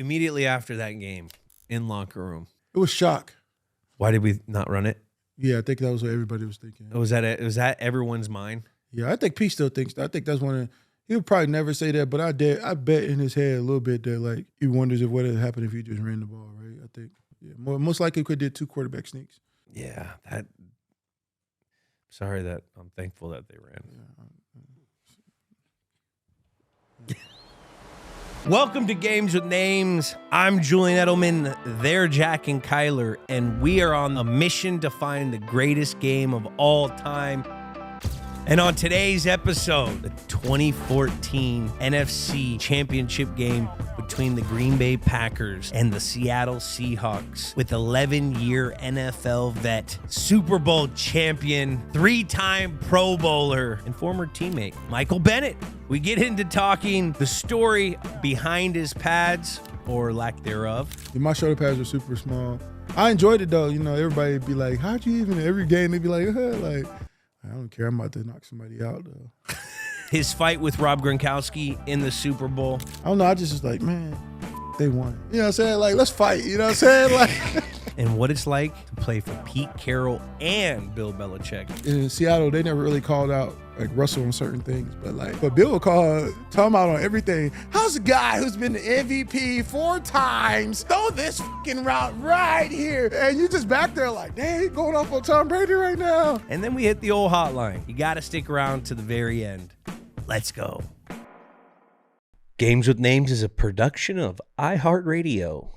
immediately after that game in locker room? It was shock. Why did we not run it? Yeah, I think that was what everybody was thinking. Was that everyone's mind? Yeah, I think P still thinks that. I think that's one of he would probably never say that, but I bet in his head a little bit that like he wonders if what would happen if he just ran the ball, right? I think most likely could did 2 quarterback sneaks. Yeah, that. Sorry that I'm thankful that they ran. Yeah. Welcome to Games with Names. I'm Julian Edelman. They're Jack and Kyler, and we are on a mission to find the greatest game of all time. And on today's episode, the 2014 NFC Championship game between the Green Bay Packers and the Seattle Seahawks with 11-year NFL vet, Super Bowl champion, 3-time Pro Bowler, and former teammate Michael Bennett. We get into talking the story behind his pads, or lack thereof. Yeah, my shoulder pads were super small. I enjoyed it though. You know, everybody would be like, "How'd you even?" Every game they'd be like, like. I don't care. I'm about to knock somebody out, though. His fight with Rob Gronkowski in the Super Bowl. I don't know. I just was like, man, they won. You know what I'm saying? Like, let's fight. You know what I'm saying? Like, and what it's like to play for Pete Carroll and Bill Belichick. In Seattle, they never really called out like Russell on certain things, but Bill would tell him out on everything. How's a guy who's been the MVP 4 times throw this fucking route right here? And you just back there like, dang, going off on Tom Brady right now. And then we hit the old hotline. You got to stick around to the very end. Let's go. Games with Names is a production of iHeartRadio.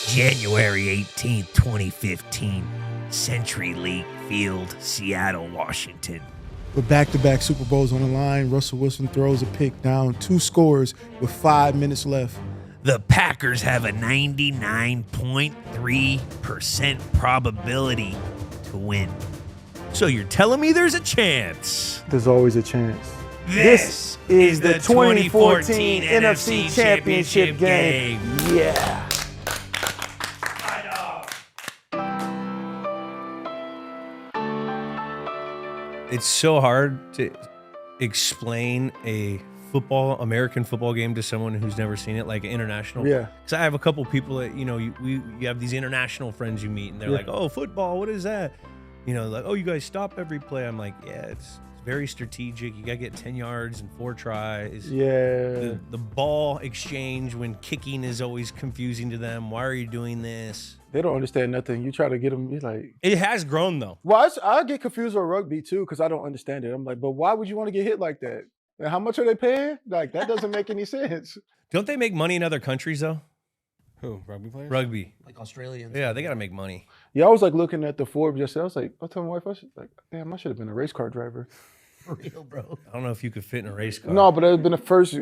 January 18th, 2015. Century League Field, Seattle, Washington. With back-to-back Super Bowls on the line, Russell Wilson throws a pick down, 2 scores with 5 minutes left. The Packers have a 99.3% probability to win. So you're telling me there's a chance? There's always a chance. This is the 2014 NFC Championship game. Yeah. It's so hard to explain a American football game to someone who's never seen it, like international. Yeah. Because I have a couple people that, you have these international friends you meet, and they're like, oh, football, what is that? Like, oh, you guys stop every play. I'm like, yeah, it's very strategic. You got to get 10 yards and 4 tries. Yeah. The ball exchange when kicking is always confusing to them. Why are you doing this? They don't understand nothing. You try to get them, you're like... It has grown, though. Well, I get confused with rugby, too, because I don't understand it. I'm like, but why would you want to get hit like that? And how much are they paying? Like, that doesn't make any sense. Don't they make money in other countries, though? Who? Rugby players? Rugby. Like Australians? Yeah, they got to make money. Yeah, I was like looking at the Forbes yesterday. I was like, I told my wife, damn, I should have been a race car driver. For real, bro. I don't know if you could fit in a race car. No, but it would have been the first, they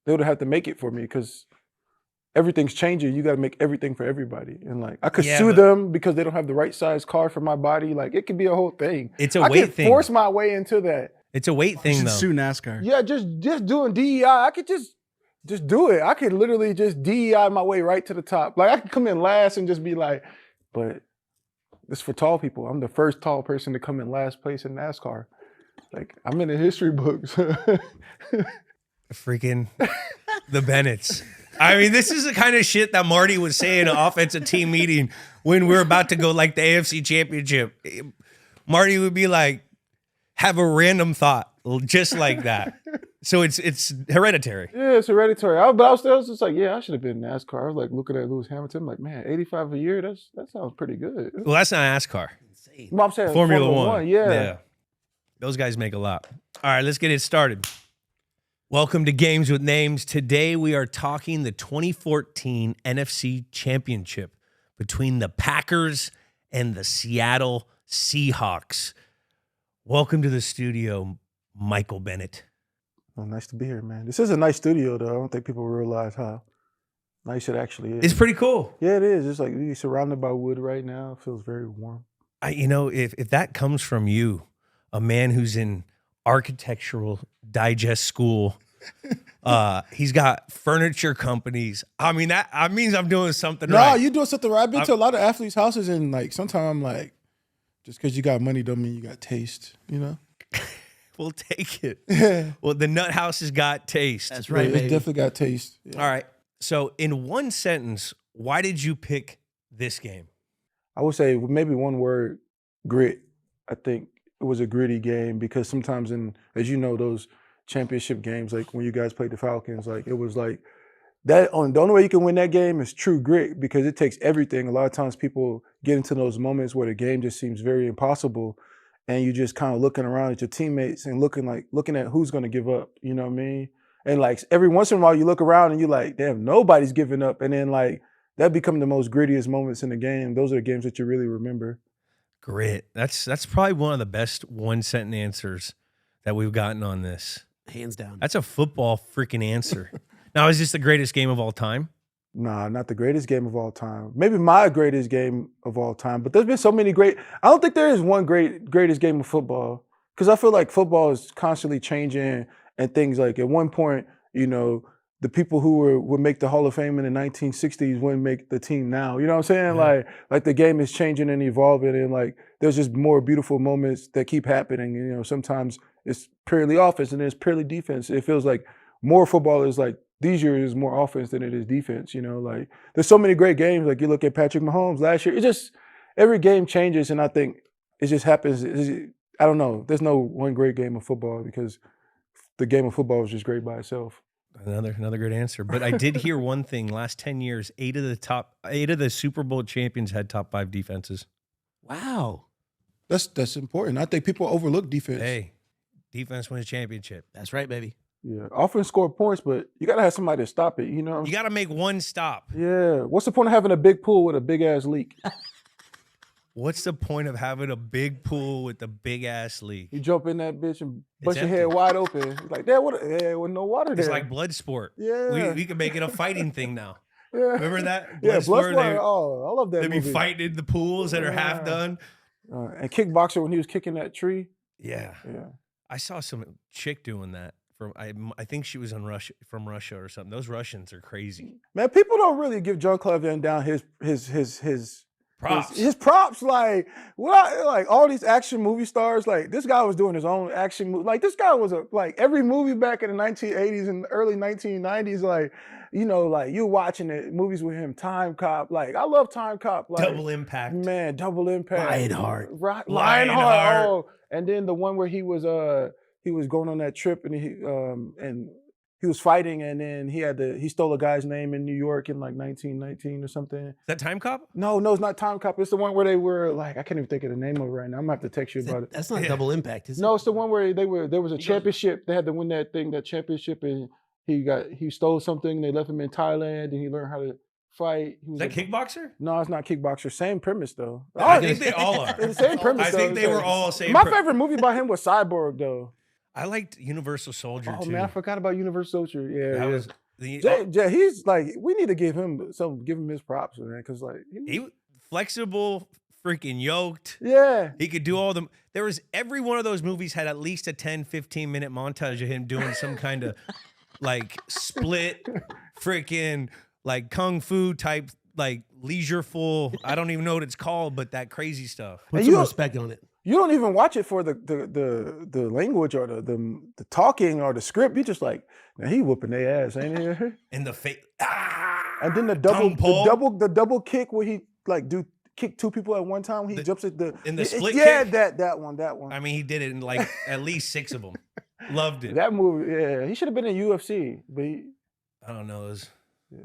would have to make it for me because everything's changing. You got to make everything for everybody. And like, I could sue them because they don't have the right size car for my body. Like, it could be a whole thing. It's a weight thing. I could force my way into that. It's a weight thing, though. Sue NASCAR. Yeah, just doing DEI. I could just do it. I could literally just DEI my way right to the top. Like, I could come in last and just be like, but it's for tall people. I'm the first tall person to come in last place in NASCAR. Like, I'm in the history books. Freaking the Bennetts. I mean, this is the kind of shit that Marty would say in an offensive team meeting when we're about to go like the AFC Championship. Marty would be like, have a random thought just like that. So it's hereditary. Yeah, it's hereditary. But I was just like, yeah, I should have been in NASCAR. I was like looking at Lewis Hamilton, like, man, 85 a year, that sounds pretty good. Well, that's not NASCAR. Insane. Well, I'm saying Formula One. Yeah. Those guys make a lot. All right, let's get it started. Welcome to Games with Names. Today we are talking the 2014 NFC Championship between the Packers and the Seattle Seahawks. Welcome to the studio, Michael Bennett. Oh, nice to be here, man. This is a nice studio, though. I don't think people realize how nice it actually is. It's pretty cool. Yeah, it is. It's like you're surrounded by wood right now. It feels very warm. If that comes from you, a man who's in architectural digest school, he's got furniture companies. I mean, that means I'm doing something right. No, you're doing something right. I've been to a lot of athletes' houses, and like sometimes I'm like, just because you got money don't mean you got taste, We'll take it. Yeah, Well, the nut house has got taste. That's right, it's baby. definitely got taste. Yeah. All right. So, in one sentence, why did you pick this game? I would say maybe one word, grit. I think it was a gritty game because sometimes as you know, those championship games, like when you guys played the Falcons, like it was like the only way you can win that game is true grit because it takes everything. A lot of times people get into those moments where the game just seems very impossible and you just kind of looking around at your teammates and looking at who's going to give up, you know what I mean? And like every once in a while you look around and you're like, damn, nobody's giving up. And then like that become the most grittiest moments in the game. Those are the games that you really remember. Grit. That's probably one of the best one sentence answers that we've gotten on this. Hands down. That's a football freaking answer. Now, is this the greatest game of all time? Nah, not the greatest game of all time. Maybe my greatest game of all time. But there's been so many great. I don't think there is one greatest game of football because I feel like football is constantly changing and things like at one point, you know, the people who would make the Hall of Fame in the 1960s wouldn't make the team now. You know what I'm saying? Yeah. Like the game is changing and evolving, and like there's just more beautiful moments that keep happening. You know, sometimes it's purely offense and then it's purely defense. It feels like more football is like these years is more offense than it is defense. You know, like there's so many great games. Like you look at Patrick Mahomes last year. It just every game changes, and I think it just happens. I don't know. There's no one great game of football because the game of football is just great by itself. Another great answer. But I did hear one thing. Last 10 years, 8 of the Super Bowl champions had top 5 defenses. Wow. That's important. I think people overlook defense. Hey, defense wins championship. That's right, baby. Yeah, offense score points, but you gotta have somebody to stop it. You know. You got to make one stop. Yeah. What's the point of having a big pool with a big ass leak? What's the point of having a big pool with a big ass leak? You jump in that bitch and bust your empty. head wide open. It's like, there was no water there. It's like blood sport. Yeah. We can make it a fighting thing now. Yeah. Remember that? Yeah, Bloodsport, Bloodsport. Oh, I love that They'd be movie. fighting in the pools that are half Yeah. done. And Kickboxer when he was kicking that tree. Yeah. Yeah. I saw some chick doing that. I think she was from Russia or something. Those Russians are crazy. Man, people don't really give Jean-Claude Van Damme his Props. His props, like all these action movie stars, like this guy was doing his own action movie. Like this guy was like every movie back in the 1980s and early 1990s, like, you know, like you're watching it, movies with him, Time Cop. Like I love Time Cop. Like, Double Impact. Man, Double Impact. Lionheart. Right, Lionheart. Lionheart. Oh, and then the one where he was going on that trip and he was fighting and then he stole a guy's name in New York in like 1919 or something. Is that Time Cop? No, it's not Time Cop. It's the one where they were like, I can't even think of the name of it right now. I'm gonna have to text you about it. That's not Yeah. Double Impact, is it? No, it's the one where there was a championship. They had to win that championship, and he stole something. They left him in Thailand, and he learned how to fight. He Is was that Kickboxer? No, it's not Kickboxer. Same premise though. I think they all are. It's the same premise. I think though. they were all same. My favorite movie by him was Cyborg though. I liked Universal Soldier Oh too. man, I forgot about Universal Soldier. Yeah, That yeah. was the Jay, he's like, we need to give him his props, man, because like, he was flexible, freaking yoked. yeah, He could do all them. There was every one of those movies had at least a 10, 15 minute montage of him doing some kind of like split, freaking like kung fu type, like leisureful. I don't even know what it's called, but that crazy stuff. Put And some you- respect on it. you don't even watch it for the language or the talking or the script. You just like, man, he whooping their ass, ain't he? And the face. And then the Tongue pull. double kick where he like kick two people at one time. When he jumps at the in the split yeah, kick? that one. I mean, he did it in like at least 6 of them. Loved it. That movie, yeah, he should have been in UFC, but I don't know. yeah.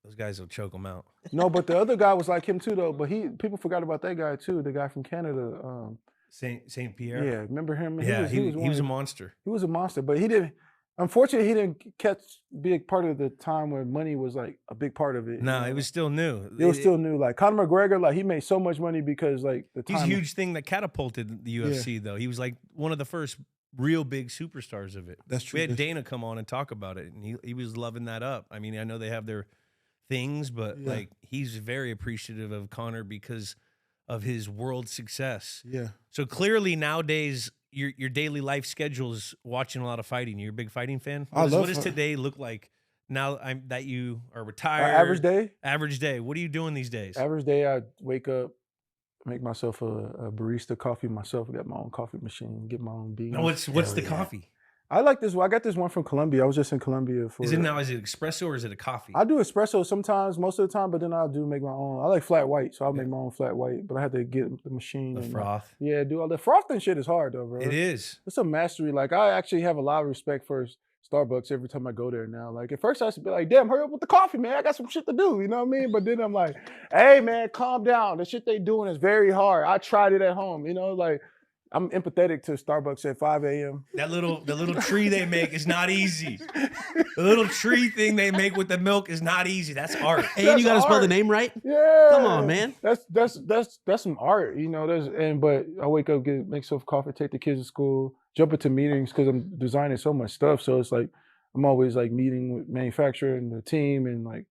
Those guys will choke him out. No, but the other guy was like him too, though. But people forgot about that guy too, the guy from Canada. Saint Pierre. Yeah, remember him? Yeah, he was a one- monster. He was a monster, but he didn't. Unfortunately, he didn't be a part of the time where money was like a big part of it. you No, know? it was still new. It was still new. Like Conor McGregor, like he made so much money because like the time. He's a huge thing that catapulted the UFC, though. He was like one of the first real big superstars of it. That's true. We had Dana come on and talk about it, and he was loving that up. I mean, I know they have their things, but Yeah. like he's very appreciative of Conor because of his world success. Yeah. So clearly nowadays, your daily life schedule is watching a lot of fighting. You're a big fighting fan. I love What does fight- today look like now that you are Our retired? average day. Average day. What are you doing these days? Average day, I wake up, make myself a barista coffee myself. Got my own coffee machine. Get my own beans. Now, what's the coffee? I like this one. I got this one from Colombia. I was just in Colombia for. Is it espresso or is it a coffee? I do espresso sometimes, most of the time, but then I do make my own. I like flat white, so I'll make my own flat white. But I have to get the machine. The froth. Yeah, do all the frothing shit is hard though, bro. It is. It's a mastery. Like I actually have a lot of respect for Starbucks every time I go there now. Like at first I used to be like, damn, hurry up with the coffee, man. I got some shit to do. You know what I mean? But then I'm like, hey man, calm down. The shit they doing is very hard. I tried it at home, you know, like I'm empathetic to Starbucks at 5 a.m. The little tree they make is not easy. The little tree thing they make with the milk is not easy. That's art. And you got to spell the name right? Yeah. Come on, man. That's some art, you know. But I wake up, make myself coffee, take the kids to school, jump into meetings because I'm designing so much stuff. So it's like I'm always like meeting with manufacturer and the team and like,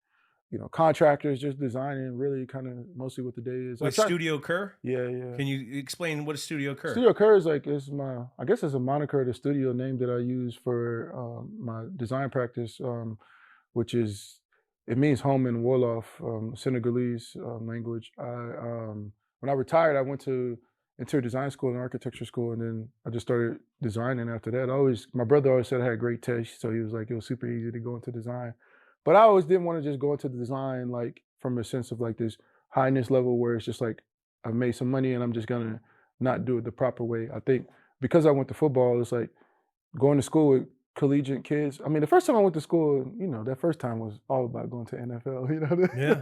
you know, contractors, just designing really kind of mostly what the day is. With Studio Kerr? Yeah, yeah. Can you explain what is Studio Kerr? Studio Kerr is like, I guess it's a moniker, the studio name that I use for my design practice, which is, it means home in Wolof, Senegalese language. When I retired, I went to interior design school and architecture school, and then I just started designing after that. My brother always said I had great taste, so he was like, it was super easy to go into design. But I always didn't want to just go into the design like from a sense of like this highness level where it's just like I've made some money and I'm just gonna not do it the proper way. I think because I went to football, it's like going to school with collegiate kids. I mean, the first time I went to school, you know, that first time was all about going to NFL, you know? Yeah.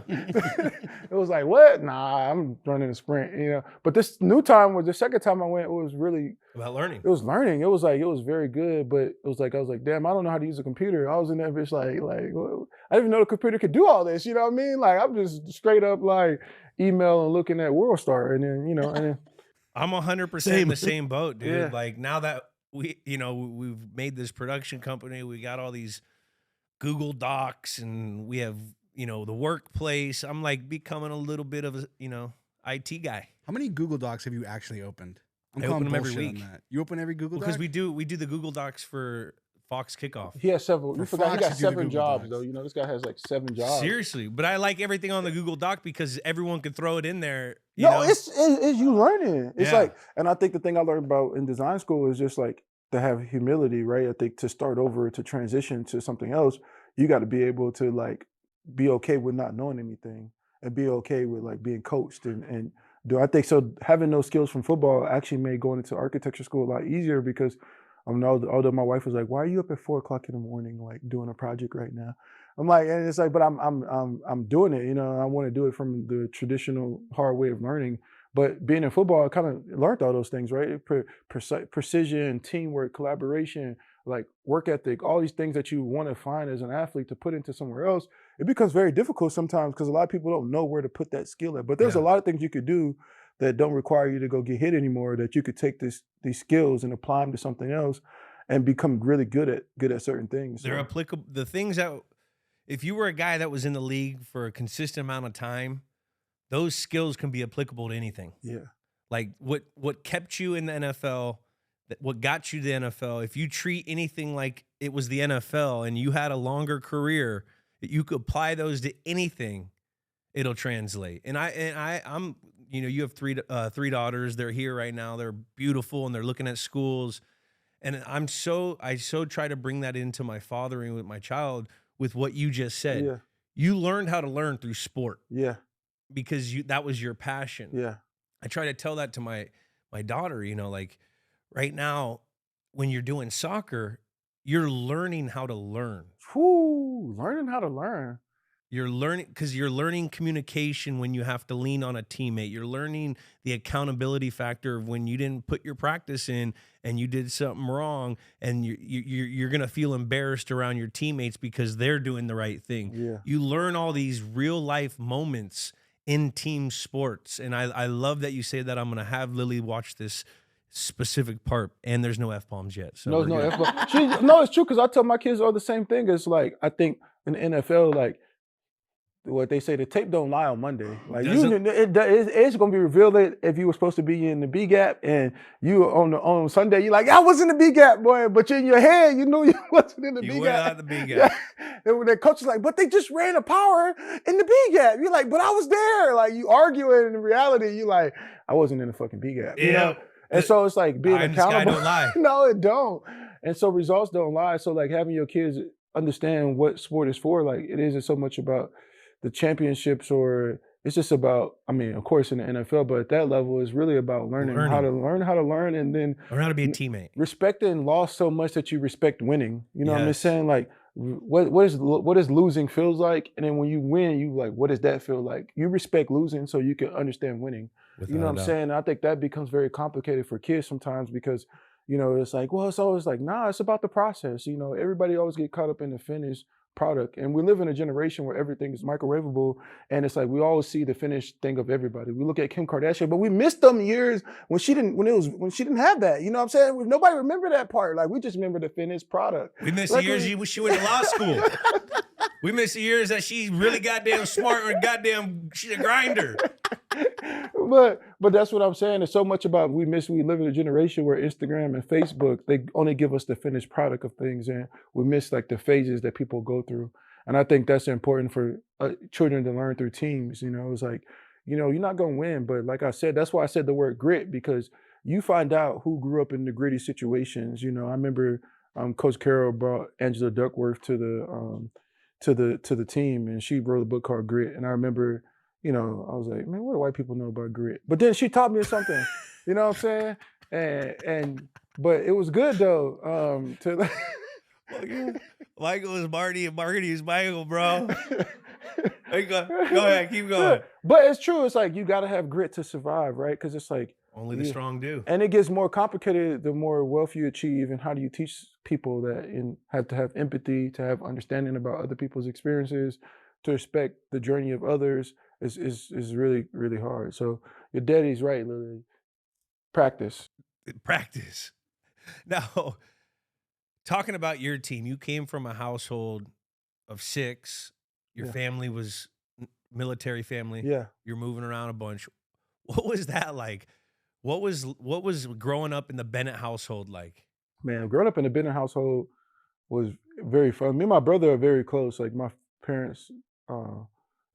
It was like, what? Nah, I'm running a sprint, you know? But this new time was the second time I went, it was really about learning. It was learning. It was like, it was very good, but it was like, I was like, damn, I don't know how to use a computer. I was in that bitch like, I didn't even know the computer could do all this, you know what I mean? Like, I'm just straight up like email and looking at WorldStar and then, you know, and then. I'm 100% in the same boat, dude. Yeah. Like now that we've made this production company, we got all these Google Docs and we have, you know, the workplace. I'm like becoming a little bit of a, you know, IT guy. How many Google Docs have you actually opened? I open them every week. On that. You open every Google Doc? Because we do the Google Docs for Fox Kickoff. He has several. You forgot he got Fox, you do the 7 Google jobs Docs. though. You know, this guy has like 7 jobs. Seriously, but I like everything on the Google Doc because everyone can throw it in there. It's you learning. It's Yeah. like, and I think the thing I learned about in design school is just like to have humility, right? I think to start over, to transition to something else, you got to be able to like be okay with not knowing anything and be okay with like being coached and do. I think so. Having those skills from football actually made going into architecture school a lot easier because although my wife was like, "Why are you up at 4 o'clock in the morning, like doing a project right now?" I'm like, and it's like, but I'm doing it, you know. I want to do it from the traditional hard way of learning. But being in football, I kind of learned all those things, right? Precision, teamwork, collaboration, like work ethic, all these things that you want to find as an athlete to put into somewhere else. It becomes very difficult sometimes because a lot of people don't know where to put that skill at. But there's a lot of things you could do that don't require you to go get hit anymore, that you could take these skills and apply them to something else and become really good at certain things. They're applicable. The things that, if you were a guy that was in the league for a consistent amount of time, those skills can be applicable to anything. Yeah. Like what kept you in the NFL, what got you to the NFL, if you treat anything like it was the NFL and you had a longer career, you could apply those to anything, it'll translate. And I'm, you know, you have three daughters. They're here right now. They're beautiful and they're looking at schools. And I so try to bring that into my fathering with my child with what you just said. Yeah. You learned how to learn through sport. Yeah. Because that was your passion. Yeah. I try to tell that to my daughter, you know, like right now when you're doing soccer, you're learning how to learn. Whoo, learning how to learn. You're learning because you're learning communication when you have to lean on a teammate. You're learning the accountability factor of when you didn't put your practice in and you did something wrong, and you're gonna feel embarrassed around your teammates because they're doing the right thing. Yeah. You learn all these real life moments in team sports, and I love that you say that. I'm gonna have Lily watch this specific part, and there's no F-bombs yet. So No, F-bomb. No, it's true because I tell my kids all the same thing. It's like I think in the NFL, like what they say, the tape don't lie on Monday. Like Does it's going to be revealed if you were supposed to be in the B gap and you on Sunday, you're like, I was in the B gap, boy. But in your head, you knew you wasn't in the You B were gap. not the B gap. Yeah. And when the coach is like, but they just ran a power in the B gap. You're like, but I was there. Like you arguing, and in reality, you like, I wasn't in the fucking B gap. You know? And so it's like being accountable. Don't lie. No, it don't. And so results don't lie. So like having your kids understand what sport is for, like it isn't so much about the championships, or it's just about, I mean, of course in the NFL, but at that level it's really about learning how to learn and then learn how to be a teammate. Respecting loss so much that you respect winning. You know what I'm just saying? Like what is losing feels like, and then when you win, you like, what does that feel like? You respect losing so you can understand winning. Without you know what I'm saying? I think that becomes very complicated for kids sometimes because, you know, it's like, well, it's always like, nah, it's about the process. You know, everybody always get caught up in the finished product. And we live in a generation where everything is microwavable. And it's like, we always see the finished thing of everybody. We look at Kim Kardashian, but we missed them years when she didn't have that. You know what I'm saying? Nobody remember that part. Like, we just remember the finished product. We missed the years she went to law school. We missed the years that she really goddamn smart or goddamn, she's a grinder. But that's what I'm saying. It's so much about we live in a generation where Instagram and Facebook, they only give us the finished product of things, and we miss like the phases that people go through. And I think that's important for children to learn through teams. You know, it's like, you know, you're not gonna win, but like I said, that's why I said the word grit, because you find out who grew up in the gritty situations. You know, I remember Coach Carroll brought Angela Duckworth to the team, and she wrote a book called Grit. And I remember, you know, I was like, man, what do white people know about grit? But then she taught me something, you know what I'm saying? But it was good though. Michael is Marty and Marty is Michael, bro. Go ahead, keep going. But it's true. It's like you got to have grit to survive, right? Because it's like only the strong do. And it gets more complicated the more wealth you achieve. And how do you teach people that have to have empathy, to have understanding about other people's experiences, to respect the journey of others is really, really hard. So your daddy's right, literally. Practice. Now, talking about your team, you came from a household of 6. Your family was military family. Yeah. You're moving around a bunch. What was that like? What was growing up in the Bennett household like? Man, growing up in the Bennett household was very fun. Me and my brother are very close. Like my parents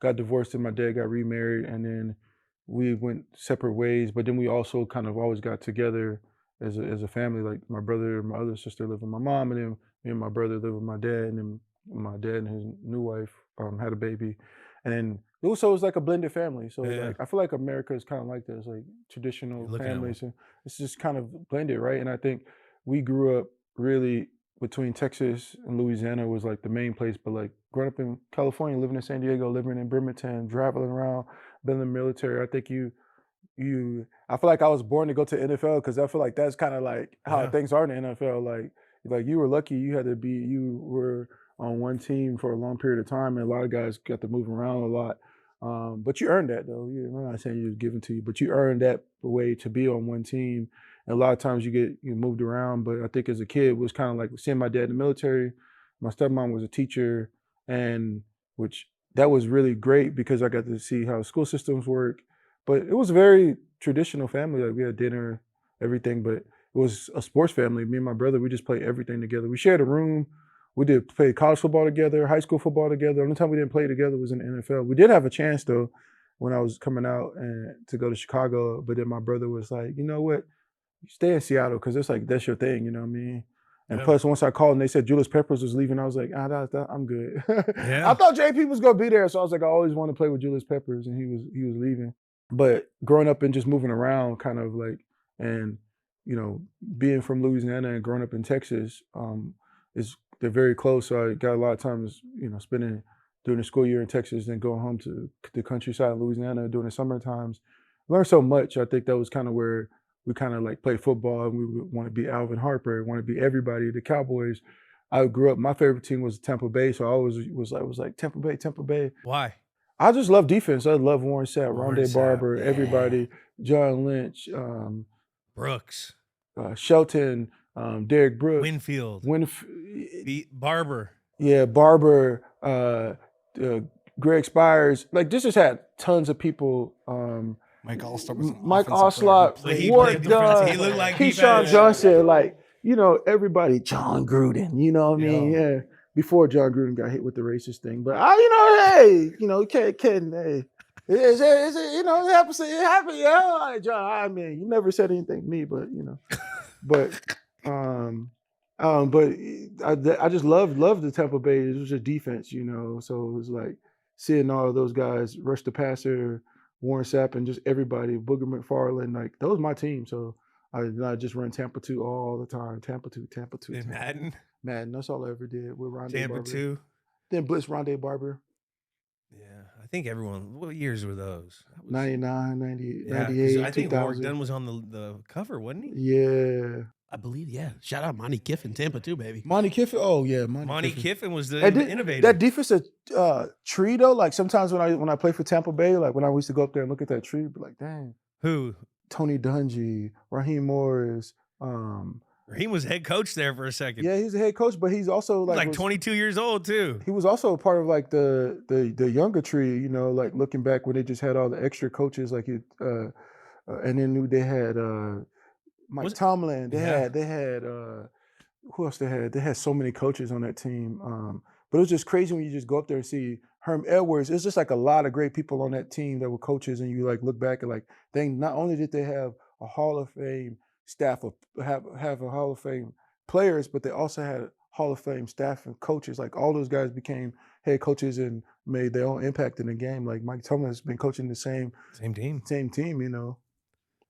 got divorced and my dad got remarried, and then we went separate ways. But then we also kind of always got together as a family. Like my brother and my other sister lived with my mom, and then me and my brother lived with my dad, and then my dad and his new wife had a baby. And then it was like a blended family. So like I feel like America is kind of like this, like traditional families. And it's just kind of blended, right? And I think we grew up really between Texas and Louisiana was like the main place, but like growing up in California, living in San Diego, living in Bremerton, traveling around, being in the military, I think I feel like I was born to go to NFL, because I feel like that's kind of like how things are in the NFL. Like you were lucky you were on one team for a long period of time, and a lot of guys got to move around a lot. But you earned that though. I'm not saying it was given to you, but you earned that way to be on one team. And a lot of times you moved around, but I think as a kid it was kind of like seeing my dad in the military. My stepmom was a teacher, and which that was really great because I got to see how school systems work. But it was a very traditional family. Like we had dinner, everything, but it was a sports family. Me and my brother, we just played everything together. We shared a room. We did play college football together, high school football together. The only time we didn't play together was in the NFL. We did have a chance though when I was coming out and to go to Chicago, but then my brother was like, you know what, you stay in Seattle because it's like that's your thing, you know what I mean? And plus, once I called and they said Julius Peppers was leaving, I was like, I'm good. I thought JP was gonna be there, so I was like, I always want to play with Julius Peppers, and he was leaving. But growing up and just moving around, kind of like, and you know, being from Louisiana and growing up in Texas, they're very close. So I got a lot of times, you know, spending during the school year in Texas, then going home to the countryside of Louisiana during the summer times. Learned so much. I think that was kind of where we kind of like play football, and we would want to be Alvin Harper, want to be everybody, the Cowboys. I grew up, my favorite team was Tampa Bay, so I always was like Tampa Bay. Why? I just love defense. I love Warren Sapp, Rondé Barber, everybody, John Lynch, Brooks, Shelton, Derek Brooks, Winfield, Barber. Yeah, Barber, Greg Spires. Like this just had tons of people. Mike Allstott was an Mike offensive player. Oslop, But he Ward played defense. Dunn, He looked like he Keyshawn had- Johnson, like, you know, everybody, John Gruden, you know what I mean? Yeah. Before John Gruden got hit with the racist thing. But you know, hey, you know, can't hey. It's, you know, it happens, yeah. Like, John, I mean, you never said anything to me, but you know. But I just loved the Tampa Bay. It was just defense, you know. So it was like seeing all of those guys, Rush the Passer, Warren Sapp, and just everybody, Booger McFarland, like that was my team. So I just run Tampa 2 all the time. Tampa 2. In Madden. Madden, that's all I ever did with Rondé Tampa Barber. 2. Then Blitz Rondé Barber. Yeah, I think everyone. What years were those? 99, 90, Yeah, 'cause 98, I think Ward 2000. Dunn was on the cover, wasn't he? Yeah. I believe, yeah. Shout out Monty Kiffin, Tampa too, baby. Monty Kiffin. Oh yeah, Monty Kiffin was the And innovator. that defensive tree though, like sometimes when I play for Tampa Bay, like when I used to go up there and look at that tree, be like, dang, Who? Tony Dungy, Raheem Morris. He was head coach there for a second. Yeah, he's a head coach, but he's also Like was 22 years old too. He was also a part of like the younger tree, you know, like looking back when they just had all the extra coaches, like it, and then knew they had Mike Tomlin. They had who else they had? They had so many coaches on that team. But it was just crazy when you just go up there and see Herm Edwards. It's just like a lot of great people on that team that were coaches, and you like look back and like, dang, not only did they have a Hall of Fame staff of have a Hall of Fame players, but they also had Hall of Fame staff and coaches. Like all those guys became head coaches and made their own impact in the game. Like Mike Tomlin has been coaching the same team, you know.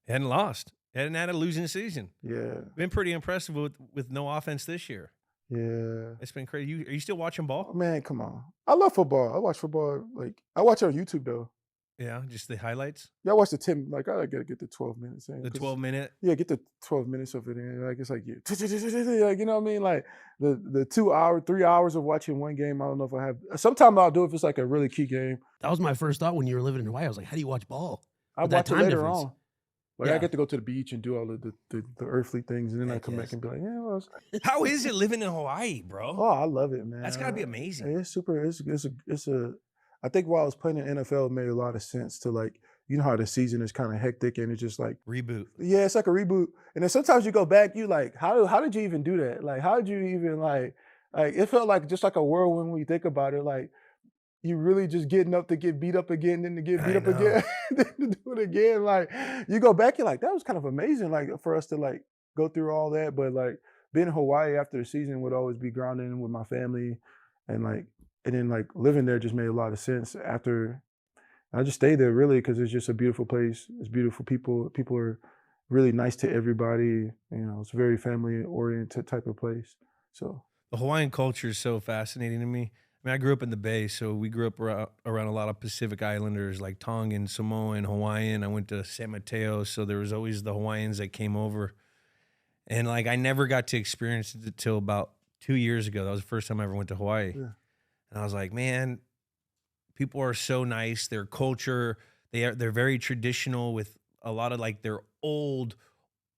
Hadn't lost. Hadn't had a losing season. Yeah. Been pretty impressive with no offense this year. Yeah. It's been crazy. Are you still watching ball? Man, come on. I love football. I watch football. Like I watch it on YouTube though. Yeah, just the highlights. Yeah, I watch the 10. Like I gotta get the 12 minutes in. The 12-minute. Yeah, get the 12 minutes of it in. Like it's like like you know what I mean. Like the 2 hour, 3 hours of watching one game. I don't know if I have. Sometimes I'll do if it's like a really key game. That was my first thought when you were living in Hawaii. I was like, how do you watch ball? I With that watch it time later difference. on. Like Yeah. I get to go to the beach and do all of the earthly things, and then I Heck come yes. back and be like, yeah, well, How is it living in Hawaii, bro? oh, I love it, man. That's gotta be amazing. It's super. It's a. I think while I was playing in NFL, it made a lot of sense to like, you know how the season is kind of hectic and it's just like Reboot. yeah, it's like a reboot. And then sometimes you go back, you like, how did you even do that? Like, how did you even like it felt like just like a whirlwind when you think about it. Like you really just getting up to get beat up again, then to get beat up again, then to do it again. Like you go back, you're like, that was kind of amazing. Like for us to like go through all that, but like being in Hawaii after the season would always be grounded in with my family, and then like living there just made a lot of sense after. I just stayed there really because it's just a beautiful place. It's beautiful people. People are really nice to everybody. You know, it's a very family-oriented type of place. So The Hawaiian culture is so fascinating to me. I mean, I grew up in the Bay, so we grew up around a lot of Pacific Islanders like Tongan, Samoan, Hawaiian. I went to San Mateo, so there was always the Hawaiians that came over. And like I never got to experience it until about 2 years ago. That was the first time I ever went to Hawaii. Yeah. And I was like, man, people are so nice. Their culture, they're very traditional with a lot of like their old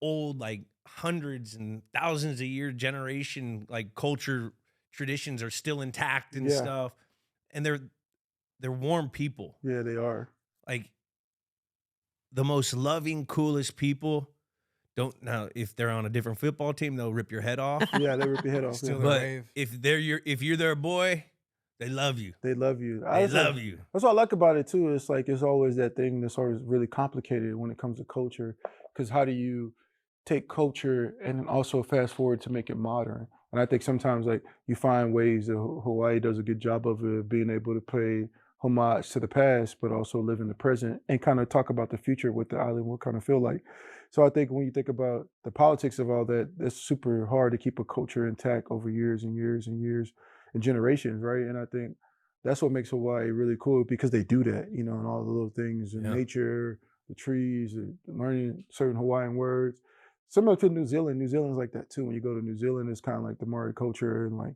like hundreds and thousands of year generation like culture traditions are still intact and Yeah. stuff. And they're warm people. yeah, they are. Like the most loving, coolest people. Don't now if they're on a different football team, they'll rip your head off. Yeah, they rip your head off. Still yeah. there. But Brave. if you're their boy, they love you. They love you. They love you. That's what I like about it too. It's like it's always that thing that's always really complicated when it comes to culture. Because how do you take culture and then also fast forward to make it modern? And I think sometimes like you find ways that Hawaii does a good job of it, being able to pay homage to the past, but also live in the present and kind of talk about the future, what the island will kind of feel like. So I think when you think about the politics of all that, it's super hard to keep a culture intact over years and years and years and generations, right? And I think that's what makes Hawaii really cool because they do that, you know, and all the little things in Yeah. nature, the trees, learning certain Hawaiian words. Similar to New Zealand. New Zealand's like that too. When you go to New Zealand, it's kind of like the Maori culture and like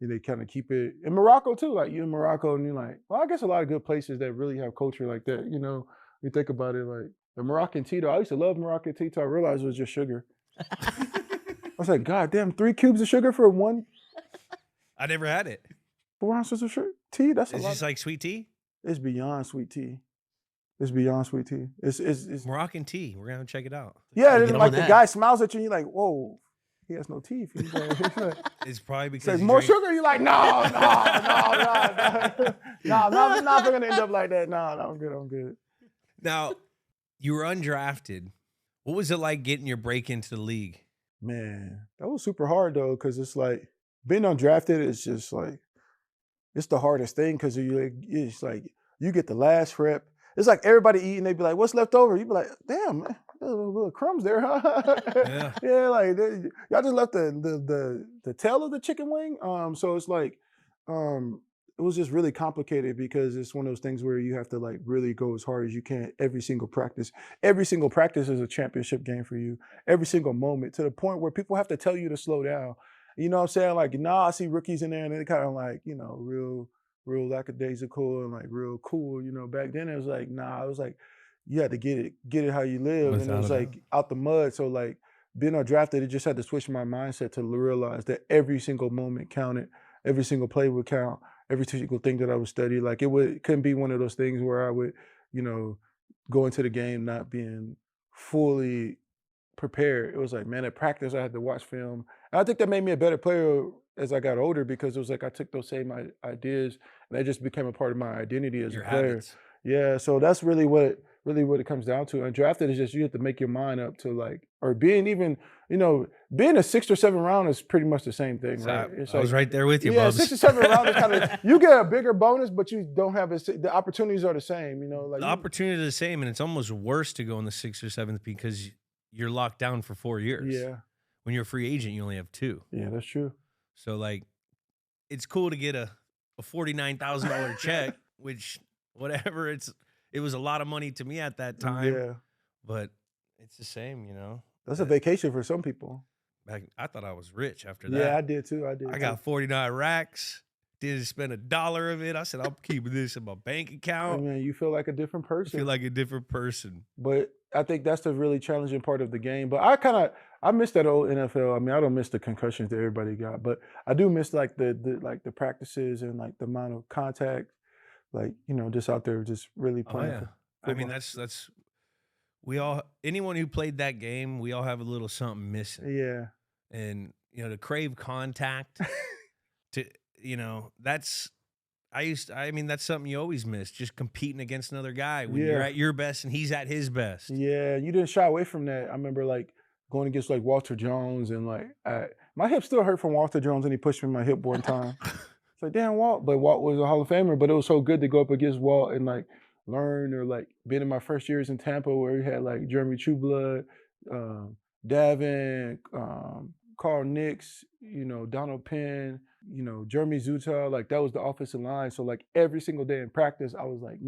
they kind of keep it. In Morocco too, like you're in Morocco and you're like, well, I guess a lot of good places that really have culture like that, you know, you think about it like the Moroccan tea though. I used to love Moroccan tea till I realized it was just sugar. I was like, God damn, 3 cubes of sugar for one. I never had it. 4 ounces of tea. That's a Is lot. this like sweet tea? It's beyond sweet tea. It's beyond sweet tea. It's Moroccan tea. We're gonna check it out. yeah. Get And on like the that. guy smiles at you, and you're like, whoa, he has no teeth. He's like, It's probably it's because like you more drink- sugar. You're like, no, I'm not gonna end up like that. No, I'm good. I'm good. Now, you were undrafted. What was it like getting your break into the league? Man, that was super hard though, because it's like being undrafted is just like it's the hardest thing because it's like you get the last rep. It's like everybody eating, they be like, "What's left over?" You be like, "Damn, man, there's a little crumbs there, huh?" Yeah. Yeah, like y'all just left the tail of the chicken wing. So it's like, it was just really complicated because it's one of those things where you have to like really go as hard as you can every single practice. Every single practice is a championship game for you. Every single moment, to the point where people have to tell you to slow down. You know what I'm saying? Like, I see rookies in there and they kind of like, real lackadaisical and like real cool. Back then it was like, it was like you had to get it how you live. And it Without was a like out the mud. So like being undrafted, it just had to switch my mindset to realize that every single moment counted, every single play would count, every single thing that I would study. Like it couldn't be one of those things where I would, go into the game not being fully prepared. It was like, man, at practice I had to watch film. And I think that made me a better player as I got older because it was like I took those same ideas and they just became a part of my identity as Your a player. habits. Yeah, so that's really what it comes down to. Undrafted is just you have to make your mind up to like, or being even, being a 6th or 7th round is pretty much the same thing, right? I was right there with you, Yeah, Bubs. 6th or 7th round is kind of you get a bigger bonus, but you don't have the opportunities are the same. Like The opportunity is the same, and it's almost worse to go in the 6th or 7th because you're locked down for 4 years. Yeah, When you're a free agent, you only have 2. yeah, that's true. So like, it's cool to get a $49,000 check, which whatever it was a lot of money to me at that time. Yeah, But it's the same, that's a vacation for some people. I thought I was rich after that. Yeah, I did too. I got 49 racks. Didn't spend $1 of it. I said, I'm keeping this in my bank I account. mean, you feel like a different I person. feel like a different person. But I think that's the really challenging part of the game. But I miss that old NFL. I mean, I don't miss the concussions that everybody got, but I do miss like the practices and like the amount of contact, like just out there just really Oh playing. yeah. I mean, that's anyone who played that game, we all have a little something missing. Yeah. And to crave contact, that's something you always miss, just competing against another guy when you're Yeah. at your best and he's at his best. Yeah, you didn't shy away from that. I remember like going against like Walter Jones and like my hip still hurt from Walter Jones and he pushed me in my hip one time. It's like, damn, Walt. But Walt was a Hall of Famer, but it was so good to go up against Walt and like learn, or like being in my first years in Tampa where we had like Jeremy Trueblood, Davin, Carl Nix, Donald Penn, Jeremy Zuta, like that was the offensive line. So like every single day in practice, I was like,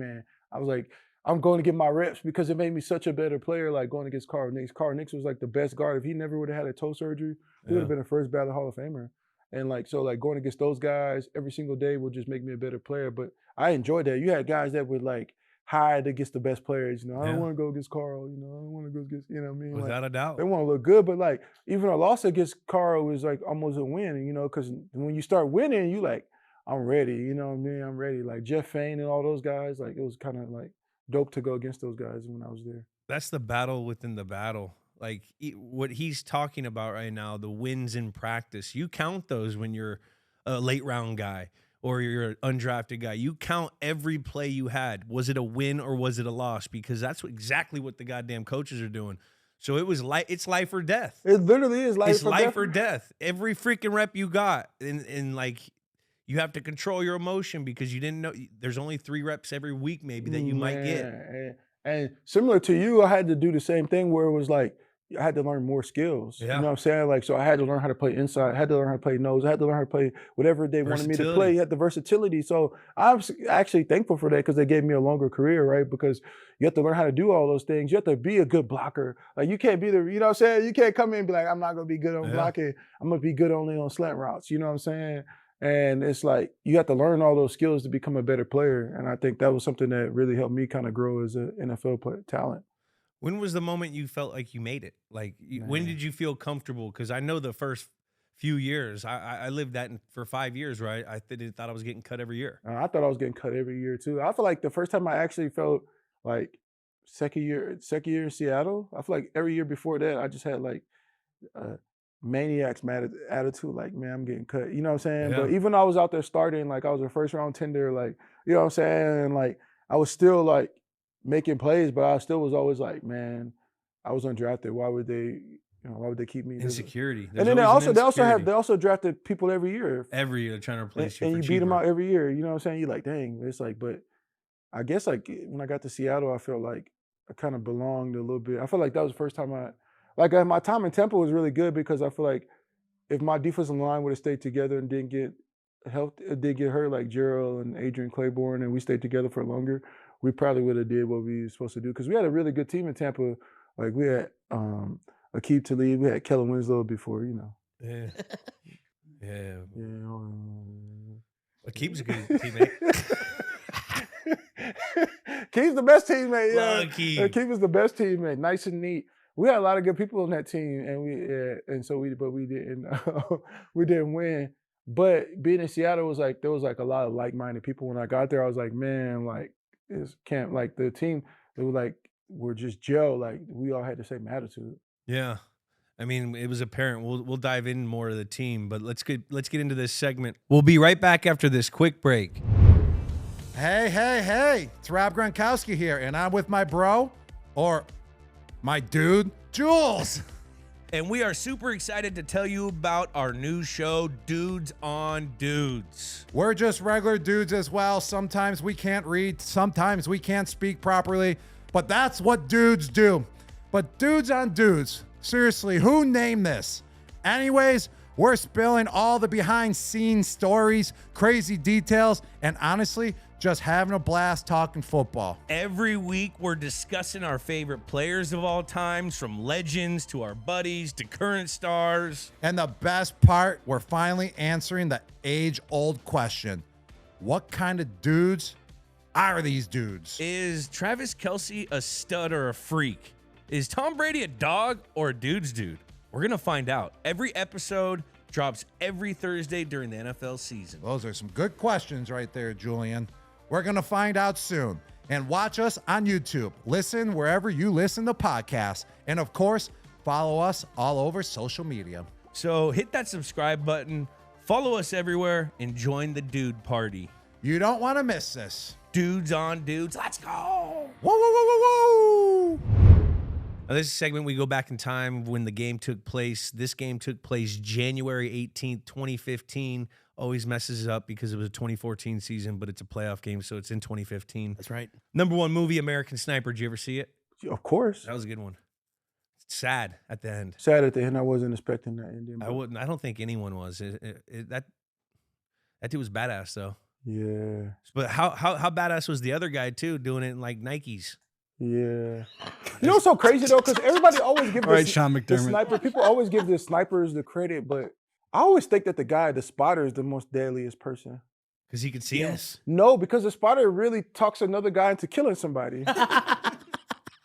I'm going to get my reps because it made me such a better player, like going against Carl Nix. Carl Nix was like the best guard. If he never would have had a toe surgery, he would have been a first ballot Hall of Famer. And like, so like going against those guys every single day would just make me a better player. But I enjoyed that. You had guys that would like hide against the best players. I don't want to go against Carl. I don't want to go against, what I mean? Without Like, a doubt. they want to look good, but like even a loss against Carl was like almost a win, because when you start winning, you like, I'm ready, you know what I mean? I'm ready. Like Jeff Fain and all those guys, like it was kind of like dope to go against those guys when I was there. That's the battle within the battle. Like what he's talking about right now, the wins in practice, you count those when you're a late round guy or you're an undrafted guy. You count every play you had. Was it a win or was it a loss? Because that's exactly what the goddamn coaches are doing. So it's life or death. It literally is life It's or life death. or death. Every freaking rep you got. And like, you have to control your emotion because you didn't know there's only 3 reps every week maybe that you might get. And similar to you, I had to do the same thing where it was like, I had to learn more skills. Yeah. You know what I'm saying? Like, so I had to learn how to play inside. I had to learn how to play nose. I had to learn how to play whatever they wanted me to play. You had the versatility. So I'm actually thankful for that because they gave me a longer career, right? Because you have to learn how to do all those things. You have to be a good blocker. Like, you can't be you know what I'm saying? You can't come in and be like, I'm not going to be good on blocking. I'm going to be good only on slant routes. You know what I'm saying? And it's like, you have to learn all those skills to become a better player. And I think that was something that really helped me kind of grow as an NFL talent. When was the moment you felt like you made it? Like, when did you feel comfortable? Because I know the first few years. I lived that for 5 years, right? I thought I was getting cut every year. I thought I was getting cut every year too. I feel like the first time I actually felt like second year in Seattle, I feel like every year before that, I just had like maniac's mad attitude, like, man, I'm getting cut. You know what I'm saying? Yeah. But even though I was out there starting, like I was a first round tender, like, you know what I'm saying? And like I was still like making plays, but I still was always like, man, I was undrafted. Why would they keep me? Insecurity. And then they also drafted people every year. Every year trying to replace you. And for you cheaper. beat them out every year. You know what I'm saying? You're like, dang. It's like, but I guess like when I got to Seattle, I felt like I kind of belonged a little bit. I felt like that was the first time my time in Tampa was really good because I feel like if my defensive line would have stayed together and didn't get hurt like Gerald and Adrian Claiborne, and we stayed together for longer, we probably would have did what we were supposed to do because we had a really good team in Tampa. Like we had Aqib Talib, we had Kellen Winslow before, you know. Yeah. Yeah. Yeah. Aqib's a good teammate. Keith's the best teammate. Love Yeah, Aqib. Keith is the best teammate. Nice and neat. We had a lot of good people on that team, and we didn't win. But being in Seattle was like there was like a lot of like-minded people. When I got there, I was like, man, like the team. They were like we're just gel. Like we all had the same attitude. Yeah. I mean, it was apparent. We'll dive in more to the team, but let's get into this segment. We'll be right back after this quick break. Hey. It's Rob Gronkowski here, and I'm with my bro, or my dude, Jules. And we are super excited to tell you about our new show, Dudes on Dudes. We're just regular dudes as well. Sometimes we can't read, sometimes we can't speak properly, but that's what dudes do. But Dudes on Dudes, seriously, who named this? Anyways, we're spilling all the behind-scenes stories, crazy details, and honestly, just having a blast talking football. Every week, we're discussing our favorite players of all times, from legends to our buddies to current stars. And the best part, we're finally answering the age-old question. What kind of dudes are these dudes? Is Travis Kelce a stud or a freak? Is Tom Brady a dog or a dude's dude? We're going to find out. Every episode drops every Thursday during the NFL season. Those are some good questions right there, Julian. We're going to find out soon. And watch us on YouTube. Listen wherever you listen to podcasts. And of course, follow us all over social media. So hit that subscribe button, follow us everywhere, and join the dude party. You don't want to miss this. Dudes on Dudes. Let's go. Whoa, whoa, whoa, whoa, whoa. Now, this segment, we go back in time when the game took place. This game took place January 18th, 2015. Always messes it up because it was a 2014 season, but it's a playoff game, so it's in 2015. That's right. Number one movie, American Sniper. Did you ever see it? Of course. That was a good one. Sad at the end. Sad at the end. I wasn't expecting that ending. I don't think anyone was. That dude was badass though. Yeah. But how badass was the other guy too, doing it in like Nikes? Yeah. You know what's so crazy though? Because everybody always gives All right, Sean the McDermott. sniper. People always give the snipers the credit, but I always think that the spotter is the most deadliest person. Because he could see him. No, because the spotter really talks another guy into killing somebody. The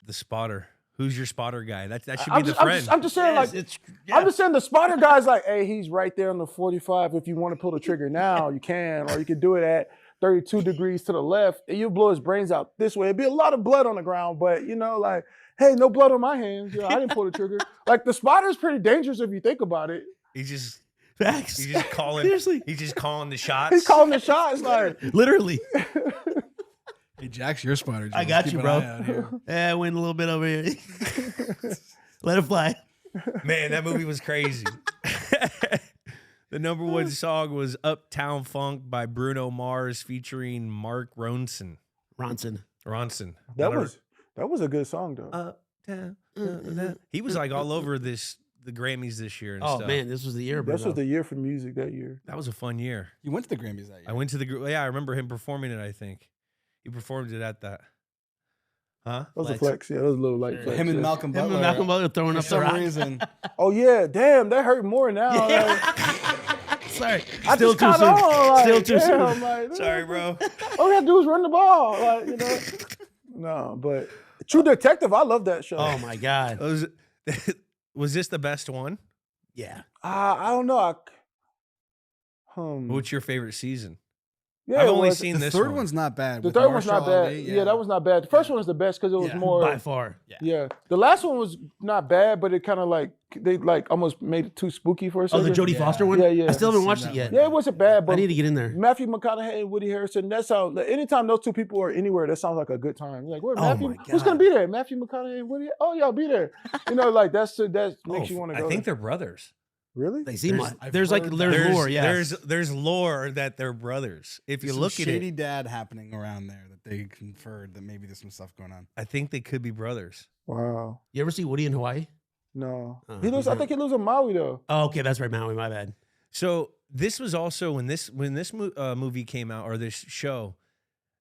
spotter. Who's your spotter guy? That should be the friend. I'm just saying, I'm just saying the spotter guy's like, hey, he's right there on the 45. If you want to pull the trigger now, you can, or you can do it at 32 degrees to the left, and you blow his brains out this way. It'd be a lot of blood on the ground, but you know, like, hey, no blood on my hands. You know, I didn't pull the trigger. Like the spotter's pretty dangerous if you think about it. He's just calling. Seriously. He's just calling the shots. He's calling the shots, like Literally. Hey, Jack's your spotter. I got you, bro. I went a little bit over here. Let it fly. Man, that movie was crazy. The number one song was Uptown Funk by Bruno Mars featuring Mark Ronson. Ronson. that was a good song though. He was like all over the Grammys this year and Oh, stuff. man, this was the year, bro. This was the year for music that year. That was a fun year. You went to the Grammys that year. I went to I remember him performing it, I think. He performed it at that. Huh? That was a flex. Yeah, that was a little light flex. Him and yeah. Malcolm Him Butler. and Malcolm Butler throwing For up the some rock. reason. Oh yeah, damn, that hurt more now. Like, Sorry. I Still just too caught soon. on, like, Still too soon. damn, like, Sorry, bro. all we have to do is run the ball, like, you know. No, but True Detective, I love that show. Oh, my God. Was this the best one? Yeah. I don't know. What's your favorite season? Yeah, I've it only was- seen The this third one. one's not bad. The with third one's Marshall not bad. Ali, Yeah, that was not bad. The first one was the best because it was Yeah, more. by far. Yeah. Yeah, the last one was not bad, but it kind of like they like almost made it too spooky for a Oh, second. the Jodie Foster one? Yeah, yeah. I still haven't I've watched seen it that yet. one. Yeah, it wasn't bad, but I need to get in there. Matthew McConaughey and Woody Harrelson. That sounds. Like, anytime those two people are anywhere, that sounds like a good time. You're like, where Oh Matthew? my Who's God. gonna be there? Matthew McConaughey and Woody. Oh, y'all be there. Like that makes you want to go. I think there. they're brothers. Really. They seem There's- like there's like heard there's that. lore. Yeah. There's lore that they're brothers. If you Some look at shady it, dad happening around there that they conferred that maybe there's some stuff going on. I think they could be brothers. Wow. You ever see Woody in Hawaii? No. Oh, He lives. I think he lives in Maui though. Oh, okay, that's right, Maui. My bad. So this was also when this movie came out, or this show.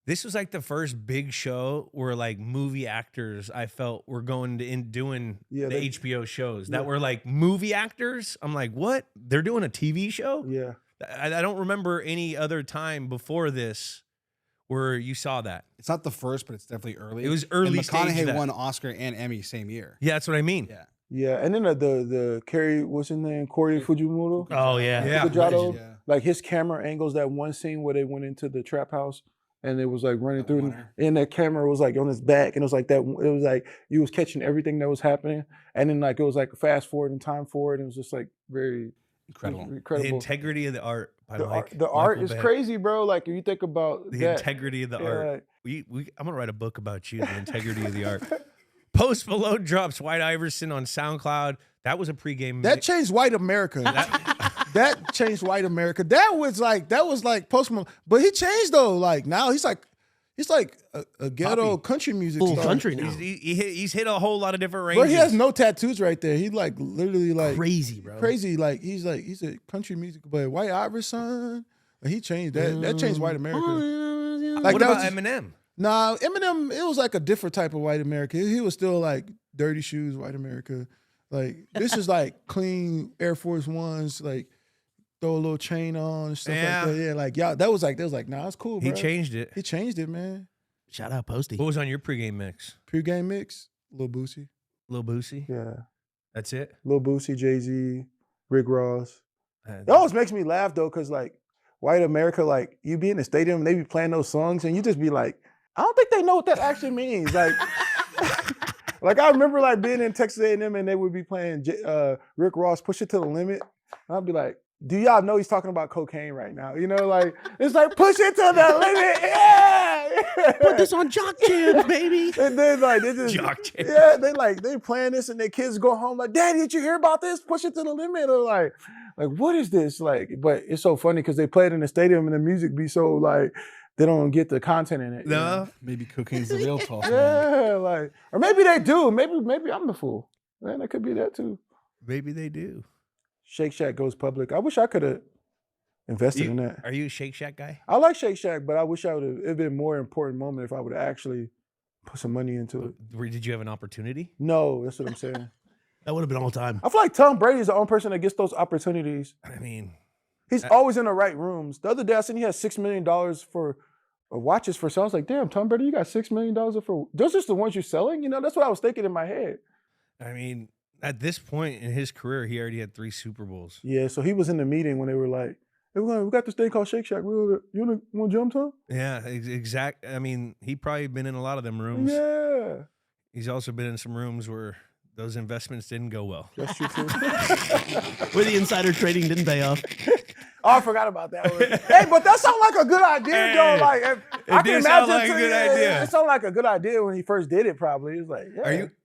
This was like the first big show where like movie actors I felt were going to doing Yeah, the they- HBO shows that Yeah. were like movie actors. I'm like, what? They're doing a TV show? Yeah. I don't remember any other time before this where you saw that. It's not the first, but it's definitely early. It was early And stage McConaughey that- won Oscar and Emmy same year. Yeah, that's what I mean. Yeah. Yeah, and then the Kerry, what's his name? Corey Fujimoto. Oh yeah. Yeah. Fukudrato. Yeah. Like his camera angles, that one scene where they went into the trap house and it was like running That through, water. and that camera was like on his back, and it was like that. It was like you was catching everything that was happening, and then like it was like fast forward and time forward, and it was just like very Incredible. The incredible. integrity of the art by The art, Mike. the art Michael is Bennett. crazy, bro. Like if you think about The that, integrity of the yeah, art. like- I'm gonna write a book about you, the integrity of the art. Post Malone drops White Iverson on SoundCloud. That was a pregame. That changed white America. That changed white America. That was like Post Malone, but he changed though. Like now he's like a ghetto country music Full star. country now. he's hit a whole lot of different But ranges. he has no tattoos right there. He like literally like Crazy, bro. crazy. Like he's a country music, but White Iverson, he changed that. That changed white America. Like what that about was just- Eminem? Nah, Eminem, it was like a different type of white America. He was still like dirty shoes, white America. Like this is like clean Air Force Ones, like throw a little chain on and stuff Yeah. like that. Yeah, like y'all, that was like, nah, it's cool, He bro. changed it. He changed it, man. Shout out Posty. What was on your pregame mix? Pre-game mix, Lil Boosie. Lil Boosie. yeah, That's it. Lil Boosie, Jay-Z, Rick Ross. Uh, It always makes me laugh though, cause like white America, like you be in the stadium and they be playing those songs, and you just be like, I don't think they know what that actually means. Like, like I remember like being in Texas A&M and they would be playing Rick Ross, "Push It to the Limit." And I'd be like, do y'all know he's talking about cocaine right now? You know, like it's like push it to the limit, yeah. Put this on Jock Jams, baby. And then like they just Jock jams. yeah, they playing this and their kids go home like, Daddy, did you hear about this? Push it to the limit. Or like what is this? Like, but it's so funny because they play it in the stadium and the music be so like they don't get the content in it. you know? No. Maybe cocaine's the real talk. Yeah, like or maybe they do. Maybe I'm the fool. Man, that could be that too. Maybe they do. Shake Shack goes public. I wish I could have invested in that. Are you a Shake Shack guy? I like Shake Shack, but I wish I would have. It'd been a more important moment if I would have actually put some money into it. Did you have an opportunity? No, that's what I'm saying. That would have been all time. I feel like Tom Brady is the only person that gets those opportunities. I mean, He's always in the right rooms. The other day I seen he had $6 million for watches for sale. I was like, damn, Tom Brady, you got $6 million for those just the ones you're selling? You know, that's what I was thinking in my head. I mean, at this point in his career, he already had 3 Super Bowls. Yeah, so he was in the meeting when they were like, hey, we got this thing called Shake Shack. You want to jump, Tom? Yeah, exact. I mean, he probably been in a lot of them rooms. Yeah. He's also been in some rooms where those investments didn't go well. That's true too. Where the insider trading didn't pay off. Oh, I forgot about that one. Hey, but that sounds like a good idea, Hey, though. Like, I can did imagine sound like a too, good yeah, idea. It sounded like a good idea when he first did it. Probably, it was like,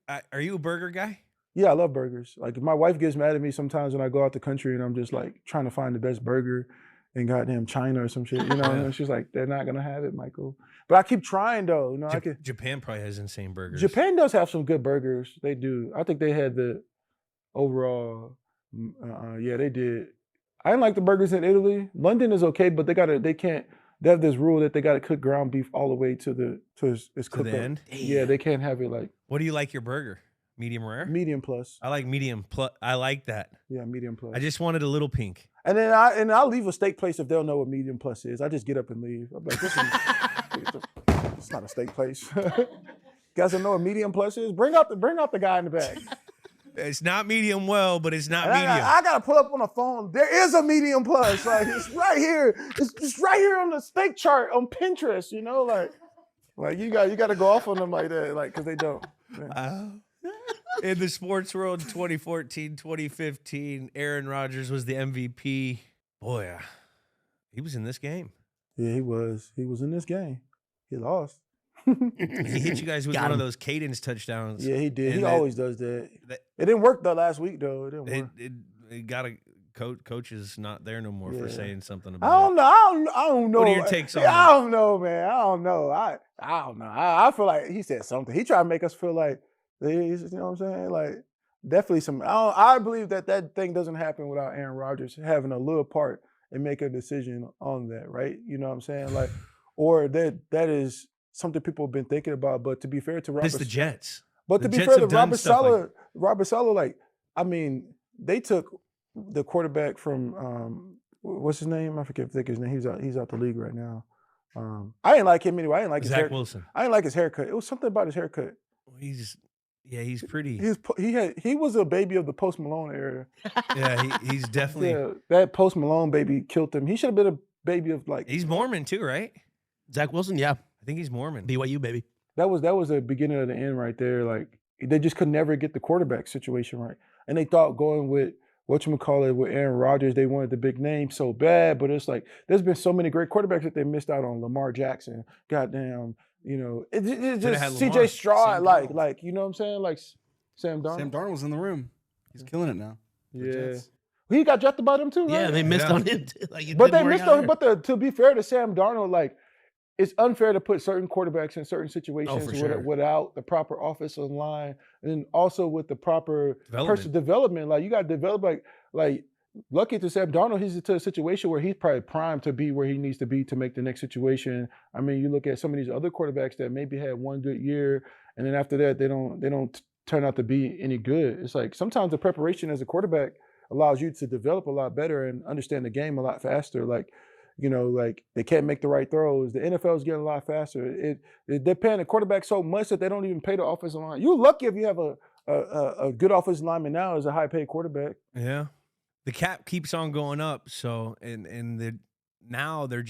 yeah. Are you a burger guy? Yeah, I love burgers. Like, my wife gets mad at me sometimes when I go out the country and I'm just like trying to find the best burger in goddamn China or some shit. You know, and she's like, they're not gonna have it, Michael. But I keep trying though. You know, I can. Japan probably has insane burgers. Japan does have some good burgers. They do. I think they had the overall. Yeah, they did. I didn't like the burgers in Italy. London is okay, but they have this rule that they gotta cook ground beef all the way to it's cooked the up. end? Yeah, they can't have it like What do you like your burger? Medium rare? medium plus. I like medium plus. I like that. Yeah, medium plus. I just wanted a little pink. And then I'll leave a steak place if they'll know what medium plus is. I just get up and leave. I'm like, it's not a steak place. You guys don't know what medium plus is? Bring out the guy in the back. It's not medium well, but it's not And medium. I gotta pull up on the phone. There is a medium plus. Like it's right here. It's right here on the steak chart on Pinterest. You know, like you got to go off on them like that, like because they don't. In the sports world, 2014, 2015, Aaron Rodgers was the MVP. Boy, he was in this game. Yeah, he was. He was in this game. He lost. He hit you guys with Got one of him. those cadence touchdowns. Yeah, he did. And He always does that. that- It didn't work though last week though. It didn't work. It got a coach is not there no more for Yeah. saying something I about don't know. I don't know. What are your takes on I that? don't know, man. I don't know. I don't know. I feel like he said something. He tried to make us feel like, you know what I'm saying? Like, definitely some. I believe that thing doesn't happen without Aaron Rodgers having a little part and make a decision on that, right? You know what I'm saying? Like, or that is something people have been thinking about. But to be fair to it. Robert, It's the Jets. but the to be Jets fair to have done Robert stuff like- Saleh, like, I mean, they took the quarterback from what's his name? I think his name. He's out the league right now. I didn't like him anyway. I didn't like his Zach hair. Wilson. I didn't like his haircut. It was something about his haircut. He's pretty. He was a baby of the Post Malone era. Yeah, he's definitely. Yeah, that Post Malone baby killed him. He should have been a baby of like. He's Mormon too, right? Zach Wilson, yeah. I think he's Mormon. BYU, baby. That was the beginning of the end right there. Like they just could never get the quarterback situation right, and they thought going with whatchamacallit with Aaron Rodgers, they wanted the big name so bad, but it's like there's been so many great quarterbacks that they missed out on. Lamar Jackson, goddamn, you know, it's Could've just had CJ Lamar. Stroud, Sam like Darnold. you know what I'm saying, like Sam Darnold. Sam Darnold was in the room. He's killing it now. for the Yeah. Jets. He got drafted by them too, right? Yeah, they missed Yeah. on him. Too. Like, it But didn't they work missed out on him. here. But to be fair to Sam Darnold, like it's unfair to put certain quarterbacks in certain situations for sure. without the proper offensive line, and then also with the proper Development. development. Like you got to develop. Like lucky to Sam Darnold, he's into a situation where he's probably primed to be where he needs to be to make the next situation. I mean, you look at some of these other quarterbacks that maybe had one good year, and then after that they don't turn out to be any good. It's like sometimes the preparation as a quarterback allows you to develop a lot better and understand the game a lot faster. Like, you know, like they can't make the right throws. The NFL is getting a lot faster. They're paying the quarterback so much that they don't even pay the offensive line. You're lucky if you have a good offensive lineman now as a high paid quarterback. Yeah. The cap keeps on going up. So, and now they're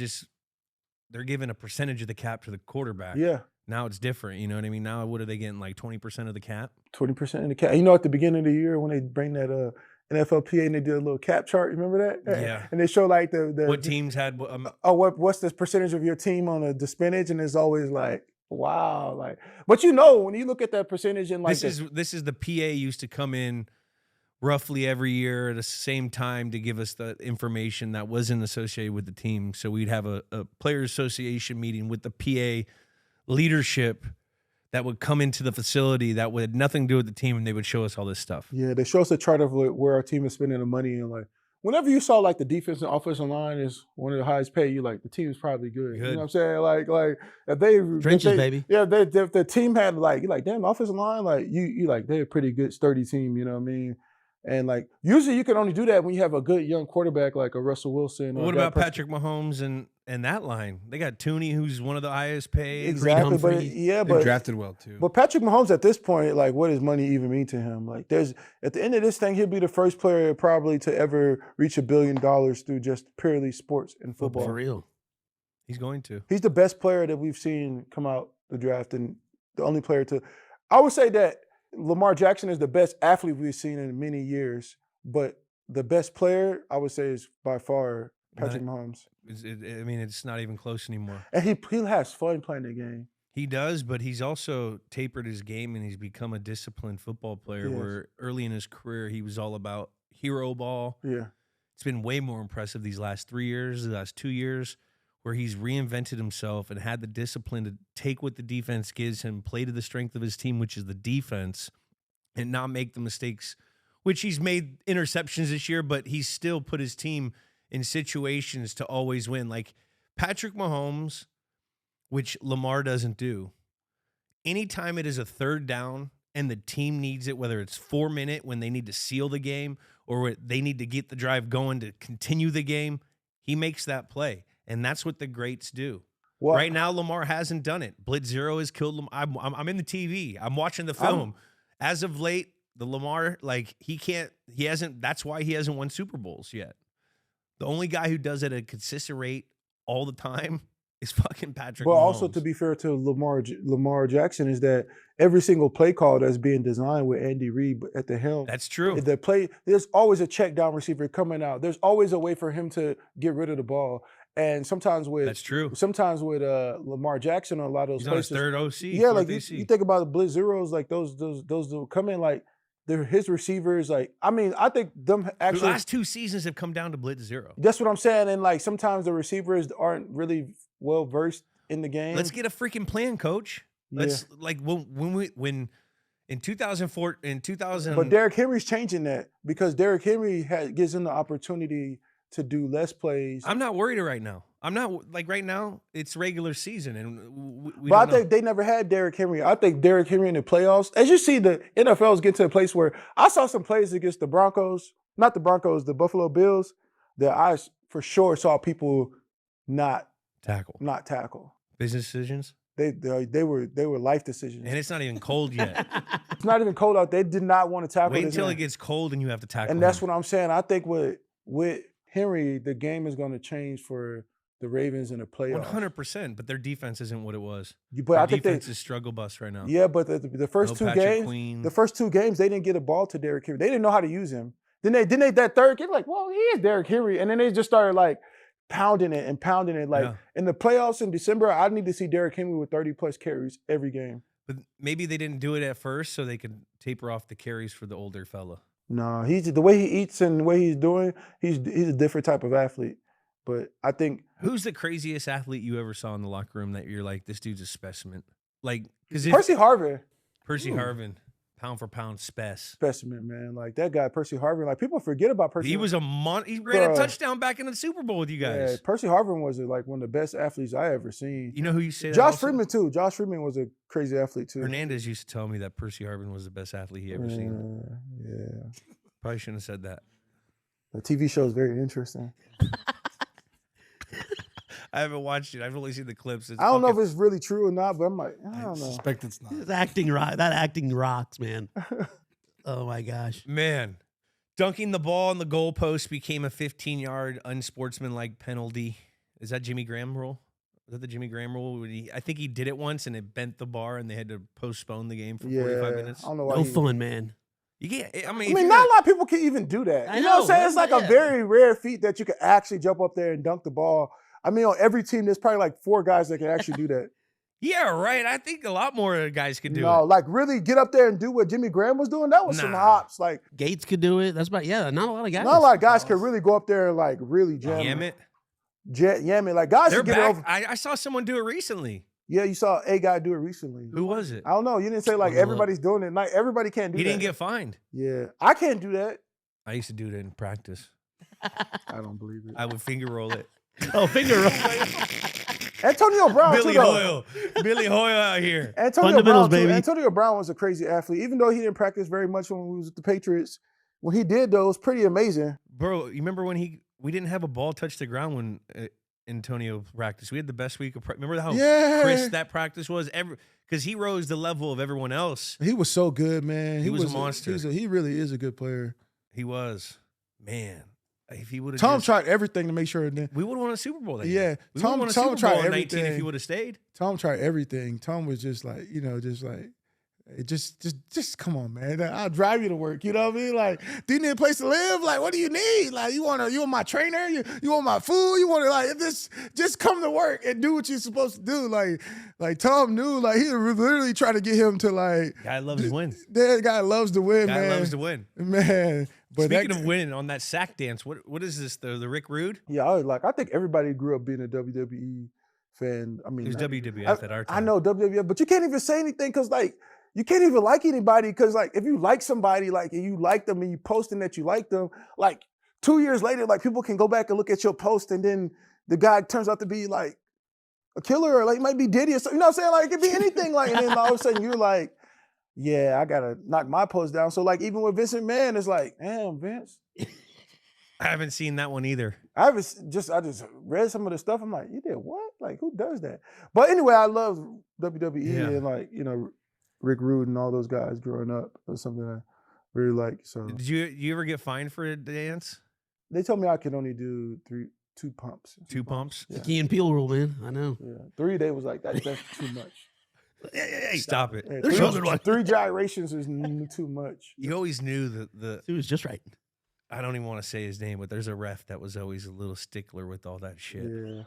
giving a percentage of the cap to the quarterback. Yeah, Now it's different. You know what I mean? Now, what are they getting? Like 20% of the cap? 20% in the cap. You know, at the beginning of the year when they bring that NFLPA and they did a little cap chart, remember that? Yeah. And they show like the What teams had? what's the percentage of your team on the spinach, and it's always like, wow, like. But you know, when you look at that percentage and like This is the PA used to come in roughly every year at the same time to give us the information that wasn't associated with the team. So we'd have a players association meeting with the PA leadership that would come into the facility that would have nothing to do with the team, and they would show us all this stuff. yeah, they show us a chart of where our team is spending the money, and like whenever you saw like the defense and offensive line is one of the highest paid, you like the team is probably good. You know what I'm saying? Like if they Trenches, if they- baby. Yeah, if the team had like you're like damn the offensive line, like you like they're a pretty good sturdy team. You know what I mean? And like usually you can only do that when you have a good young quarterback like a Russell Wilson. Or What a Dak about Patrick Mahomes and that line? They got Tooney, who's one of the highest paid. Exactly, but Humphrey. yeah, They but drafted well too. But Patrick Mahomes at this point, like, what does money even mean to him? Like, there's at the end of this thing, he'll be the first player probably to ever reach $1 billion through just purely sports and football. For real. He's going to. He's the best player that we've seen come out the draft, and the only player to. I would say that Lamar Jackson is the best athlete we've seen in many years, but the best player I would say is by far Patrick Mahomes, I mean, it's not even close anymore. and he has fun playing the game. He does, but he's also tapered his game and he's become a disciplined football player Yes. where early in his career he was all about hero ball. Yeah. It's been way more impressive these last 3 years, the last 2 years, where he's reinvented himself and had the discipline to take what the defense gives him, play to the strength of his team, which is the defense, and not make the mistakes, which he's made interceptions this year, but he's still put his team in situations to always win. Like Patrick Mahomes, which Lamar doesn't do, anytime it is a third down and the team needs it, whether it's 4 minute when they need to seal the game or they need to get the drive going to continue the game, he makes that play. And that's what the greats do. Well, Right now, Lamar hasn't done it. Blitz Zero has killed him. I'm in the TV. I'm watching the film. As of late, the Lamar, like that's why he hasn't won Super Bowls yet. The only guy who does it at a consistent rate all the time is fucking Patrick But Mahomes. also, to be fair to Lamar Jackson, is that every single play call that's being designed with Andy Reid at the helm. That's true. There's always a check down receiver coming out. There's always a way for him to get rid of the ball. And sometimes with That's true. Sometimes with Lamar Jackson on a lot of those He's places, on his third OC. yeah, like fourth you AC. think about the blitz zeros, like those will come in like they're his receivers. Like I mean, I think them The actually. last 2 seasons have come down to blitz zero. That's what I'm saying. And like sometimes the receivers aren't really well versed in the game. Let's get a freaking plan, coach. Let's like when in 2004 But Derrick Henry's changing that because Derrick Henry gives him the opportunity to do less plays. I'm not worried right now. I'm not like right now. It's regular season, and we But I don't know. think they never had Derrick Henry. I think Derrick Henry in the playoffs, as you see, the NFL is getting to a place where I saw some plays against the Broncos, not the Broncos, the Buffalo Bills, that I for sure saw people not tackle. Business decisions, They were life decisions. and it's not even cold yet. It's not even cold out. They did not want to tackle. Wait this until man. it gets cold, and you have to tackle. And that's him. what I'm saying. I think with Henry, the game is going to change for the Ravens in the playoffs. 100%. But their defense isn't what it was. But Their I think defense is struggle bus right now. yeah, but the first No two Patrick games, Queen. the first 2 games, they didn't get a ball to Derrick Henry. They didn't know how to use him. Then they that third game, like, well, he is Derrick Henry, and then they just started like pounding it. Like Yeah. in the playoffs in December, I need to see Derrick Henry with 30+ carries every game. But maybe they didn't do it at first, so they could taper off the carries for the older fella. No, he's the way he eats and the way he's doing. He's a different type of athlete. But I think Who's the craziest athlete you ever saw in the locker room that you're like, this dude's a specimen? Like, because Percy Harvin. Percy Harvin, pound for pound Specimen, man. Like that guy, Percy Harvin. Like people forget about Percy. He was he ran a Bruh. touchdown back in the Super Bowl with you guys. Yeah, Percy Harvin was like one of the best athletes I ever seen. You know who you say that Josh also? Freeman too. Josh Freeman was a crazy athlete too. Hernandez used to tell me that Percy Harvin was the best athlete he ever seen. Yeah. Probably shouldn't have said that. The TV show is very interesting. I haven't watched it. I've only seen the clips. I don't know if it's really true or not, but I'm like, I I don't know. suspect it's not. His acting that acting rocks, man. Oh my gosh. Man, dunking the ball on the goalpost became a 15-yard unsportsmanlike penalty. Is that Jimmy Graham rule? Is that the Jimmy Graham rule? I think he did it once and it bent the bar and they had to postpone the game for 45 minutes. I don't know why. No fun, man. You can't. I I mean, mean, not a lot of people can even do that. I You know what I'm know, saying? It's like yeah. a very rare feat that you can actually jump up there and dunk the ball. I mean, on every team, there's probably like 4 guys that can actually do that. yeah, right. I think a lot more guys could do No, it. like really get up there and do what Jimmy Graham was doing. That was some Nah. hops. Like Gates could do it. That's about not a lot of guys. not a lot of guys can really go up there and like really jam. Damn it. Jam it. Like guys They're should get back. over. I saw someone do it recently. Yeah, you saw a guy do it recently. Who was it? I don't know. You didn't say like Look. everybody's doing it. Like everybody can't do He that. didn't get fined. Yeah, I can't do that. I used to do it in practice. I don't believe it. I would finger roll it. Oh, finger roll. Antonio Brown Billy too, though. Hoyle. Billy Hoyle out here. Antonio Fundamentals, Brown, too. baby. Antonio Brown was a crazy athlete. Even though he didn't practice very much when he was with the Patriots, when he did though, it was pretty amazing. Bro, you remember when we didn't have a ball touch the ground when Antonio practiced? We had the best week of remember how Yeah. crisp that practice was? Because he rose the level of everyone else. He was so good, man. He was a monster. He really is a good player. He was. Man. If he would have Tom tried everything to make sure. we would have won a Super Bowl that Yeah, year. We Tom- would have Tom won a Super tried Bowl in 19 if he everything. would have stayed. Tom tried everything. Tom was just like, just come on, man. I'll drive you to work. You know what I mean? Like, do you need a place to live? Like, what do you need? Like, you want my trainer? You want my food? You want to like just come to work and do what you're supposed to do. Like Tom knew, like he was literally trying to get him to like. Guy loves to win. That guy loves to win, Guy man. loves to win. Man. But Speaking that, of winning on that sack dance, what is this? The Rick Rude? yeah, I think everybody grew up being a WWE fan. I mean, There's like, WWF at our time. I know WWF, but you can't even say anything because like you can't even like anybody because like if you like somebody like and you like them and you posting that you like them, like 2 years later, like people can go back and look at your post and then the guy turns out to be like a killer or like might be Diddy or something. You know what I'm saying? Like it could be anything. Like and then all of a sudden you're like, yeah, I gotta knock my post down. So like even with Vincent Mann, it's like, damn, Vince. I haven't seen that one either. I just read some of the stuff. I'm like, you did what? Like, who does that? But anyway, I love WWE Yeah. and like, Rick Rude and all those guys growing up. It was something that Really like so. Did you ever get fined for a dance? They told me I could only do two pumps. Two pumps? Yeah. Key and Peele rule, man. I know. Yeah. 3 they was like that's too much. Hey, Stop it. Yeah, There's something wrong. 3 gyrations is too much. You always knew that It was just right. I don't even want to say his name, but there's a ref that was always a little stickler with all that shit. Yeah.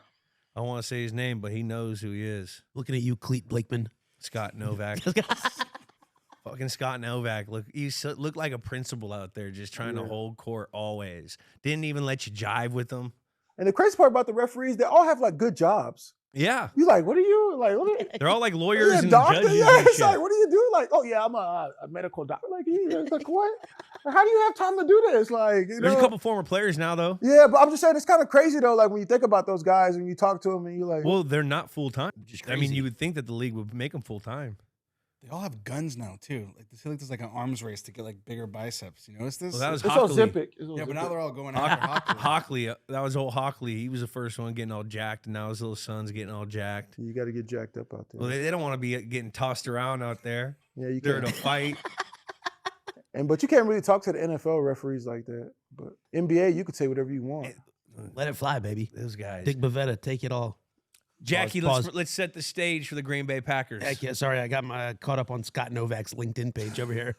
I don't want to say his name, but he knows who he is. Looking at you, Cleet Blakeman. Scott Novak. Fucking Scott Novak. Look, looked like a principal out there just trying to hold court always. Didn't even let you jive with them. And the crazy part about the referees, they all have like good jobs. Yeah. You like, what are you like? What are you, They're all like lawyers yeah, and doctor? judges Yeah, and it's shit. like, what do you do? Like, oh yeah, I'm a medical doctor. Like, it's like what? How do you have time to do this? Like, you There's know? a couple former players now, though. Yeah, but I'm just saying it's kind of crazy though. Like when you think about those guys and you talk to them and you're like, Well, they're not full-time. Just I mean, crazy. you would think that the league would make them full-time. They all have guns now too. Like I feel like there's like an arms race to get like bigger biceps. You notice this? Well, that was it's Hockley. Ozempic. It's yeah, but Ozempic. now they're all going after Hockley. Hockley, that was old Hockley. He was the first one getting all jacked, and now his little son's getting all jacked. You got to get jacked up out there. Well, they don't want to be getting tossed around out there. Yeah, you They're in can't. a fight. But you can't really talk to the NFL referees like that. But NBA, you could say whatever you want. Let it fly, baby. Those guys. Dick Bavetta, take it all. Jackie, Pause. let's set the stage for the Green Bay Packers. Heck yeah, sorry, I got caught up on Scott Novak's LinkedIn page over here.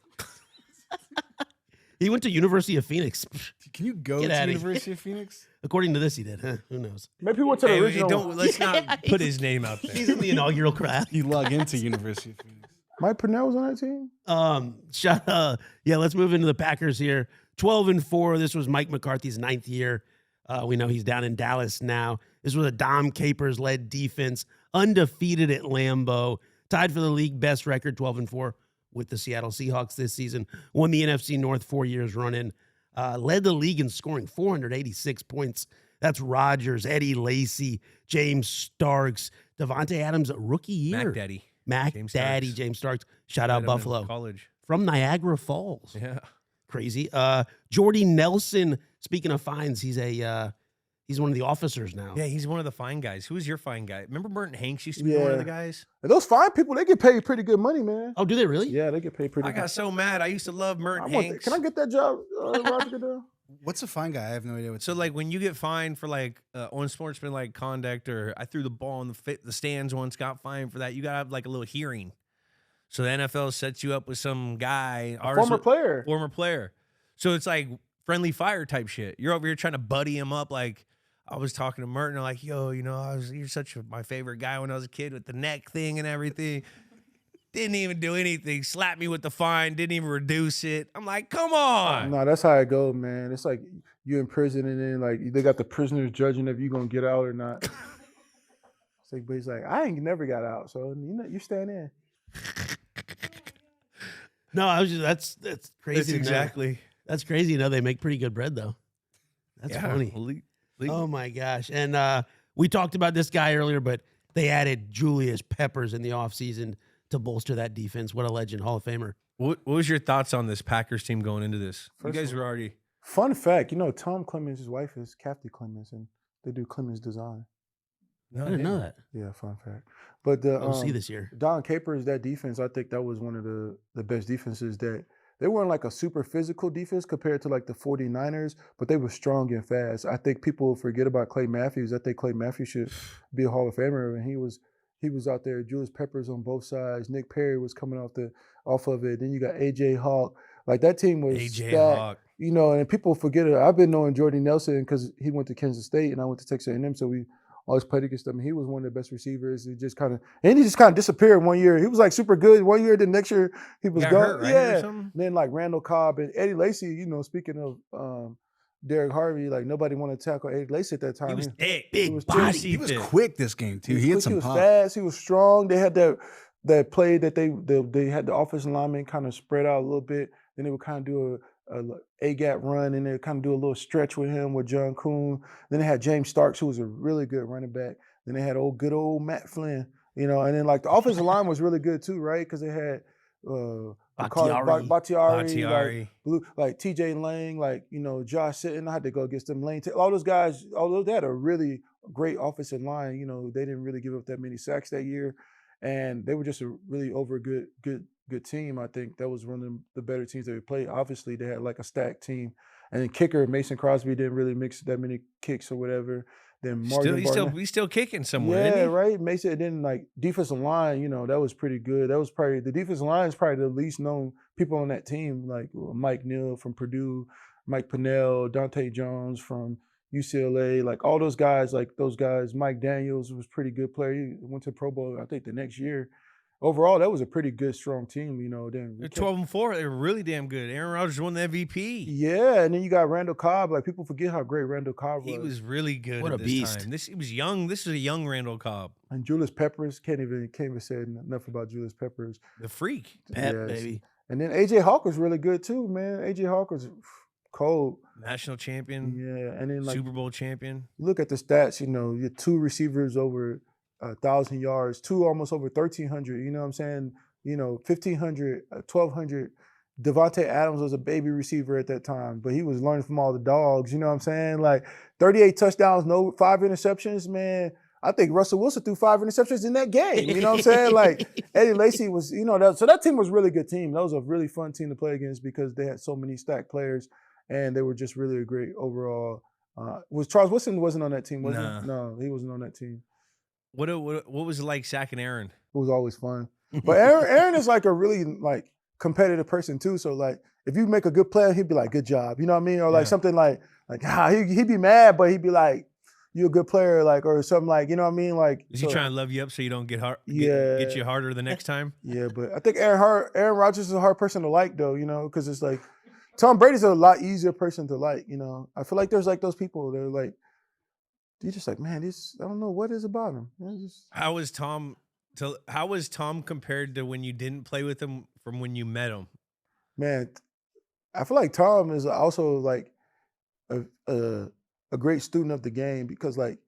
He went to University of Phoenix. Can you go Get to outta here. University of Phoenix? According to this, he did. Huh? Who knows? Maybe he went to the Hey, original. let's Yeah, not put his name out there. He's in the inaugural crowd. You log into University of Phoenix. Mike Purnell was on that team? Let's move into the Packers here. 12-4. This was Mike McCarthy's 9th year. We know he's down in Dallas now. This was a Dom Capers-led defense, undefeated at Lambeau, tied for the league best record, 12-4, with the Seattle Seahawks this season. Won the NFC North 4 years running. Led the league in scoring 486 points. That's Rodgers, Eddie Lacy, James Starks, Devontae Adams, rookie year. Mac James Starks. Shout out Met him in Buffalo. College. From Niagara Falls. Yeah. Crazy. Jordy Nelson, speaking of fines, he's one of the officers now. Yeah, he's one of the fine guys. Who's your fine guy? Remember Burton Hanks used to be one of the guys? And those fine people, they get paid pretty good money, man. Oh, do they really? Yeah, they get paid pretty I good. got so mad. I used to love Burton Hanks. Can I get that job, Roger Goodell? What's a fine guy? I have no idea what. So, like, when you get fined for, like, unsportsmanlike conduct, or I threw the ball in the stands once, got fined for that, you got to have, like, a little hearing. So the NFL sets you up with some guy. Former player. Former player. So it's like friendly fire type shit. You're over here trying to buddy him up. Like, I was talking to Merton, like, yo, you're such my favorite guy when I was a kid with the neck thing and everything. Didn't even do anything. Slapped me with the fine. Didn't even reduce it. I'm like, come on. No, that's how it goes, man. It's like you're in prison and then like they got the prisoners judging if you're gonna get out or not. It's like, but he's like, I ain't never got out, so you staying in. No, I was just that's crazy. That's exactly. That's crazy. They make pretty good bread though. That's Yeah, funny. Oh my gosh. And we talked about this guy earlier, but they added Julius Peppers in the offseason to bolster that defense. What a legend, Hall of Famer. What was your thoughts on this Packers team going into this? First you guys of all- were already. Fun fact, Tom Clemens, his wife is Kathy Clemens, and they do Clemens Design. I didn't know that. Yeah, fun fact. But the We'll see this year. Don Capers, that defense, I think that was one of the best defenses that they weren't like a super physical defense compared to like the 49ers, but they were strong and fast. I think people forget about Clay Matthews. I think Clay Matthews should be a Hall of Famer, and he was out there. Julius Peppers on both sides. Nick Perry was coming off of it. Then you got AJ Hawk. Like that team was AJ stacked. Hawk. And people forget it. I've been knowing Jordy Nelson because he went to Kansas State and I went to Texas A&M, so we always played against him. He was one of the best receivers. He just kind of disappeared one year. He was like super good one year. The next year he was Got gone. hurt, right, or Yeah. something? Then like Randall Cobb and Eddie Lacy. Speaking of Derek Harvey, like nobody wanted to tackle Eddie Lacy at that time. He was thick. Big was body. He was thick. quick this game too. He had some was pop. fast. He was strong. They had that play that they had the offensive lineman kind of spread out a little bit. Then they would kind of do a gap run, and they would kind of do a little stretch with him with John Kuhn. Then they had James Starks, who was a really good running back. Then they had good old Matt Flynn, and then like the offensive line was really good too, right? Because they had Bakhtiari, like TJ Lang, Josh Sitton. I had to go against them. Lane, all those guys, although they had a really great offensive line, they didn't really give up that many sacks that year, and they were just a really good good team. I think that was one of the better teams that we played. Obviously, they had like a stacked team. And then kicker, Mason Crosby didn't really mix that many kicks or whatever. Then Morgan Barnett. He's still kicking somewhere, Yeah, isn't he? right. Mason, and then like defensive line, that was pretty good. That was probably the defensive line is probably the least known people on that team, like Mike Neal from Purdue, Mike Pinnell, Dante Jones from UCLA, like all those guys, Mike Daniels was a pretty good player. He went to Pro Bowl, I think, the next year. Overall, that was a pretty good, strong team, Then They're 12-4. They're really damn good. Aaron Rodgers won the MVP. Yeah, and then you got Randall Cobb. Like people forget how great Randall Cobb was. He was really good. What at a this beast. Time. He was young. This is a young Randall Cobb. And Julius Peppers can't even say enough about Julius Peppers. The freak. Pep, Yes. baby. And then AJ Hawk was really good too, man. AJ Hawk was cold. National champion. Yeah, and then like Super Bowl champion. look at the stats. You had 2 receivers over 1,000 yards, 2 almost over 1,300. You know what I'm saying? 1,500, 1,200. Devontae Adams was a baby receiver at that time, but he was learning from all the dogs. You know what I'm saying? Like 38 touchdowns, 5 interceptions, man. I think Russell Wilson threw 5 interceptions in that game. You know what I'm saying? Like Eddie Lacy was, so that team was a really good team. That was a really fun team to play against because they had so many stacked players, and they were just really a great overall. Was Charles Woodson wasn't on that team, was he? No, he wasn't on that team. What was it like sacking Aaron? It was always fun. But Aaron is like a really like competitive person too. So like if you make a good play, he'd be like, "Good job," you know what I mean? Or like something like he'd be mad, but he'd be like, "You're a good player," like or something like, you know what I mean? Like Is he trying to love you up so you don't get hard? Yeah. Get you harder the next time? Yeah, but I think Aaron Rodgers is a hard person to like though, because it's like Tom Brady's a lot easier person to like, I feel like there's like those people that are like, you're just like, man, I don't know what is about him. How was Tom compared to when you didn't play with him from when you met him? Man, I feel like Tom is also like a great student of the game because like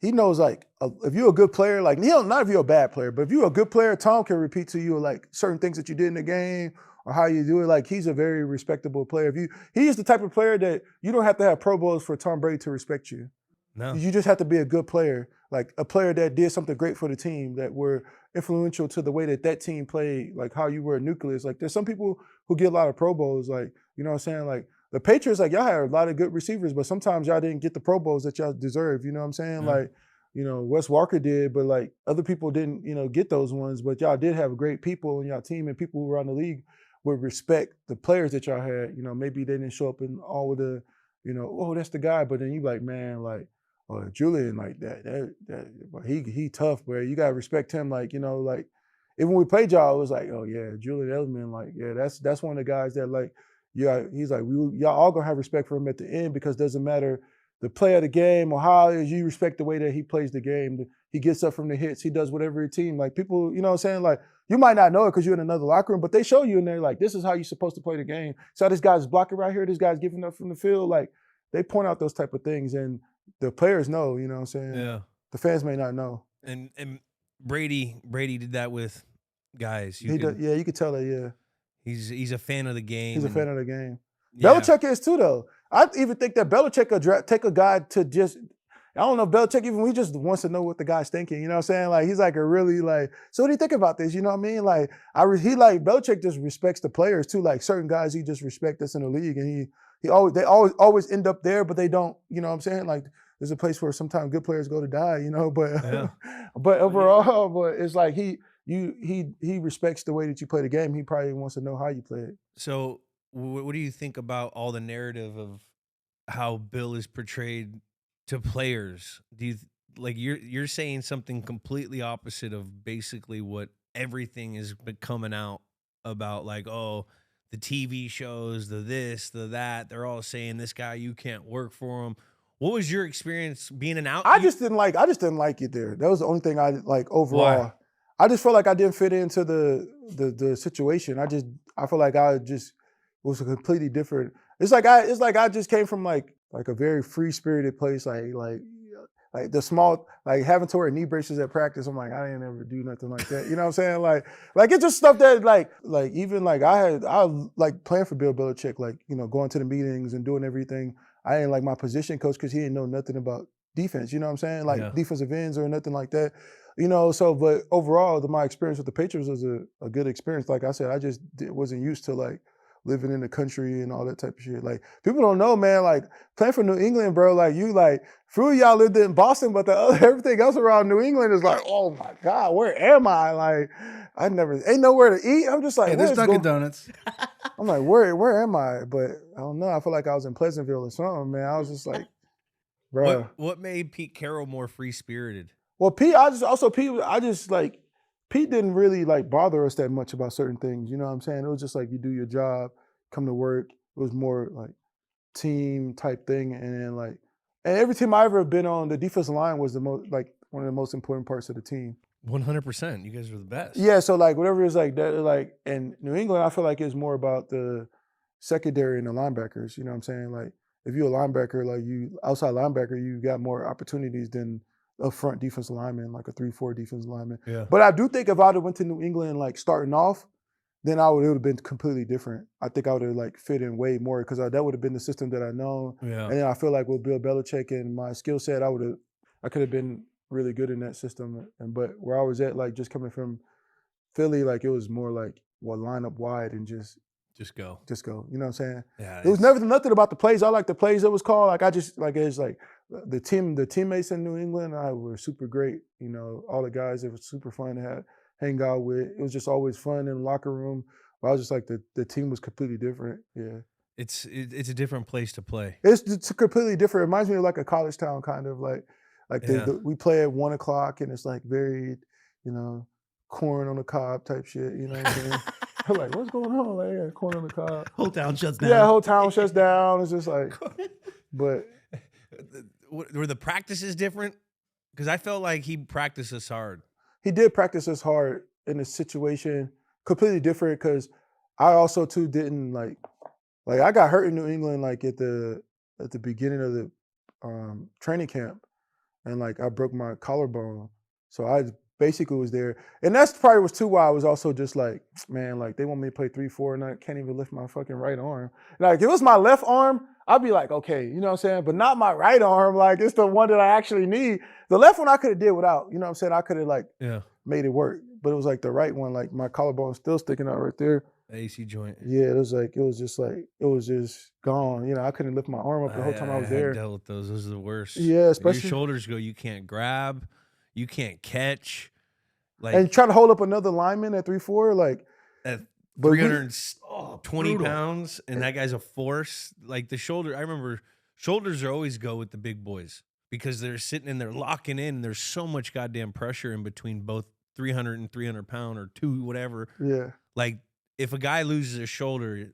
he knows like if you're a good player, like not if you're a bad player, but if you're a good player, Tom can repeat to you like certain things that you did in the game or how you do it. Like he's a very respectable player. He is the type of player that you don't have to have Pro Bowls for Tom Brady to respect you. No. You just have to be a good player, like a player that did something great for the team, that were influential to the way that team played, like how you were a nucleus. Like there's some people who get a lot of Pro Bowls, like, you know what I'm saying? Like the Patriots, like y'all had a lot of good receivers, but sometimes y'all didn't get the Pro Bowls that y'all deserve, you know what I'm saying? Yeah. Like, Wes Walker did, but like other people didn't, get those ones, but y'all did have great people in y'all team and people who were around the league would respect the players that y'all had. Maybe they didn't show up in all of the, oh, that's the guy, but then you like, man, like, or Julian like that he tough, bro. You gotta respect him. Like, like even when we played y'all, it was like, oh yeah, Julian Edelman, like, yeah, that's one of the guys that like, yeah, he's like, y'all all gonna have respect for him at the end because it doesn't matter the play of the game or how it is, you respect the way that he plays the game. He gets up from the hits, he does whatever your team, like people, you know what I'm saying? Like you might not know it because you're in another locker room, but they show you in there like this is how you're supposed to play the game. So this guy's blocking right here, this guy's giving up from the field, like they point out those type of things and the players know, you know what I'm saying? Yeah. The fans may not know. And Brady did that with guys. You could tell that, yeah. He's a fan of the game. He's a fan of the game. Yeah. Belichick is too, though. I even think that Belichick could take a guy to just, I don't know if Belichick even, he just wants to know what the guy's thinking, you know what I'm saying? Like, he's like a really like, so what do you think about this? You know what I mean? Like, Belichick just respects the players too. Like certain guys, he just respects us in the league and they always end up there, but they don't, you know what I'm saying? Like, there's a place where sometimes good players go to die, but Yeah. but overall, but it's like he respects the way that you play the game. He probably wants to know how you play it. So what do you think about all the narrative of how Bill is portrayed to players? Do you like you're saying something completely opposite of basically what everything is coming out about, like, oh, the TV shows, the this, the that, they're all saying this guy, you can't work for him. What was your experience being an out? I just didn't like it there. That was the only thing I like overall. Why? I just felt like I didn't fit into the situation. I feel like I just was a completely different. It's like I just came from like a very free spirited place, like the small, like having to wear knee braces at practice. I'm like, I didn't ever do nothing like that. You know what I'm saying? Like it's just stuff that like even like I like playing for Bill Belichick, like, going to the meetings and doing everything. I didn't like my position coach because he didn't know nothing about defense. You know what I'm saying? Like defensive ends or nothing like that. You know, so but overall, my experience with the Patriots was a good experience. Like I said, I just wasn't used to like living in the country and all that type of shit. Like people don't know, man. Like playing for New England, bro. Like you, like few of y'all lived in Boston, but everything else around New England is like, oh my God, where am I? Like I never ain't nowhere to eat. I'm just like, Hey, there's what's Dunkin' going- Donuts. I'm like, where am I? But I don't know. I feel like I was in Pleasantville or something, man. I was just like, bro. What made Pete Carroll more free spirited? Well, Pete didn't really like bother us that much about certain things. You know what I'm saying? It was just like you do your job, come to work. It was more like team type thing, and then like, and every team I ever been on, the defensive line was the most like one of the most important parts of the team. 100%. You guys were the best. Yeah, so like whatever is like that, like in New England, I feel like it's more about the secondary and the linebackers. You know what I'm saying? Like if you're a linebacker, like you outside linebacker, you got more opportunities than a front defensive lineman, like a 3-4 defensive lineman. Yeah. But I do think if I'd have went to New England like starting off, then it would have been completely different. I think I would have like fit in way more because that would have been the system that I know. Yeah. And then I feel like with Bill Belichick and my skill set, I could have been really good in that system. But where I was at, like just coming from Philly, like it was more like line up wide and just go. You know what I'm saying? Yeah. It was never nothing about the plays. I like the plays that was called. Like I just like it's like the teammates in New England were super great. You know, all the guys, it was super fun to hang out with. It was just always fun in the locker room. But I was just like the team was completely different. Yeah. It's a different place to play. It's completely different. It reminds me of like a college town kind of like Yeah. we play at 1:00 and it's like very, you know, corn on the cob type shit. You know what I'm saying? I'm like, what's going on? Like, yeah, corn on the cob. Whole town shuts down. Yeah, whole town shuts down. It's just like, but Were the practices different? Because I felt like he practiced us hard. he did practice us hard in a situation completely different because I also too didn't like I got hurt in New England like at the beginning of the training camp and like I broke my collarbone. So I basically was there. And that's probably was too why I was also just like, man, like they want me to play 3-4 and I can't even lift my fucking right arm. Like if it was my left arm, I'd be like, okay, you know what I'm saying? But not my right arm. Like it's the one that I actually need. The left one I could have did without, you know what I'm saying? I could have like made it work. But it was like the right one, like my collarbone still sticking out right there. AC joint. Yeah, it was just gone. You know, I couldn't lift my arm up the whole time I was there. dealt with those. Those are the worst. Yeah, especially your shoulders go. You can't grab. You can't catch. Like and trying to hold up another lineman at 3-4, like at but we- 320 pounds, and that guy's a force. Like the shoulder. I remember shoulders are always go with the big boys because they're sitting and they're locking in. And there's so much goddamn pressure in between both 300 and 300 pound or two, whatever. Yeah. Like if a guy loses a shoulder,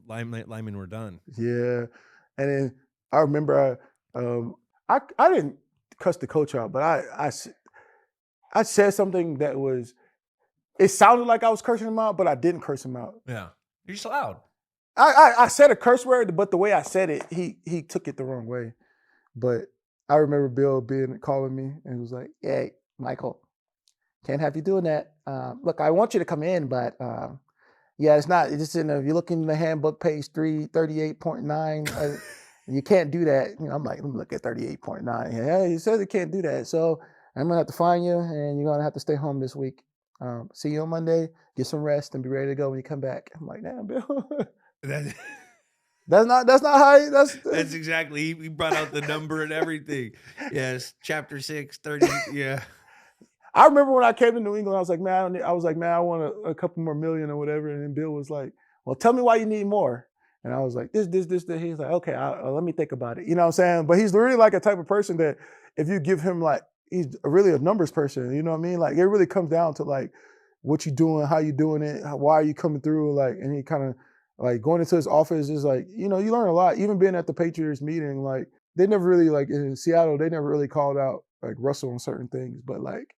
linemen were done. Yeah, and then I remember I didn't cuss the coach out, but I said something that was, it sounded like I was cursing him out, but I didn't curse him out. Yeah, you're just loud. I said a curse word, but the way I said it, he took it the wrong way. But I remember Bill calling me and was like, "Hey, Michael, can't have you doing that. Look, I want you to come in, but." Yeah, it's not. It's in. If you look in the handbook, page 338.9, you can't do that. You know, I'm like, let me look at 38.9. Yeah, he says it can't do that. So I'm gonna have to fine you, and you're gonna have to stay home this week. See you on Monday. Get some rest and be ready to go when you come back. I'm like, damn, Bill. That's not how. That's exactly. He brought out the number and everything. Yes, chapter 6, 30. Yeah. I remember when I came to New England, I was like, man, I want a couple more million or whatever. And then Bill was like, well, tell me why you need more. And I was like, this. He's like, okay, let me think about it. You know what I'm saying? But he's really like a type of person that if you give him like, he's really a numbers person. You know what I mean? Like it really comes down to like what you doing, how you doing it, why are you coming through? Like, and he kind of like going into his office is like, you know, you learn a lot. Even being at the Patriots meeting, like they never really like in Seattle, they never really called out like Russell on certain things, but like,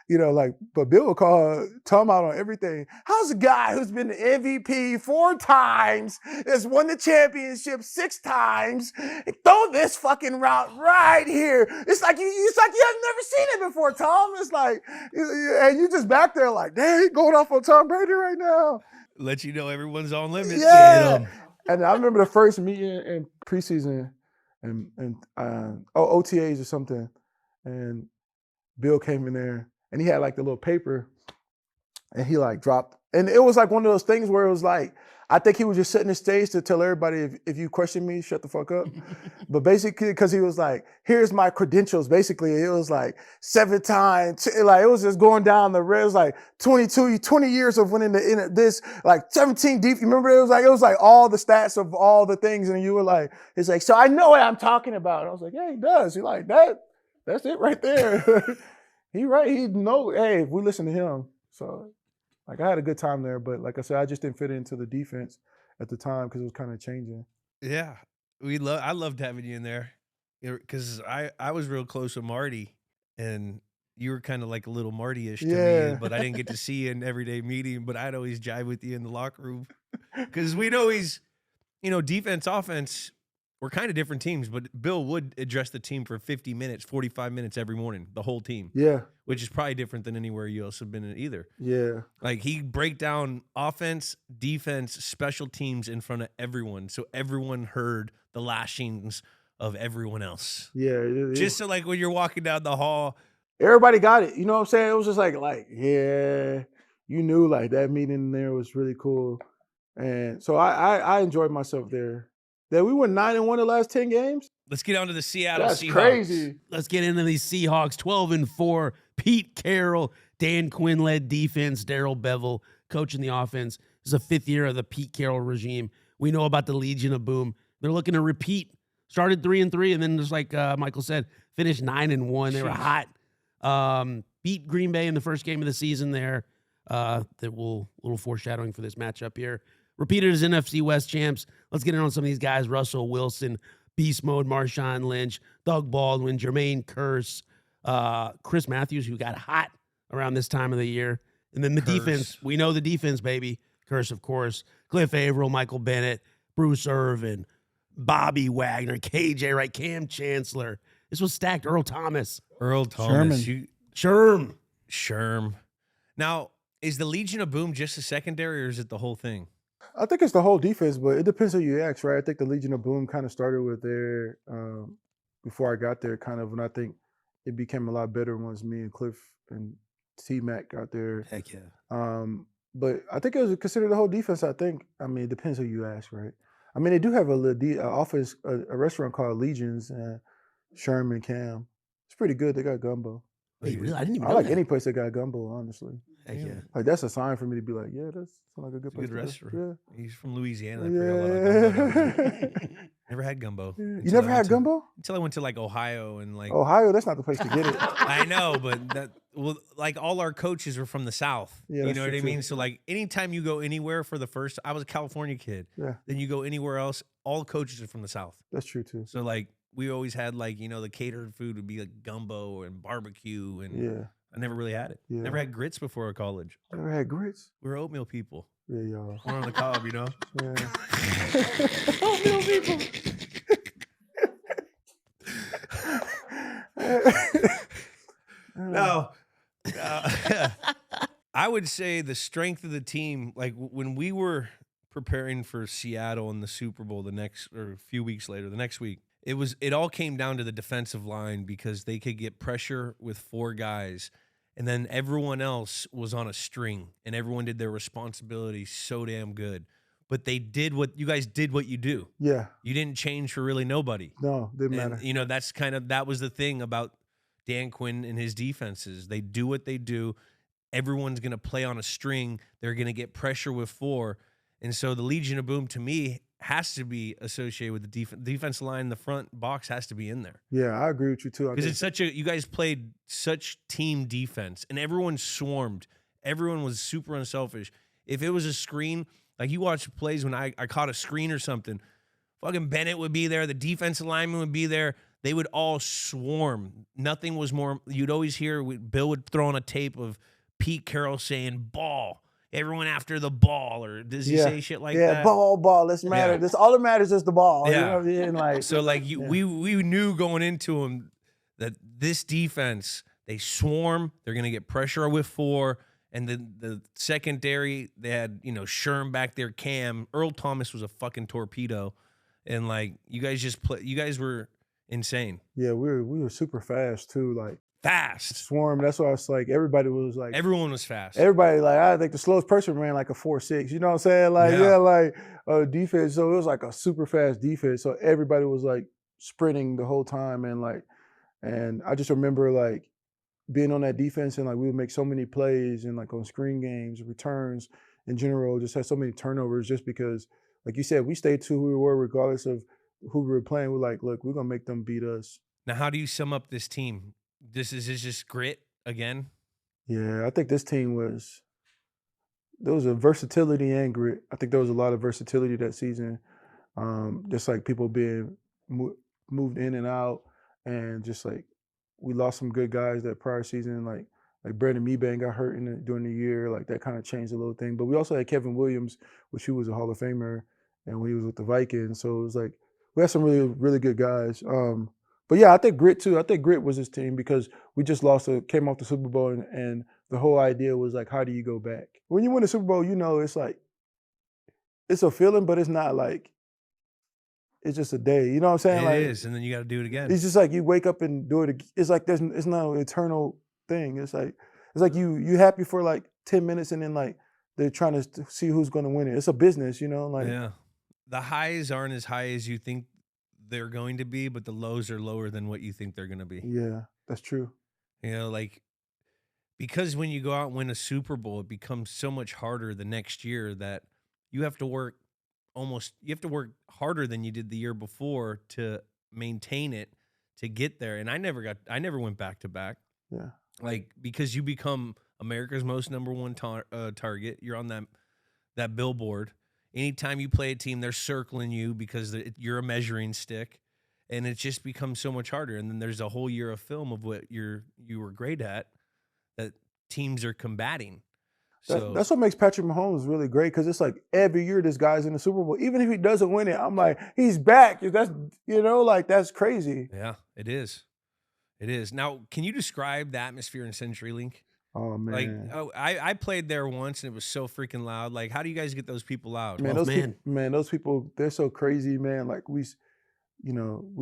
you know, like, but Bill would call Tom out on everything. How's a guy who's been the MVP 4 times, has won the championship 6 times, and throw this fucking route right here? It's like you have never seen it before, Tom. It's like, and you just back there like, damn, he going off on Tom Brady right now. Let you know everyone's on limits. Yeah. And I remember the first meeting in preseason and OTAs or something, and Bill came in there. and he had like the little paper, and he like dropped, and it was like one of those things where it was like, I think he was just setting the stage to tell everybody, if you question me, shut the fuck up. But basically, because he was like, here's my credentials. Basically, it was like 7 times, like it was just going down the red. It was like 20 years of winning this, like 17 deep. You remember it was like all the stats of all the things, and you were like, it's like, so I know what I'm talking about. And I was like, yeah, he does. He like that. That's it right there. He right. He know. Hey, if we listen to him, so. Like, I had a good time there, but like I said, I just didn't fit into the defense at the time because it was kind of changing. Yeah, I loved having you in there because I was real close with Marty, and you were kind of like a little Marty-ish to Yeah. me, but I didn't get to see you in everyday meeting. But I'd always jive with you in the locker room because we'd always, defense, offense. We're kind of different teams, but Bill would address the team for 50 minutes, 45 minutes every morning, the whole team. Yeah. Which is probably different than anywhere you else have been in either. Yeah. Like, he'd break down offense, defense, special teams in front of everyone, so everyone heard the lashings of everyone else. Yeah. Just so, like, when you're walking down the hall. Everybody got it. You know what I'm saying? It was just like, yeah, you knew like that meeting there was really cool. And so I enjoyed myself there. That we went 9-1 the last 10 games. Let's get on to the Seattle That's Seahawks. crazy. Let's get into these Seahawks. 12-4. Pete Carroll, Dan Quinn led defense. Darrell Bevel coaching the offense. This is the 5th year of the Pete Carroll regime. We know about the Legion of Boom. They're looking to repeat. Started 3-3, and then just like Michael said, finished 9-1. They were hot. Beat Green Bay in the first game of the season there. That will little foreshadowing for this matchup here. Repeated as NFC West champs. Let's get in on some of these guys. Russell Wilson, Beast Mode, Marshawn Lynch, Doug Baldwin, Jermaine Kearse, Chris Matthews, who got hot around this time of the year. And then the defense. We know the defense, baby. Kearse, of course. Cliff Averill, Michael Bennett, Bruce Irvin, Bobby Wagner, KJ Wright, Cam Chancellor. This was stacked. Earl Thomas. Sherm. Now, is the Legion of Boom just a secondary, or is it the whole thing? I think it's the whole defense, but it depends who you ask, right? I think the Legion of Boom kind of started with their, before I got there, kind of, and I think it became a lot better once me and Cliff and T-Mac got there. Heck yeah. But I think it was considered the whole defense, I think. I mean, it depends who you ask, right? I mean, they do have a restaurant called Legion's, and Sherman Cam. It's pretty good. They got gumbo. Wait, really? I didn't even I know like that. any place that got gumbo, honestly. Heck yeah. Like, that's a sign for me to be like, yeah, that's like a good place. Good to go. restaurant. He's from Louisiana. Yeah. Never had gumbo. You never had gumbo? Until I went to like Ohio and like Ohio, that's not the place to get it. I know, but like all our coaches were from the South. Yeah, you that's know what true, I mean? too. So like anytime you go anywhere for the first, I was a California kid. Yeah, Then you go anywhere else, all coaches are from the South. that's true too. So like we always had like, the catered food would be like gumbo and barbecue, and Yeah. I never really had it. Yeah. Never had grits before college. Never had grits? We were oatmeal people. Yeah, y'all. We're on the cob, Yeah. Oatmeal people. No. I would say the strength of the team, like when we were preparing for Seattle in the Super Bowl a few weeks later, the next week, it all came down to the defensive line because they could get pressure with 4 guys, and then everyone else was on a string, and everyone did their responsibility so damn good. But you guys did what you do. Yeah. You didn't change for really nobody. No, didn't matter. And, that was the thing about Dan Quinn and his defenses. They do what they do. Everyone's going to play on a string. They're going to get pressure with 4. And so the Legion of Boom, to me, has to be associated with the defensive line. The front box has to be in there. Yeah, I agree with you too. Because you guys played such team defense, and everyone swarmed. Everyone was super unselfish. If it was a screen, like you watch plays when I caught a screen or something, fucking Bennett would be there. The defensive lineman would be there. They would all swarm. Nothing was more. You'd always hear Bill would throw on a tape of Pete Carroll saying ball. Everyone after the ball, or does he say shit like that? Yeah, ball. Let's matter. Yeah. This all that matters is the ball. Yeah. You know what I mean? Like, So like we knew going into him that this defense, they swarm. They're gonna get pressure with 4, and then the secondary, they had Sherm back there, Cam. Earl Thomas was a fucking torpedo, and like you guys were insane. yeah, we were super fast too. Like Fast. Swarm. That's why it's like everybody was like Everyone was fast. everybody like I think the slowest person ran like a 4.6. You know what I'm saying? Like Yeah. like defense. So it was like a super fast defense. So everybody was like sprinting the whole time and I just remember like being on that defense and like we would make so many plays and like on screen games, returns in general, just had so many turnovers just because, like you said, we stayed to who we were regardless of who we were playing. We're like, look, we're gonna make them beat us. Now, how do you sum up this team? This is just grit again. Yeah, I think this team there was a versatility and grit. I think there was a lot of versatility that season. Just like people being moved in and out, and just like we lost some good guys that prior season, like Brandon Meebang got hurt during the year, like that kind of changed a little thing. But we also had Kevin Williams, which he was a Hall of Famer, and when he was with the Vikings, so it was like we had some really really good guys. But yeah, I think grit too. I think grit was his team because we just came off the Super Bowl, and the whole idea was like, how do you go back? When you win the Super Bowl, you know, it's like, it's a feeling, but it's not like, it's just a day. You know what I'm saying? It is, and then you got to do it again. It's just like you wake up and do it. It's like it's not an eternal thing. It's like you happy for like 10 minutes and then like they're trying to see who's going to win it. It's a business, you know? Like yeah, the highs aren't as high as you think they're going to be, but the lows are lower than what you think they're going to be. Yeah, that's true. You know, like, because when you go out and win a Super Bowl, it becomes so much harder the next year that you have to work harder than you did the year before to maintain it, to get there. And I never went back to back. Yeah. Like, because you become America's most number one target. You're on that billboard. Anytime you play a team, they're circling you because you're a measuring stick, and it just becomes so much harder. And then there's a whole year of film of what you were great at that teams are combating. So That's what makes Patrick Mahomes really great because it's like every year this guy's in the Super Bowl. Even if he doesn't win it, I'm like, he's back. That's that's crazy. yeah, it is. It is. Now, can you describe the atmosphere in CenturyLink? Oh man. Like, I played there once and it was so freaking loud. Like, how do you guys get those people out? Man, those people, they're so crazy, man. Like we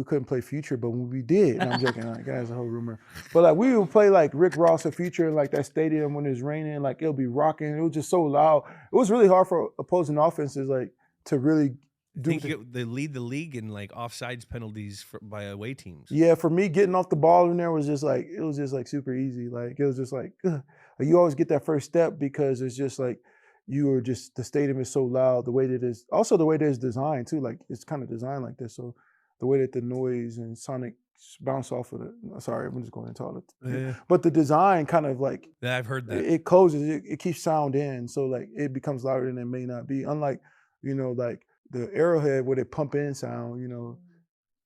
couldn't play Future, but when we did, and I'm joking, like that's a whole rumor. But like we would play like Rick Ross or Future in like that stadium when it was raining, like it'll be rocking. It was just so loud. It was really hard for opposing offenses like to really do. I think they lead the league in like offsides penalties by away teams. Yeah, for me, getting off the ball in there was just like super easy. Like it was just like you always get that first step because it's just like the stadium is so loud. The way that it's designed too. Like it's kind of designed like this, so. The way that the noise and sonic bounce off of it. Sorry, I'm just going into all it. Yeah. But the design kind of like Yeah, I've heard that. it closes. It keeps sound in, so like it becomes louder than it may not be. Unlike like the Arrowhead where they pump in sound.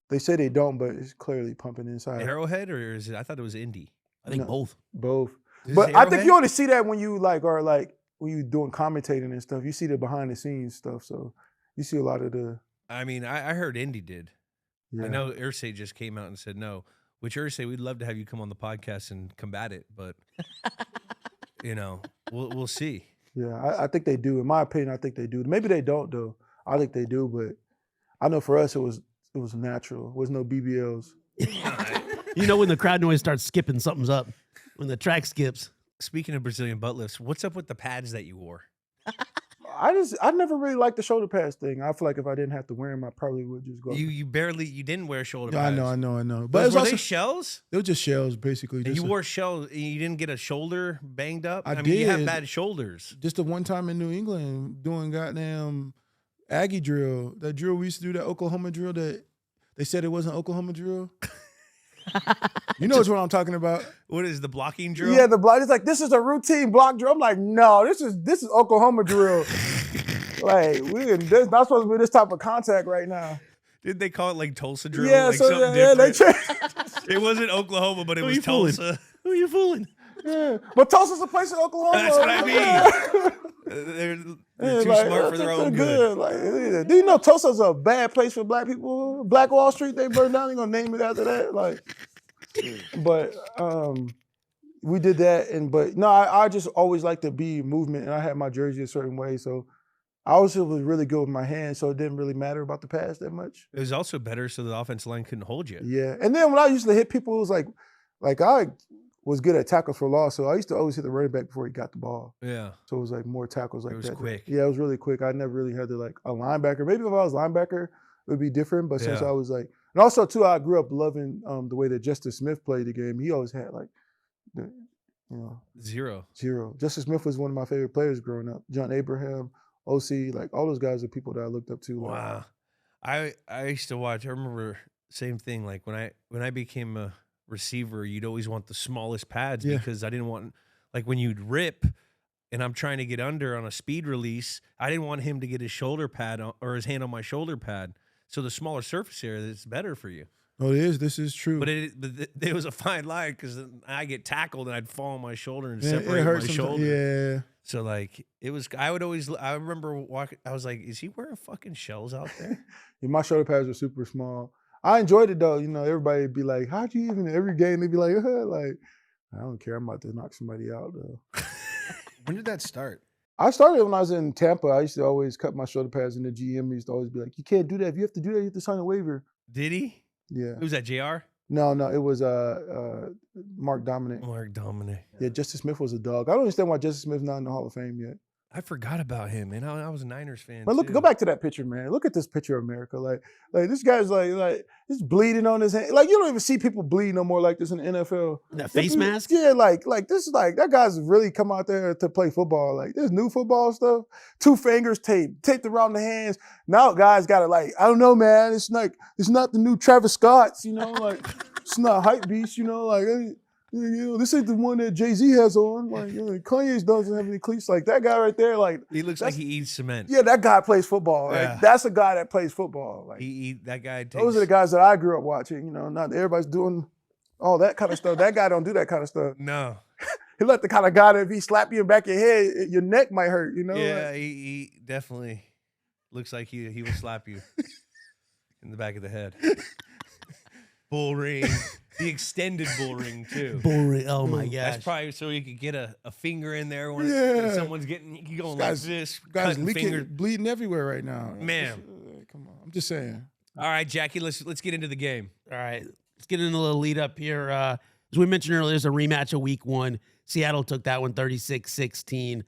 They say they don't, but it's clearly pumping inside. Arrowhead, or is it? I thought it was Indy. I think both. Both. Is But this I think Arrowhead? you only see that when you when you doing commentating and stuff. You see the behind the scenes stuff, so you see a lot of the. I mean, I heard Indy did. Yeah. I know Irsay just came out and said no. Which Irsay, we'd love to have you come on the podcast and combat it, but we'll see. Yeah, I think they do. In my opinion, I think they do. Maybe they don't though. I think they do, but I know for us it was natural. There was no BBLs. When the crowd noise starts skipping, something's up. When the track skips. Speaking of Brazilian butt lifts, what's up with the pads that you wore? I never really liked the shoulder pads thing. I feel like if I didn't have to wear them, I probably would just go. You didn't wear shoulder Yeah, pads. I know. But it's were also they shells? they were just shells, basically. And you wore shells. And you didn't get a shoulder banged up. I mean, you have did. bad shoulders. Just the one time in New England doing goddamn Aggie drill. That drill we used to do, that Oklahoma drill that they said it wasn't Oklahoma drill. You know what I'm talking about. What is the blocking drill? Yeah, the block. It's like this is a routine block drill. I'm like, no, this is Oklahoma drill. Like there's not supposed to be this type of contact right now. Did they call it like Tulsa drill? Yeah, like so something they different? changed. It wasn't Oklahoma, but it Who was you fooling? Tulsa. Who are you fooling? Yeah. But Tulsa's a place in Oklahoma. That's what I mean. They're too like, smart for their own good. Like, do you know Tulsa's a bad place for black people? Black Wall Street, they burned down. They're gonna name it after that. Like, but we did that, but no, I just always like to be movement, and I had my jersey a certain way, so I was really good with my hands, so it didn't really matter about the pass that much. It was also better so the offensive line couldn't hold you. Yeah, and then when I used to hit people, it was like like I was good at tackles for loss, so I used to always hit the running back before he got the ball. Yeah. So it was like more tackles like It was that. quick. Yeah, it was really quick. I never really had to like a linebacker. Maybe if I was linebacker, it would be different. But since Yeah. I was like, and also too, I grew up loving the way that Justice Smith played the game. He always had like, Zero. Justice Smith was one of my favorite players growing up. John Abraham, OC, like all those guys are people that I looked up to. Like, Wow. I used to watch. I remember same thing. Like when I became a receiver, you'd always want the smallest pads Yeah. because I didn't want, like when you'd rip and I'm trying to get under on a speed release, I didn't want him to get his shoulder pad or his hand on my shoulder pad. So the smaller surface area is better for you. Oh, it is. This is true. But there was a fine line because I get tackled and I'd fall on my shoulder and Yeah, separate it my hurts shoulder. Yeah. So like it was. I remember walking. I was like, is he wearing fucking shells out there? Yeah, my shoulder pads were super small. I enjoyed it though. Everybody would be like, "How'd you even?" Every game they'd be like, like, I don't care. I'm about to knock somebody out though. When did that start? I started when I was in Tampa. I used to always cut my shoulder pads, and the GM used to always be like, "You can't do that. If you have to do that, you have to sign a waiver." Did he? Yeah. Who's that? JR? No, it was Mark Dominic. Mark Dominic. Yeah, Justice Smith was a dog. I don't understand why Justice Smith's not in the Hall of Fame yet. I forgot about him, man. I was a Niners fan. But look, too. go back to that picture, man. Look at this picture of America. Like this guy's like he's bleeding on his hand. Like you don't even see people bleed no more like this in the NFL. That face mask? Yeah, like this is like that guy's really come out there to play football. Like this new football stuff. 2 fingers taped around the hands. Now guys got it like, I don't know, man. It's not the new Travis Scott's, like it's not hype beast, like this ain't the one that Jay-Z has on. Like Kanye doesn't have any cleats. Like that guy right there, like He looks like he eats cement. yeah, that guy plays football. Yeah. Like, that's a guy that plays football. Like That guy takes. those are the guys that I grew up watching. Not everybody's doing all that kind of stuff. That guy don't do that kind of stuff. No. He let the kind of guy that if he slap you in the back of your head, your neck might hurt. Yeah, Like, he definitely looks like he will slap you in the back of the head. Bull ring. The extended bull ring too. Bull ring. Oh my gosh. That's probably so you could get a finger in there when Yeah. someone's getting going Guys- like this. guys cutting leaking, fingers. bleeding everywhere right now. Man. Come on. I'm just saying. All right, Jackie, let's get into the game. All right, let's get into a little lead up here. As we mentioned earlier, there's a rematch of week 1. Seattle took that one 36-16.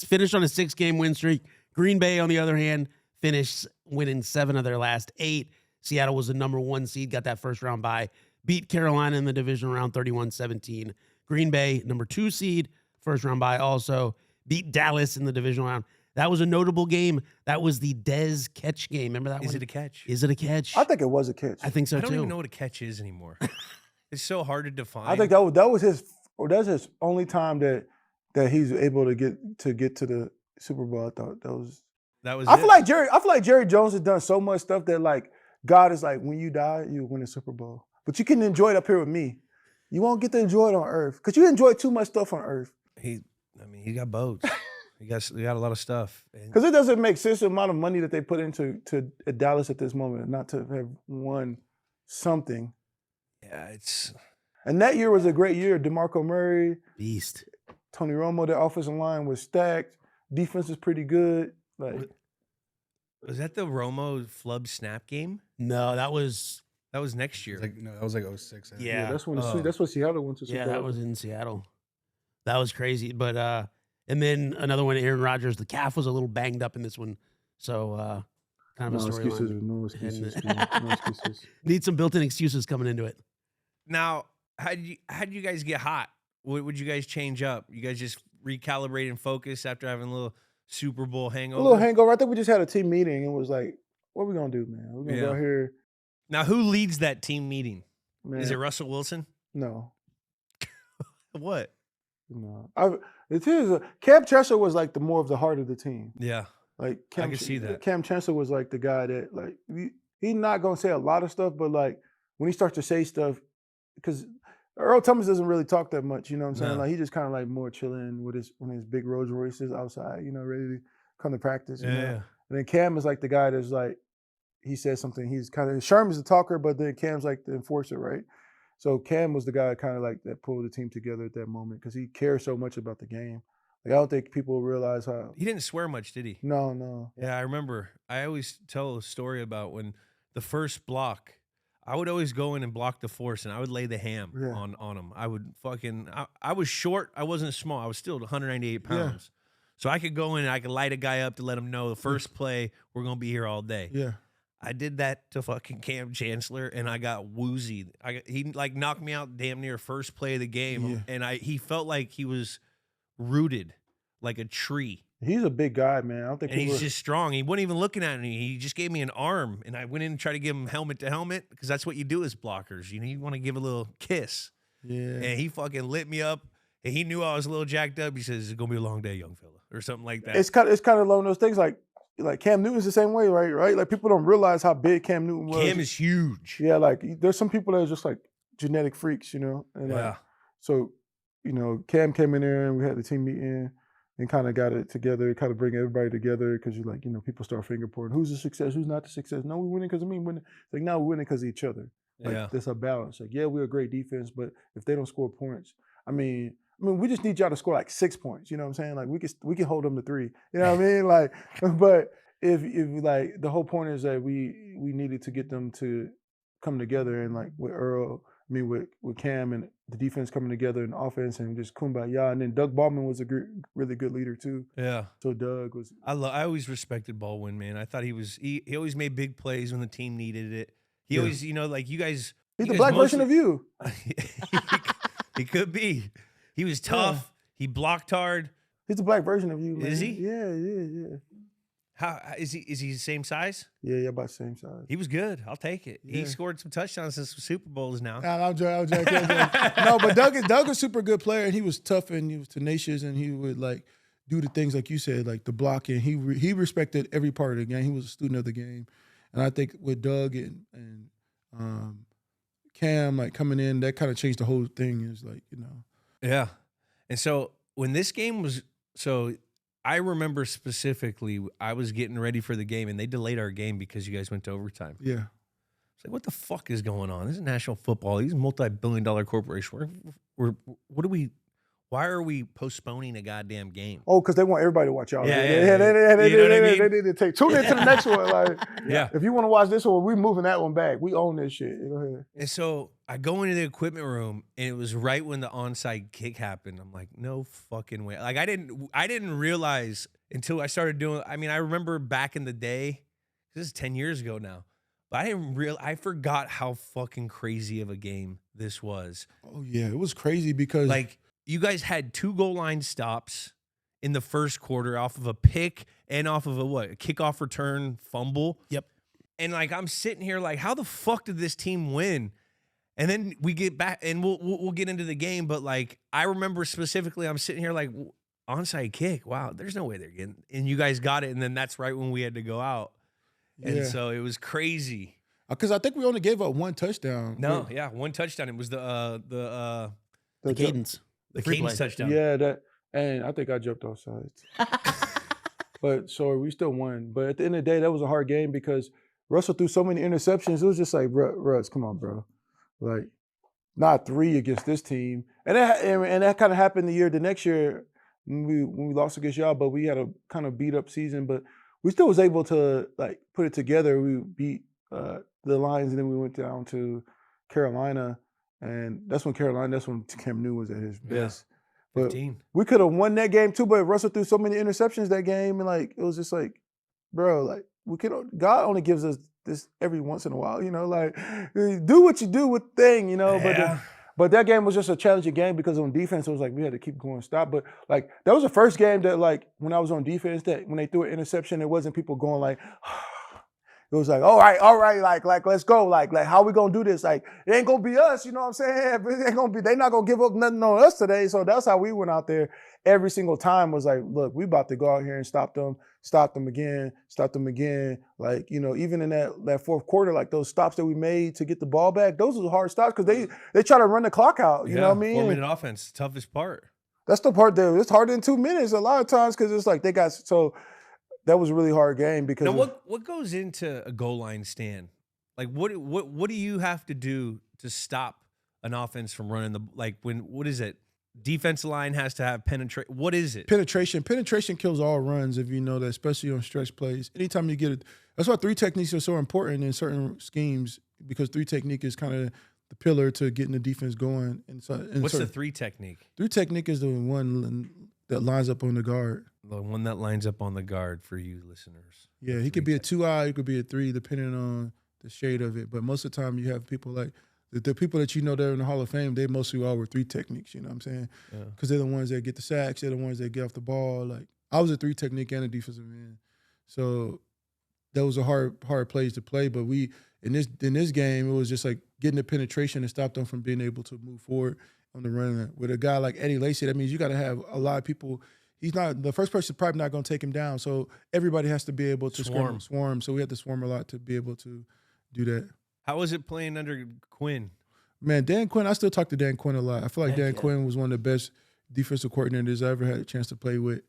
Finished on a 6-game win streak. Green Bay, on the other hand, finished winning 7 of their last 8. Seattle was the number 1 seed, got that first round bye. Beat Carolina in the division round 31-17. Green Bay, number 2 seed, first round bye also. Beat Dallas in the divisional round. That was a notable game. That was the Dez catch game. Remember that one? Is it a catch? Is it a catch? I think it was a catch. I think so I don't too. even know what a catch is anymore. It's so hard to define. I think that was his only time that he's able to get to the Super Bowl. I thought that was. I feel like Jerry Jones has done so much stuff that like God is like, when you die, you win a Super Bowl. But you can enjoy it up here with me. You won't get to enjoy it on Earth because you enjoy too much stuff on Earth. he got boats. he got a lot of stuff. And Because it doesn't make sense the amount of money that they put into Dallas at this moment, not to have won something. yeah, it's And that year was a great year. DeMarco Murray, Beast. Tony Romo, their offensive line was stacked. Defense was pretty good. Like was that the Romo flub snap game? No, that was That was next year. That was like 06. I think. Yeah. that's when Oh. that's what Seattle went to. Super yeah, Bowl. that was in Seattle. That was crazy. But and then another one, Aaron Rodgers, the calf was a little banged up in this one. So kind of no a excuses. storyline. No excuses. And- man. No excuses. Need some built-in excuses coming into it. Now, how did you guys get hot? What would you guys change up? You guys just recalibrate and focus after having a little Super Bowl hangover? A little hangover. I think we just had a team meeting and was like, "What are we gonna do, man? We're gonna Yeah. go here." Now, who leads that team meeting? Man, Is it Russell Wilson? no? What? No. It is. Cam Chancellor was like the more of the heart of the team. Yeah. Like I can see that. Cam Chancellor was like the guy that like he's not gonna say a lot of stuff, but like when he starts to say stuff, because Earl Thomas doesn't really talk that much, you know what I'm saying? No. Like he just kind of like more chilling with his big Rolls Royces outside, ready to come to practice. you know? Yeah. And then Cam is like the guy that's like, he says something, he's kind of, Sherman's the talker, but then Cam's like the enforcer, right? So Cam was the guy kind of like that pulled the team together at that moment because he cares so much about the game. Like I don't think people realize how. He didn't swear much, did he? No. Yeah, I remember. I always tell a story about when the first block, I would always go in and block the force, and I would lay the ham Yeah. on them. I would fucking. I was short. I wasn't small. I was still 198 pounds. So I could go in and I could light a guy up to let him know the first play we're gonna be here all day. Yeah. I did that to fucking Cam Chancellor, and I got woozy. He like knocked me out damn near first play of the game, and he felt like he was rooted like a tree. He's a big guy, man. I don't think And people he's just strong. He wasn't even looking at me. He just gave me an arm, and I went in and tried to give him helmet to helmet because that's what you do as blockers. You want to give a little kiss. Yeah. And he fucking lit me up, and he knew I was a little jacked up. He says, "It's gonna be a long day, young fella," or something like that. it's kind of along those things like Cam Newton's the same way, right? Like people don't realize how big Cam Newton was. Cam is huge. Yeah, like there's some people that are just like genetic freaks, you know. And Yeah. like, so, you know, Cam came in there and we had the team meeting and kind of got it together, kind of bring everybody together because you're like, you know, people start finger pointing. Who's the success? Who's not the success? No, we're winning because of me. Winning. Like, no, we're winning because of each other. Like, Yeah. that's a balance. Like, yeah, we're a great defense, but if they don't score points, I mean, we just need y'all to score like 6 points. You know what I'm saying? Like we can hold them to 3. You know what I mean? Like, but if like the whole point is that we needed to get them to come together and like with Earl, with Cam and the defense coming together and offense and just kumbaya. And then Doug Baldwin was a really good leader too. Yeah. So Doug was. I always respected Baldwin, man. I thought he always made big plays when the team needed it. He always, you know, like you guys. He's you the guys black version of you. He could be. He was tough. Yeah. He blocked hard. He's the black version of you, man. Is he? Yeah. How is he? Is he the same size? Yeah, about the same size. He was good. I'll take it. He Yeah. scored some touchdowns in some Super Bowls now. I'm joking. No, but Doug is a super good player, and he was tough and he was tenacious, and he would like do the things like you said, like the blocking. He respected every part of the game. He was a student of the game, and I think with Doug and Cam like coming in, that kind of changed the whole thing. Is like, you know. Yeah. And so when this game was, I remember specifically, I was getting ready for the game and they delayed our game because you guys went to overtime. Yeah. It's like, what the fuck is going on? This is national football. These multi-billion-dollar corporations. Why are we postponing a goddamn game? Oh, because they want everybody to watch y'all. Yeah. They You know what I mean? They need to tune into the next one. Like, Yeah. if you want to watch this one, we're moving that one back. We own this shit. Go ahead. And so I go into the equipment room, and it was right when the onside kick happened. I'm like, no fucking way. Like I didn't realize until I started doing. I mean, I remember back in the day. This is 10 years ago now, but I forgot how fucking crazy of a game this was. Oh yeah, it was crazy because Like you guys had 2 goal line stops in the first quarter off of a pick and off of a kickoff return fumble. Yep. And like I'm sitting here like, how the fuck did this team win? And then we get back, and we'll get into the game. But like I remember specifically, I'm sitting here like onside kick. Wow, there's no way they're getting. And you guys got it, and then that's right when we had to go out. And Yeah. so it was crazy. because I think we only gave up 1 touchdown. No, yeah, 1 touchdown. It was the Cadence. Free Cadence play. touchdown. Yeah, and I think I jumped off sides. But so we still won. But at the end of the day, that was a hard game because Russell threw so many interceptions. It was just like, Russ, come on, bro. Like, not 3 against this team. And that kind of happened the next year when we lost against y'all, but we had a kind of beat up season. But we still was able to like put it together. We beat the Lions, and then we went down to Carolina. And that's when Cam Newton was at his best. But 15. we could have won that game too, but Russell threw so many interceptions that game, and like it was just like, bro, like God only gives us this every once in a while, you know, like do what you do with thing, you know. Yeah. But that game was just a challenging game because on defense it was like we had to keep going, stop. But like that was the first game that like when I was on defense that when they threw an interception, it wasn't people going like. It was like, all right, like let's go. Like how we gonna do this? Like, it ain't gonna be us, you know what I'm saying? It ain't gonna be, they not gonna give up nothing on us today. So that's how we went out there every single time was like, look, we about to go out here and stop them again. Like, you know, even in that fourth quarter, like those stops that we made to get the ball back, those were hard stops because they try to run the clock out, you know what I mean? 4-minute offense, toughest part. That's the part that it's harder than 2 minutes a lot of times because it's like they got so. That was a really hard game because. Now, what goes into a goal line stand? Like, what do you have to do to stop an offense from running what is it? Defensive line has to have penetrate. What is it? Penetration kills all runs, if you know that, especially on stretch plays. Anytime you get it, that's why 3 techniques are so important in certain schemes. because 3 technique is kind of the pillar to getting the defense going. What's the 3 technique? 3 technique is the one that lines up on the guard. The one that lines up on the guard for you listeners. Yeah, he could be a 2-eye, he could be a 3, depending on the shade of it. But most of the time, you have people like the people that you know that are in the Hall of Fame. They mostly all were 3 techniques. You know what I'm saying? Because they're the ones that get the sacks. They're the ones that get off the ball. Like I was a 3 technique and a defensive end, so that was a hard plays to play. But in this game, it was just like getting the penetration and stop them from being able to move forward on the run. With a guy like Eddie Lacy, that means you got to have a lot of people. He's not the first person, probably not going to take him down. So everybody has to be able to swarm. So we had to swarm a lot to be able to do that. How was it playing under Quinn? Man, Dan Quinn, I still talk to Dan Quinn a lot. I feel like Dan Quinn was one of the best defensive coordinators I ever had a chance to play with,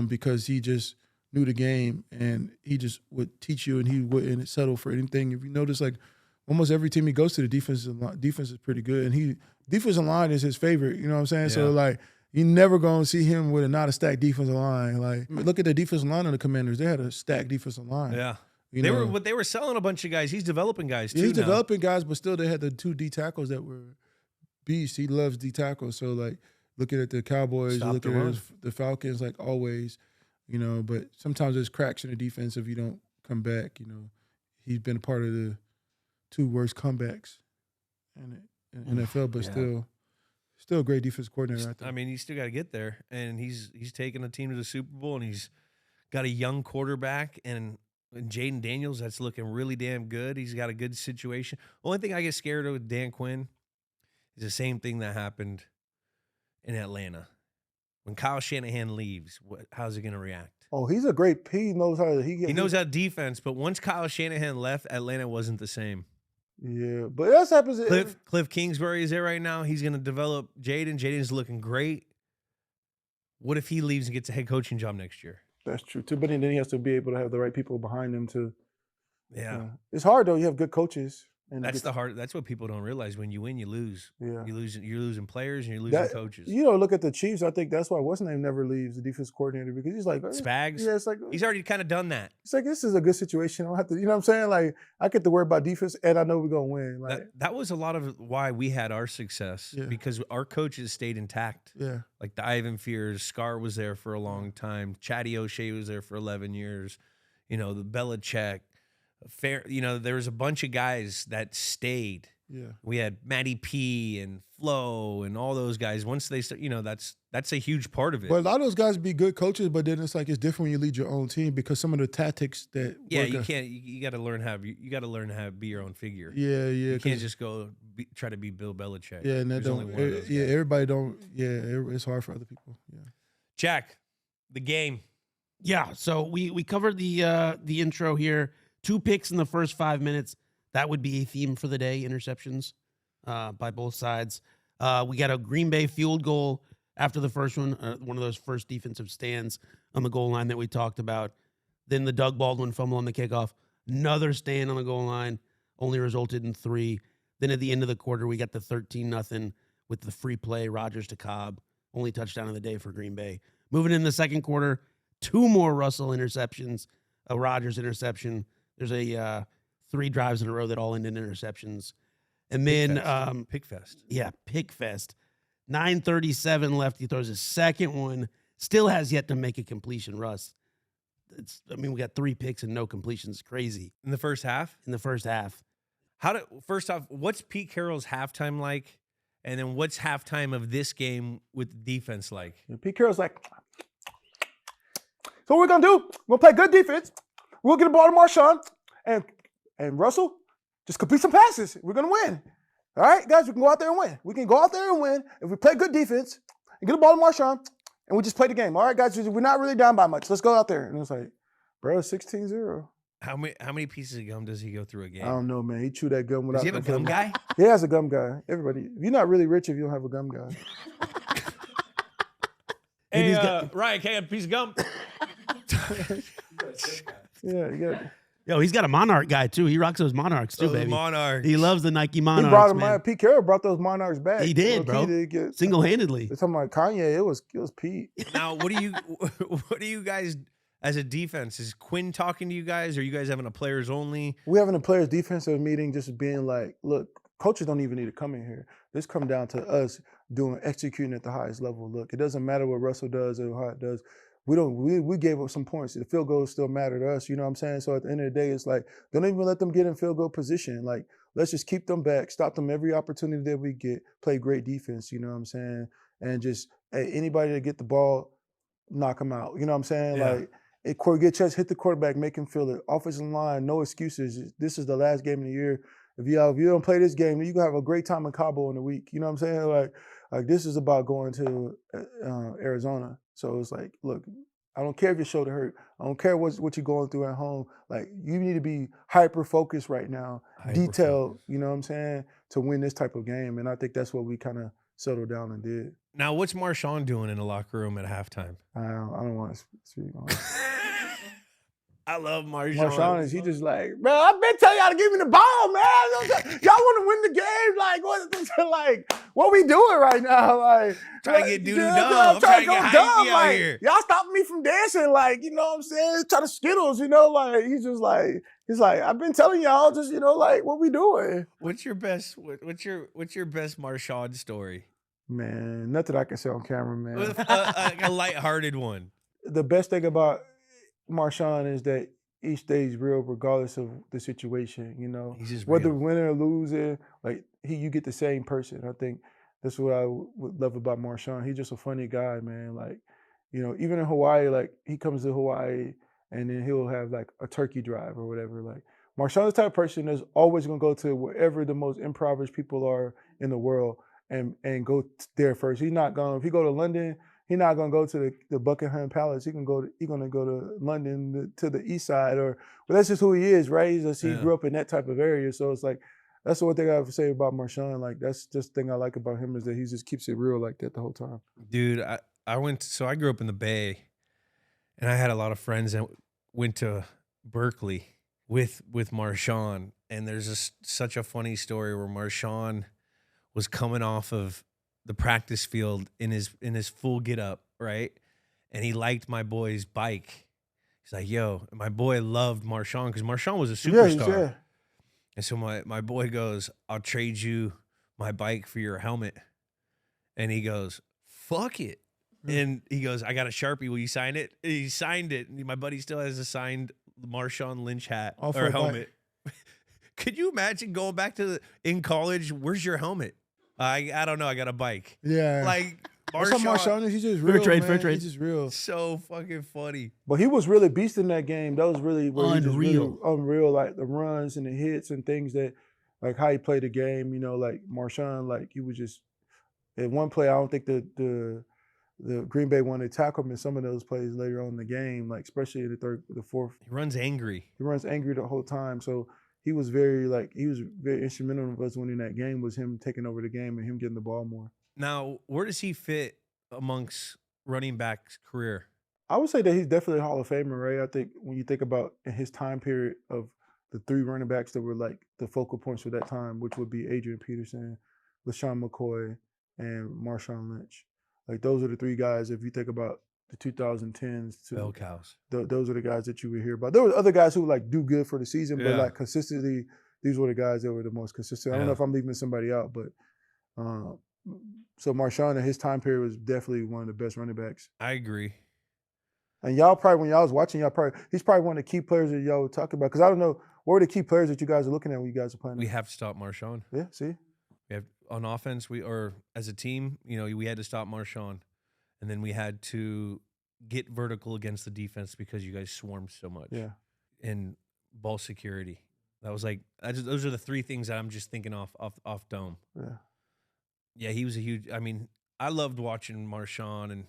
because he just knew the game and he just would teach you and he wouldn't settle for anything. If you notice, like almost every team he goes to, the defense is pretty good. And defensive line is his favorite, you know what I'm saying? Yeah. So like you never gonna see him with not a stacked defensive line. Like look at the defensive line of the Commanders. They had a stacked defensive line. Yeah. They were selling a bunch of guys. He's developing guys too. He's developing guys, but still they had the 2 D tackles that were beasts. He loves D tackles. So like looking at the Cowboys, looking at the Falcons, like always, but sometimes there's cracks in the defense if you don't come back. He's been a part of the 2 worst comebacks in NFL, but still a great defense coordinator. I think. You still got to get there, and he's taken a team to the Super Bowl, and he's got a young quarterback and Jaden Daniels that's looking really damn good. He's got a good situation. Only thing I get scared of with Dan Quinn is the same thing that happened in Atlanta. When Kyle Shanahan leaves, how's he going to react? Oh, he's a great. He knows how. He knows how defense, but once Kyle Shanahan left, Atlanta wasn't the same. Yeah, but that happens. Cliff Kingsbury is there right now. He's going to develop Jaden. Jaden's looking great. What if he leaves and gets a head coaching job next year? That's true too. But then he has to be able to have the right people behind him to. Yeah, it's hard though. You have good coaches. And that's what people don't realize. When you win, you lose. Yeah, you're losing players and you're losing coaches. Look at the Chiefs. I think that's why what's his name never leaves the defense coordinator, because he's like Spags. Yeah, it's like he's already kind of done that. It's like this is a good situation. I don't have to. You know what I'm saying? Like I get to worry about defense, and I know we're gonna win. Like that was a lot of why we had our success because our coaches stayed intact. Yeah, like the Ivan Fears, Scar was there for a long time. Chatty O'Shea was there for 11 years. The Belichick. There was a bunch of guys that stayed. Yeah, we had Matty P and Flo and all those guys. Once they start, that's a huge part of it. But a lot of those guys be good coaches, but then it's different when you lead your own team because some of the tactics that you can't. You got to learn how. You got to learn how to be your own figure. Yeah. You can't just go try to be Bill Belichick. Yeah, and that don't. Everybody don't. Yeah, it's hard for other people. Yeah. Jack, the game. Yeah. So we covered the intro here. 2 picks in the first 5 minutes. That would be a theme for the day, interceptions by both sides. We got a Green Bay field goal after the first one of those first defensive stands on the goal line that we talked about. Then the Doug Baldwin fumble on the kickoff. Another stand on the goal line, only resulted in 3. Then at the end of the quarter, we got the 13-0 with the free play, Rodgers to Cobb. Only touchdown of the day for Green Bay. Moving in the second quarter, 2 more Russell interceptions, a Rodgers interception. There's a 3 drives in a row that all end in interceptions. And then Pick Fest. Yeah, Pick Fest. 9:37 left. He throws his second one. Still has yet to make a completion, Russ. We got 3 picks and no completions. Crazy. In the first half? In the first half. First off, what's Pete Carroll's halftime like? And then what's halftime of this game with defense like? Pete Carroll's like, so what we're going to do, we're going to play good defense. We'll get the ball to Marshawn, and Russell, just complete some passes. We're going to win. All right, guys, we can go out there and win. We can go out there and win if we play good defense and get the ball to Marshawn, and we just play the game. All right, guys, we're not really down by much. Let's go out there. And it was like, bro, 16-0. How many pieces of gum does he go through a game? I don't know, man. He chewed that gum without. Does he have a gum guy? He has a gum guy. Everybody. You're not really rich if you don't have a gum guy. Hey, Ryan, can I have a piece of gum? Yeah. Yo, he's got a Monarch guy, too. He rocks those Monarchs, too, baby. Monarchs. He loves the Nike Monarchs, He brought man. Pete Carroll brought those Monarchs back. He did, bro. Single-handedly. They're talking about Kanye. It was Pete. Now, what do you guys as a defense? Is Quinn talking to you guys? Are you guys having a players only? We having a players defensive meeting, just being like, look, coaches don't even need to come in here. This come down to us executing at the highest level. Look, it doesn't matter what Russell does or how it does. We gave up some points. The field goals still matter to us. You know what I'm saying? So at the end of the day, it's like, don't even let them get in field goal position. Like, let's just keep them back, stop them every opportunity that we get, play great defense. You know what I'm saying? And just anybody that get the ball, knock them out. You know what I'm saying? Yeah. Like, get a chance, hit the quarterback, make him feel it. Offensive line, no excuses. This is the last game of the year. If you don't play this game, you can have a great time in Cabo in a week. You know what I'm saying? Like this is about going to Arizona. So it's like, look, I don't care if your shoulder hurt. I don't care what you're going through at home. Like, you need to be hyper focused right now, detailed. You know what I'm saying, to win this type of game. And I think that's what we kind of settled down and did. Now, what's Marshawn doing in the locker room at halftime? I don't want to speak on it. I love Marshawn. Marshawn is, he just like, man, I've been telling y'all to give me the ball, man. Y'all want to win the game. Like, what we doing right now? Like, trying to get doo-doo dumb. I'm trying to go get dumb. hypey out Like, here. y'all stopping me from dancing. Like, you know what I'm saying? Trying to Skittles, you know? Like, he's like, I've been telling y'all, just, you know, like, what we doing? What's your best Marshawn story? Man, nothing I can say on camera, man. A lighthearted one. The best thing about Marshawn is that he stays real regardless of the situation, you know. He's just whether real. winning or losing, like you get the same person. I think that's what I would love about Marshawn. He's just a funny guy, man. Like, you know, even in Hawaii, like he comes to Hawaii and then he'll have like a turkey drive or whatever. Like, Marshawn's the type of person that's always gonna go to wherever the most impoverished people are in the world and go there first. He's not gonna, if he go to London, he's not gonna go to the Buckingham Palace. He's gonna go to London, to the East Side, but that's just who he is, right? He grew up in that type of area. So it's like, that's the one thing I have to say about Marshawn. Like, that's just the thing I like about him, is that he just keeps it real like that the whole time. Dude, I grew up in the Bay, and I had a lot of friends that went to Berkeley with Marshawn, and there's such a funny story where Marshawn was coming off of the practice field in his full get up, right? And he liked my boy's bike. He's like, yo, and my boy loved Marshawn because Marshawn was a superstar. Yeah. And so my boy goes, I'll trade you my bike for your helmet. And he goes, fuck it. And he goes, I got a Sharpie. Will you sign it? And he signed it. And my buddy still has a signed Marshawn Lynch hat or helmet. Could you imagine going back in college? Where's your helmet? I don't know. I got a bike. Yeah. Like, That's how Marshawn is. He's just real, fair man. trade. He's just real. So fucking funny. But he was really beast in that game. That was really where he just Unreal. really unreal. Like the runs and the hits and things that, like how he played the game. You know, like Marshawn, like he was just at one play. I don't think the Green Bay wanted to tackle him in some of those plays later on in the game, like especially in the fourth. He runs angry. He runs angry the whole time. So he was very instrumental in us winning that game, was him taking over the game and him getting the ball more. Now, where does he fit amongst running backs' career? I would say that he's definitely a Hall of Famer, right? I think when you think about in his time period of the three running backs that were like the focal points for that time, which would be Adrian Peterson, LaShawn McCoy, and Marshawn Lynch. Like, those are the three guys, if you think about the 2010s. Bell cows. Those are the guys that you would hear about. There were other guys who would like do good for the season, but Yeah. like consistently, these were the guys that were the most consistent. I don't know if I'm leaving somebody out, but so Marshawn in his time period was definitely one of the best running backs. I agree. And y'all probably, when y'all was watching, he's probably one of the key players that y'all were talking about. Because I don't know, what were the key players that you guys are looking at when you guys are playing? We have to stop Marshawn. Yeah, see? We have on offense, or as a team, we had to stop Marshawn. And then we had to get vertical against the defense because you guys swarmed so much. Yeah. And ball security. That was like, those are the three things that I'm just thinking off dome. Yeah. Yeah, he was a huge, I loved watching Marshawn, and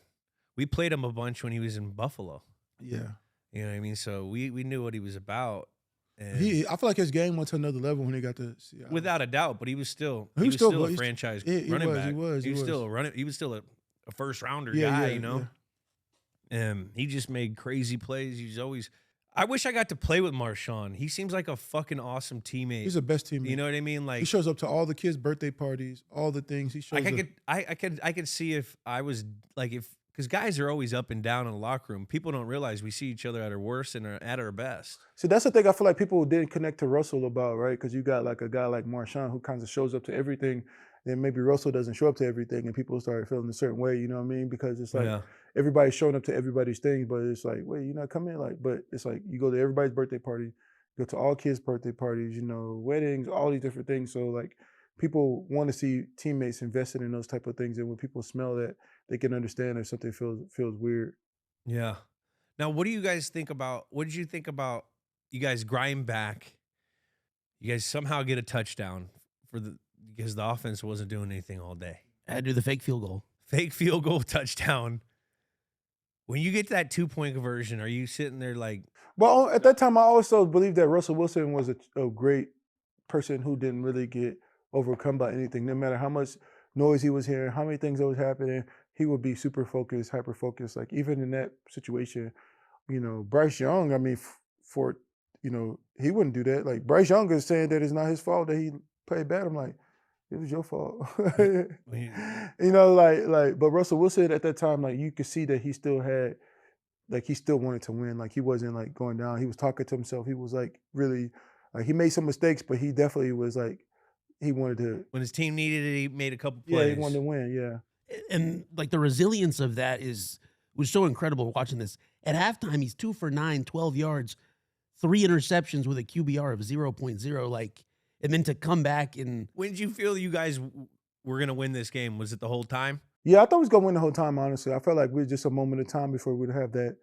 we played him a bunch when he was in Buffalo. Yeah. You know what I mean? So we knew what he was about. And I feel like his game went to another level when he got to Seattle. without a doubt, but he was still He was still a franchise he running was, back. he was. He was still a first rounder Yeah, guy, yeah, He just made crazy plays. He's always. I wish I got to play with Marshawn. He seems like a fucking awesome teammate. He's the best teammate. You know what I mean? Like, he shows up to all the kids' birthday parties, all the things. He shows up. I could see if I was like, if because guys are always up and down in the locker room. People don't realize we see each other at our worst and at our best. See, that's the thing I feel like people didn't connect to Russell about, right? Because you got like a guy like Marshawn who kind of shows up to everything, and maybe Russell doesn't show up to everything, and people start feeling a certain way, you know what I mean? Because it's like everybody's showing up to everybody's things, but it's like, wait, you're not coming? Like, but it's like you go to everybody's birthday party, go to all kids' birthday parties, you know, weddings, all these different things. So like people want to see teammates invested in those type of things, and when people smell that, they can understand if something feels weird. Yeah. Now, what do you guys think about? What did you think about? You guys grind back. You guys somehow get a touchdown because the offense wasn't doing anything all day. I had to do the fake field goal. Fake field goal touchdown. When you get to that 2-point conversion, are you sitting there like? Well, at that time, I also believed that Russell Wilson was a great person who didn't really get overcome by anything. No matter how much noise he was hearing, how many things that was happening, he would be super focused, hyper focused. Like even in that situation, you know, Bryce Young, I mean, he wouldn't do that. Like Bryce Young is saying that it's not his fault that he played bad. I'm like, it was your fault. You know, but Russell Wilson at that time, like you could see that he still had, like he still wanted to win. Like he wasn't like going down. He was talking to himself. He was like really, like he made some mistakes, but he definitely was like, he wanted to. When his team needed it, he made a couple plays. Yeah, he wanted to win, yeah. And like the resilience of that was so incredible watching this. At halftime, he's 2 for 9, 12 yards, 3 interceptions with a QBR of 0.0. Like, and then to come back and. When did you feel you guys were going to win this game? Was it the whole time? Yeah, I thought we was going to win the whole time, honestly. I felt like we were just a moment of time before we'd have that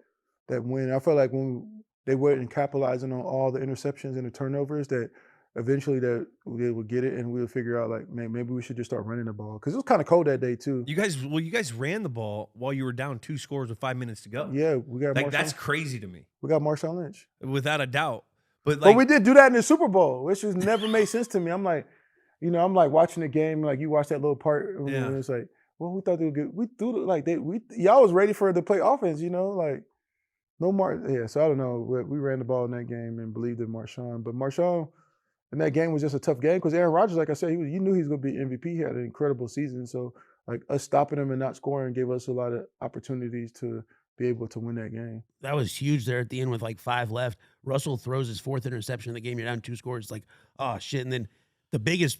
win. I felt like when they weren't capitalizing on all the interceptions and the turnovers, that eventually that they would get it and we would figure out like, man, maybe we should just start running the ball. Because it was kind of cold that day too. You guys ran the ball while you were down 2 scores with 5 minutes to go. Yeah, we got like that's crazy to me. We got Marshawn Lynch. Without a doubt. But we did do that in the Super Bowl, which just never made sense to me. I'm like, you know, I'm like watching the game, like you watch that little part, and it's like, well, we thought they were good. We threw like y'all was ready for to play offense, you know, like no more. Yeah, so I don't know. We ran the ball in that game and believed in Marshawn, but Marshawn in that game was just a tough game because Aaron Rodgers, like I said, you knew he was going to be MVP. He had an incredible season, so like us stopping him and not scoring gave us a lot of opportunities to be able to win that game. That was huge there at the end with like 5 left. Russell throws his 4th interception in the game. You're down 2 scores. It's like, oh shit. And then the biggest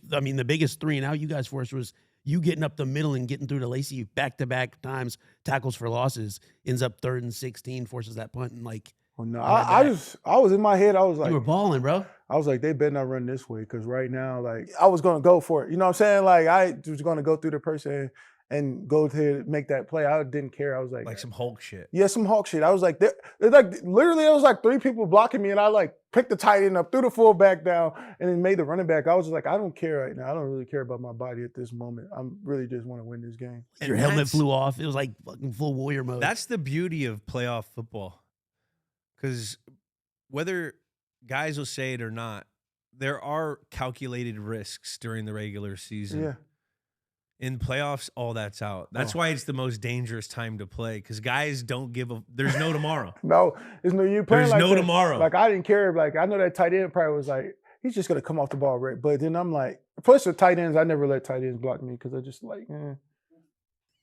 3 and out you guys forced was you getting up the middle and getting through to Lacey back-to-back times, tackles for losses, ends up 3rd and 16, forces that punt. And like, oh, no, I was in my head. I was like, you were balling, bro. I was like, they better not run this way because right now, like, I was going to go for it. You know what I'm saying? Like, I was going to go through the person and go to make that play. I didn't care. I was like some Hulk shit. Yeah, some Hulk shit. I was like, literally, there was like 3 people blocking me, and I like picked the tight end up, threw the fullback down, and then made the running back. I was just like, I don't care right now. I don't really care about my body at this moment. I'm really just want to win this game. And your helmet flew off. It was like fucking full warrior mode. That's the beauty of playoff football. Because whether guys will say it or not, there are calculated risks during the regular season. Yeah. In playoffs, all that's out. That's why it's the most dangerous time to play because guys don't give a. There's no tomorrow. No, there's no you playing. There's like no that. Tomorrow. Like I didn't care. Like I know that tight end probably was like he's just gonna come off the ball right. But then I'm like, plus the tight ends, I never let tight ends block me because I just like.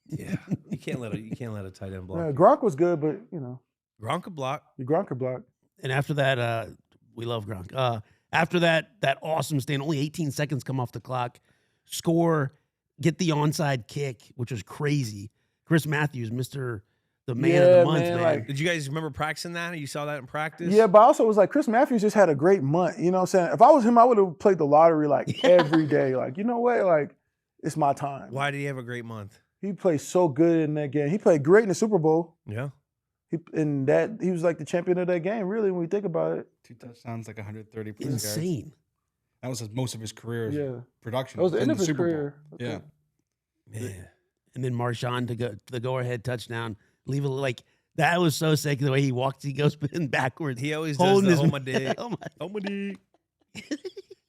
Yeah, you can't let a tight end block. Yeah, Gronk was good, but you know. Gronk could block. Gronk could block. And after that, we love Gronk. After that awesome stand, only 18 seconds come off the clock. Score, get the onside kick, which was crazy. Chris Matthews, the man of the month, man. Like, did you guys remember practicing that? You saw that in practice? Yeah, but also it was like Chris Matthews just had a great month. You know what I'm saying? If I was him, I would have played the lottery like every day. Like, you know what? Like, it's my time. Why did he have a great month? He played so good in that game. He played great in the Super Bowl. Yeah. He was like the champion of that game, really, when we think about it. 2 touchdowns, like 130 plus insane. Yards. That was most of his career production. That was the end of his Super career. Bowl. Yeah. Man. And then Marshawn to the go-ahead touchdown. Leave it like that was so sick the way he walked. He goes backwards. He always does the his Homady.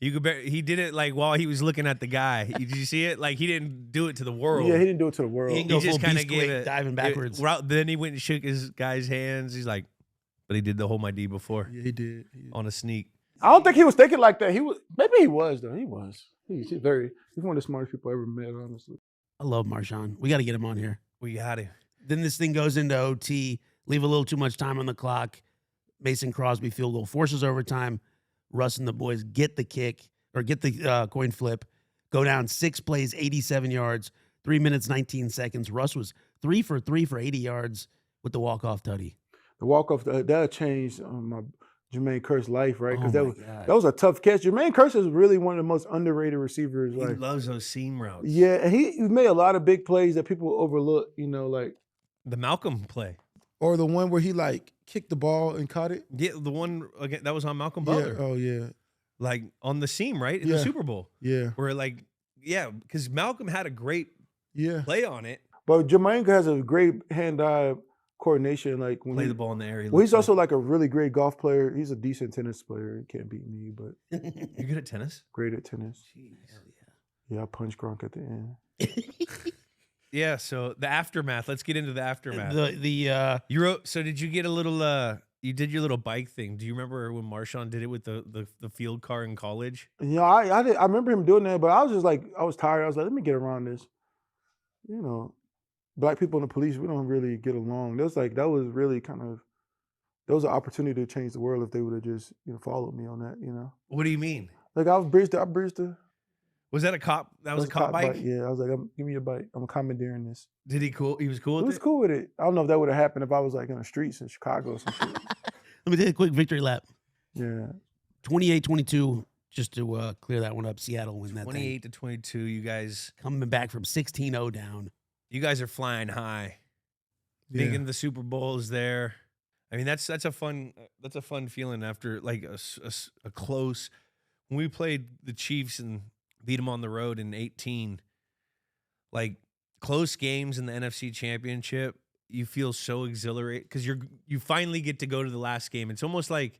He did it like while he was looking at the guy. Did you see it? Like he didn't do it to the world. Yeah, he didn't do it to the world. He just kind of gave it diving backwards. Then he went and shook his guy's hands. He's like, but he did the whole my D before. Yeah, he did. On a sneak. I don't think he was thinking like that. Maybe he was though. He was. He's one of the smartest people I ever met, honestly. I love Marshawn. We got to get him on here. We got to. Then this thing goes into OT, leave a little too much time on the clock. Mason Crosby field goal, forces overtime. Russ and the boys get the kick or get the coin flip, go down 6 plays, 87 yards, 3 minutes, 19 seconds. Russ was 3 for 3 for 80 yards with the walk-off tutty. The walk-off, that changed my Jermaine Kearse's life, right? Because Oh that was a tough catch. Jermaine Kearse is really one of the most underrated receivers. He Like, loves those seam routes. yeah, and he made a lot of big plays that people overlook, you know, like. The Malcolm play. Or the one where he like kicked the ball and caught it. Yeah, the one again that was on Malcolm Yeah. Butler. Oh yeah. Like on the seam, right? In the Yeah. Super Bowl. Yeah. Where like, yeah, because Malcolm had a great Yeah. play on it. But Jermaine has a great hand-eye coordination. Like when Play he, the ball in the air. well, he's also like a really great golf player. He's a decent tennis player. He can't beat me, but You're good at tennis? great at tennis. Jeez. Yeah, I punched Gronk at the end. Yeah, so the aftermath. Let's get into the aftermath. The You wrote, so did you get a little you did your little bike thing. Do you remember when Marshawn did it with the field car in college? You know, I remember him doing that, but I was just like, I was tired. I was like, let me get around this. You know, black people and the police, we don't really get along. That was really kind of, that was an opportunity to change the world if they would have just, you know, followed me on that, you know. What do you mean? Like I bridged the. Was that a cop? That was a cop bike? Yeah, I was like, give me your bike. I'm commandeering this. Did he cool? He was cool He with was it? cool with it. I don't know if that would have happened if I was like in the streets in Chicago or some shit. Let me take a quick victory lap. Yeah. 28-22, just to clear that one up. Seattle win that 28 to 22. You guys thing. Coming back from 16-0 down. are flying high. Yeah. Thinking the Super Bowl is there. I mean, that's a fun feeling after like a close. When we played the Chiefs and beat them on the road in 18, like close games in the NFC Championship, you feel so exhilarated because you finally get to go to the last game. It's almost like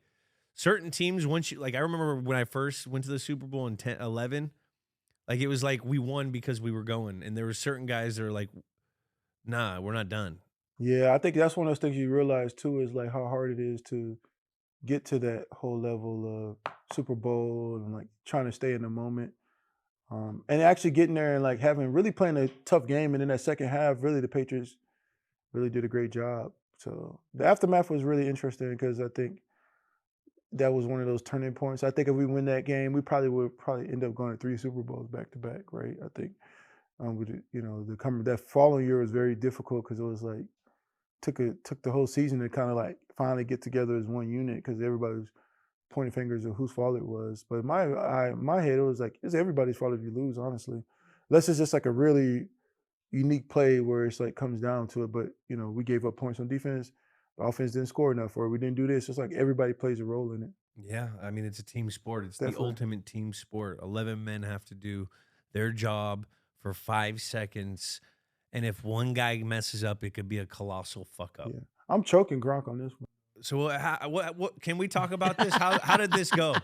certain teams once you like. I remember when I first went to the Super Bowl in 11, like it was like we won because we were going, and there were certain guys that are like, nah, we're not done. Yeah, I think that's one of those things you realize too is like how hard it is to get to that whole level of Super Bowl and like trying to stay in the moment. And actually getting there and like really playing a tough game. And in that second half, really the Patriots really did a great job. So the aftermath was really interesting because I think that was one of those turning points. I think if we win that game, we would end up going to 3 Super Bowls back to back, right? I think, you know, that following year was very difficult because it was like took the whole season to kind of like finally get together as one unit because everybody was pointing fingers of whose fault it was. But in my head, it was like it's everybody's fault if you lose, honestly. Unless it's just like a really unique play where it's like comes down to it. But you know, we gave up points on defense. The offense didn't score enough, or we didn't do this. It's like everybody plays a role in it. Yeah, I mean, it's a team sport. It's Definitely. the ultimate team sport. 11 men have to do their job for 5 seconds. And if one guy messes up, it could be a colossal fuck up. Yeah. I'm choking Gronk on this one. So what can we talk about this? How did this go?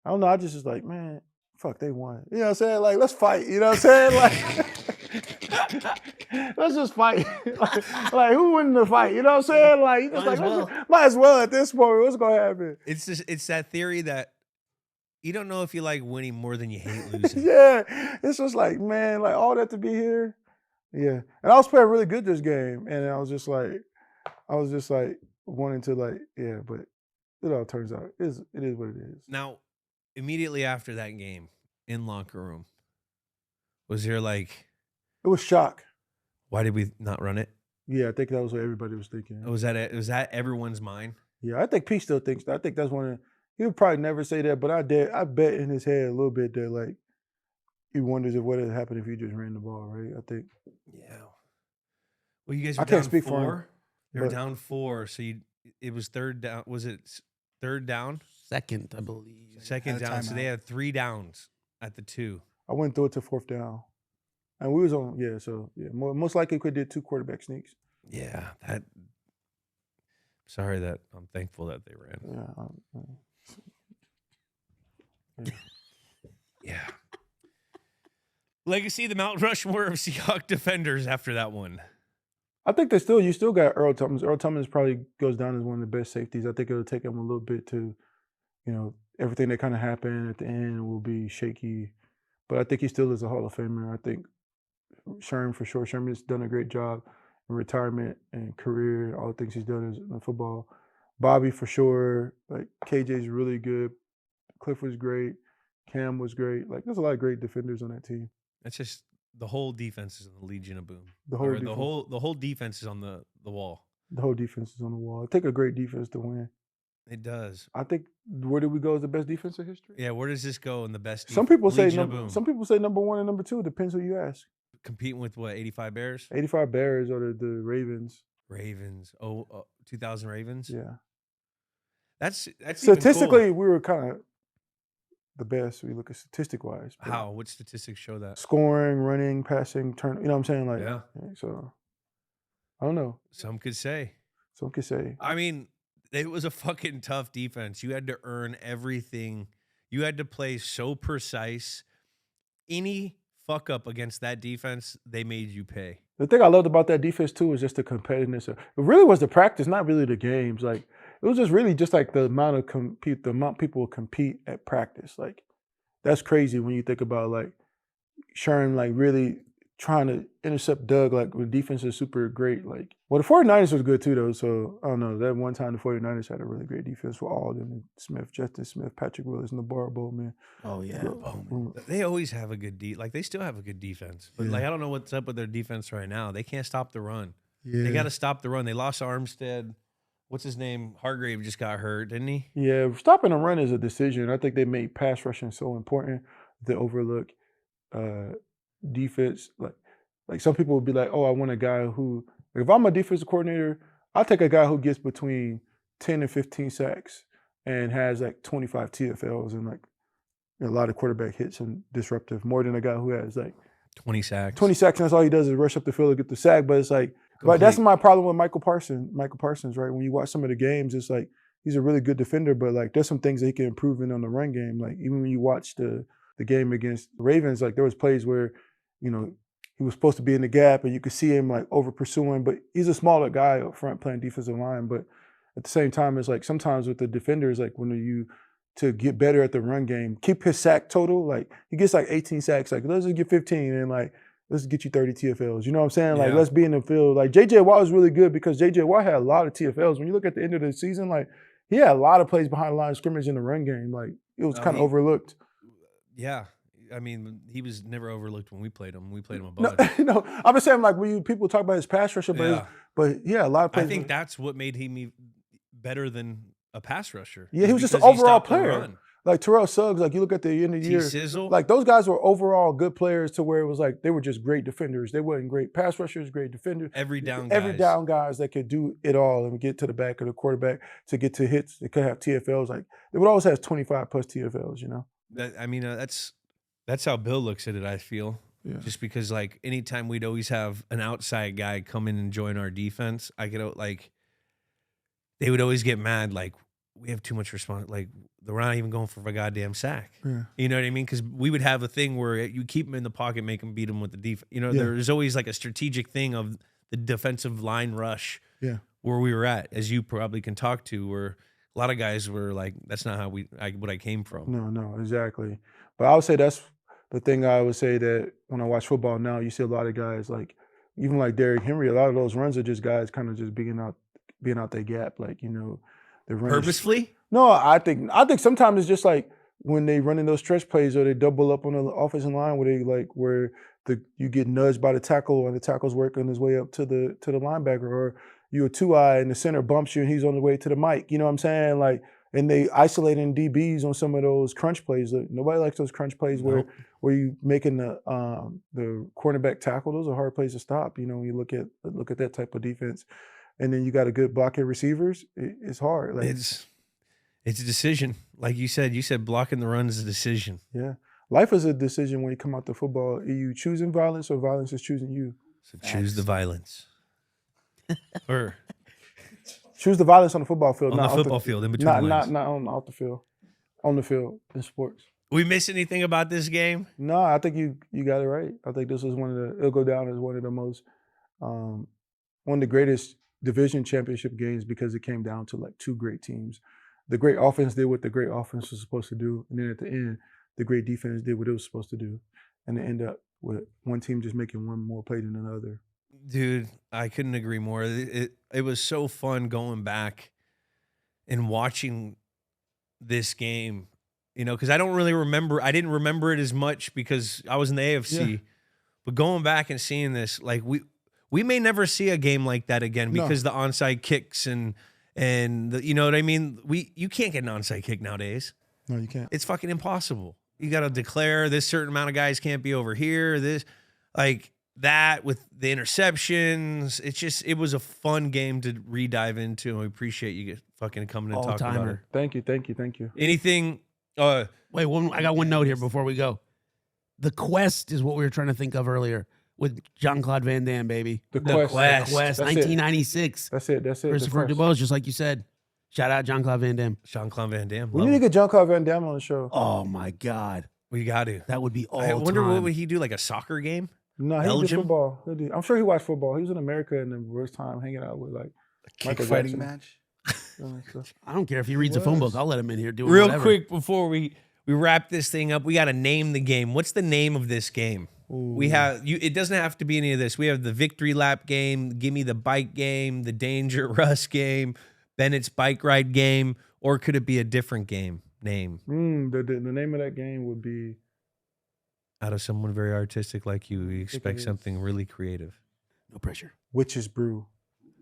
I don't know. I just was like, man, fuck, they won. You know what I'm saying? Like, let's fight. You know what I'm saying? Like, let's just fight. like, who win the fight? You know what I'm saying? Like, you just might as well at this point. What's gonna happen? It's that theory that you don't know if you like winning more than you hate losing. Yeah, it's just like, man, like all that to be here. Yeah, and I was playing really good this game, and I was just like wanting to like, yeah, but it all turns out it is what it is. Now, immediately after that game in locker room, was there like, It was shock. why did we not run it? Yeah, I think that was what everybody was thinking. Was that everyone's mind? Yeah, I think Pete still thinks that. I think that's one of he would probably never say that, but I bet in his head a little bit that like he wonders if what would happen if you just ran the ball, right? I think. Yeah. Well, you guys were I can't down speak for 4. him, You were but- down 4, so it was third down. Was it third down? Second, I believe. Second Had a down. So they timeout. had 3 downs at the 2. I went through it to 4th down, and we was on. Yeah, so yeah, most likely could did 2 quarterback sneaks. Yeah, that. Sorry that I'm thankful that they ran. Yeah. Yeah. Legacy, the Mount Rushmore of Seahawks defenders after that one. I think you still got Earl Thomas. Earl Thomas probably goes down as one of the best safeties. I think it'll take him a little bit to, you know, everything that kind of happened at the end will be shaky. But I think he still is a Hall of Famer. I think Sherm for sure. Sherman's done a great job retirement and career, all the things he's done in football. Bobby for sure. Like KJ's really good. Cliff was great. Cam was great. Like there's a lot of great defenders on that team. It's just the whole defense is in the Legion of Boom. The whole Or defense. the whole defense is on the wall. The whole defense is on the wall. It take a great defense to win. It does. I think where did we go as the best defense in history? Yeah, where does this go in the best? Some people say Legion of Boom. some people say number 1 and number 2. Depends who you ask. Competing with what? 85 Bears. 85 Bears or the Ravens. Ravens. 2000 Ravens. Yeah. That's Statistically, even cool. we were kind of the best. We look at statistic wise. How? What statistics show that? Scoring, running, passing, turn. You know what I'm saying? Like, Yeah. So I don't know. Some could say. Some could say. I mean, it was a fucking tough defense. You had to earn everything. You had to play so precise. Any fuck up against that defense, they made you pay. The thing I loved about that defense too was just the competitiveness. It really was the practice, not really the games. Like it was just really just like the amount people compete at practice. Like that's crazy when you think about like Sherm like really trying to intercept Doug like when defense is super great. Like well the 49ers was good too though. So I don't know. That one time the 49ers had a really great defense for Alden and Smith, Justice Smith, Patrick Willis, and LeVar Bowman. Oh yeah. They always have a good like they still have a good defense. But like I don't know what's up with their defense right now. They can't stop the run. Yeah. They got to stop the run. They lost Armstead. What's his name? Hargrave just got hurt, didn't he? Yeah, stopping the run is a decision. I think they made pass rushing so important. They overlook defense. Like some people would be like, oh, I want a guy who, like if I'm a defensive coordinator, I'll take a guy who gets between 10 and 15 sacks and has like 25 TFLs and like a lot of quarterback hits and disruptive, more than a guy who has like 20 sacks. 20 sacks, and that's all he does is rush up the field and get the sack. But it's like, but that's my problem with Michael Parsons, right? When you watch some of the games, it's like he's a really good defender, but like there's some things that he can improve in on the run game. Like even when you watch the game against the Ravens, like there was plays where, you know, he was supposed to be in the gap and you could see him like over pursuing, but he's a smaller guy up front playing defensive line. But at the same time, it's like sometimes with the defenders, like when you to get better at the run game, keep his sack total, like he gets like 18 sacks, like let's just get 15 and like let's get you 30 TFLs. You know what I'm saying? Like let's be in the field. Like JJ Watt was really good because JJ Watt had a lot of TFLs. When you look at the end of the season, like he had a lot of plays behind the line of scrimmage in the run game. Like it was kind of overlooked. Yeah. I mean, he was never overlooked when we played him. We played him a bunch. No, I'm just saying like when people talk about his pass rusher, but yeah, a lot of plays. I think that's what made him better than a pass rusher. Yeah, he was just an overall player. Like Terrell Suggs, like you look at the end of the year, like those guys were overall good players to where it was like they were just great defenders. They weren't great pass rushers, great defenders. Every down guys that could do it all and get to the back of the quarterback to get to hits. They could have TFLs. Like they would always have 25 plus TFLs. You know. That's how Bill looks at it. I feel just because like anytime we'd always have an outside guy come in and join our defense, I could like they would always get mad like we have too much response. Like we're not even going for a goddamn sack. Yeah. You know what I mean? Because we would have a thing where you keep him in the pocket, make him beat him with the defense. You know, there's always like a strategic thing of the defensive line rush. Yeah. Where we were at, as you probably can talk to, where a lot of guys were like, "That's not how what I came from." No, exactly. But I would say that's the thing. I would say that when I watch football now, you see a lot of guys like even like Derrick Henry. A lot of those runs are just guys kind of just being out their gap, like you know. Purposefully? No, I think sometimes it's just like when they run in those stretch plays or they double up on the offensive line where you get nudged by the tackle and the tackle's working his way up to the linebacker, or you're a 2-eye and the center bumps you and he's on the way to the mic. You know what I'm saying? Like, and they isolating DBs on some of those crunch plays. Nobody likes those crunch plays where you making the cornerback tackle. Those are hard plays to stop. You know, when you look at that type of defense. And then you got a good blocking receivers. It's hard. Like, it's a decision. Like you said blocking the run is a decision. Yeah. Life is a decision when you come out to football. Are you choosing violence or violence is choosing you? So choose the violence. Or choose the violence on the football field. On the football field, in between the lines. Not off the field. On the field in sports. We miss anything about this game? No, I think you got it right. I think this was it'll go down as one of the most, one of the greatest division championship games because it came down to like two great teams. The great offense did what the great offense was supposed to do, and then at the end, the great defense did what it was supposed to do, and it ended up with one team just making one more play than another. Dude, I couldn't agree more. It was so fun going back and watching this game, because I don't really remember. I didn't remember it as much because I was in the AFC. Yeah. But going back and seeing this, like we may never see a game like that again No. because the onside kicks and you know what I mean? You can't get an onside kick nowadays. No, you can't. It's fucking impossible. You got to declare this certain amount of guys can't be over here. This, like that with the interceptions. It was a fun game to re-dive into. And we appreciate you fucking coming and talking about it. Thank you. Anything? Wait, I got one note here before we go. The Quest is what we were trying to think of earlier with Jean-Claude Van Damme, baby. The The Quest. Quest. Quest, That's it. 1996. That's it. Christopher The Quest. Dubose, just like you said. Shout out Jean-Claude Van Damme. Jean-Claude Van Damme. We Love need to him. get Jean-Claude Van Damme on the show. Oh my God. We got to. That would be all I wonder time. what would he do, like a soccer game? No, he did Belgium? football. I'm sure he watched football. He was in America in the worst time hanging out with like Kick Michael fighting Jackson. match. I don't care if he reads a phone book. I'll let him in here doing Real whatever. quick before we wrap this thing up, we got to name the game. What's the name of this game? We have it doesn't have to be any of this. We have the victory lap game, Gimme the Bike game, the Danger Rush game, Bennett's bike ride game, or could it be a different game name The name of that game would be out of someone very artistic like you? We expect is. something really creative. No pressure. Witch's Brew.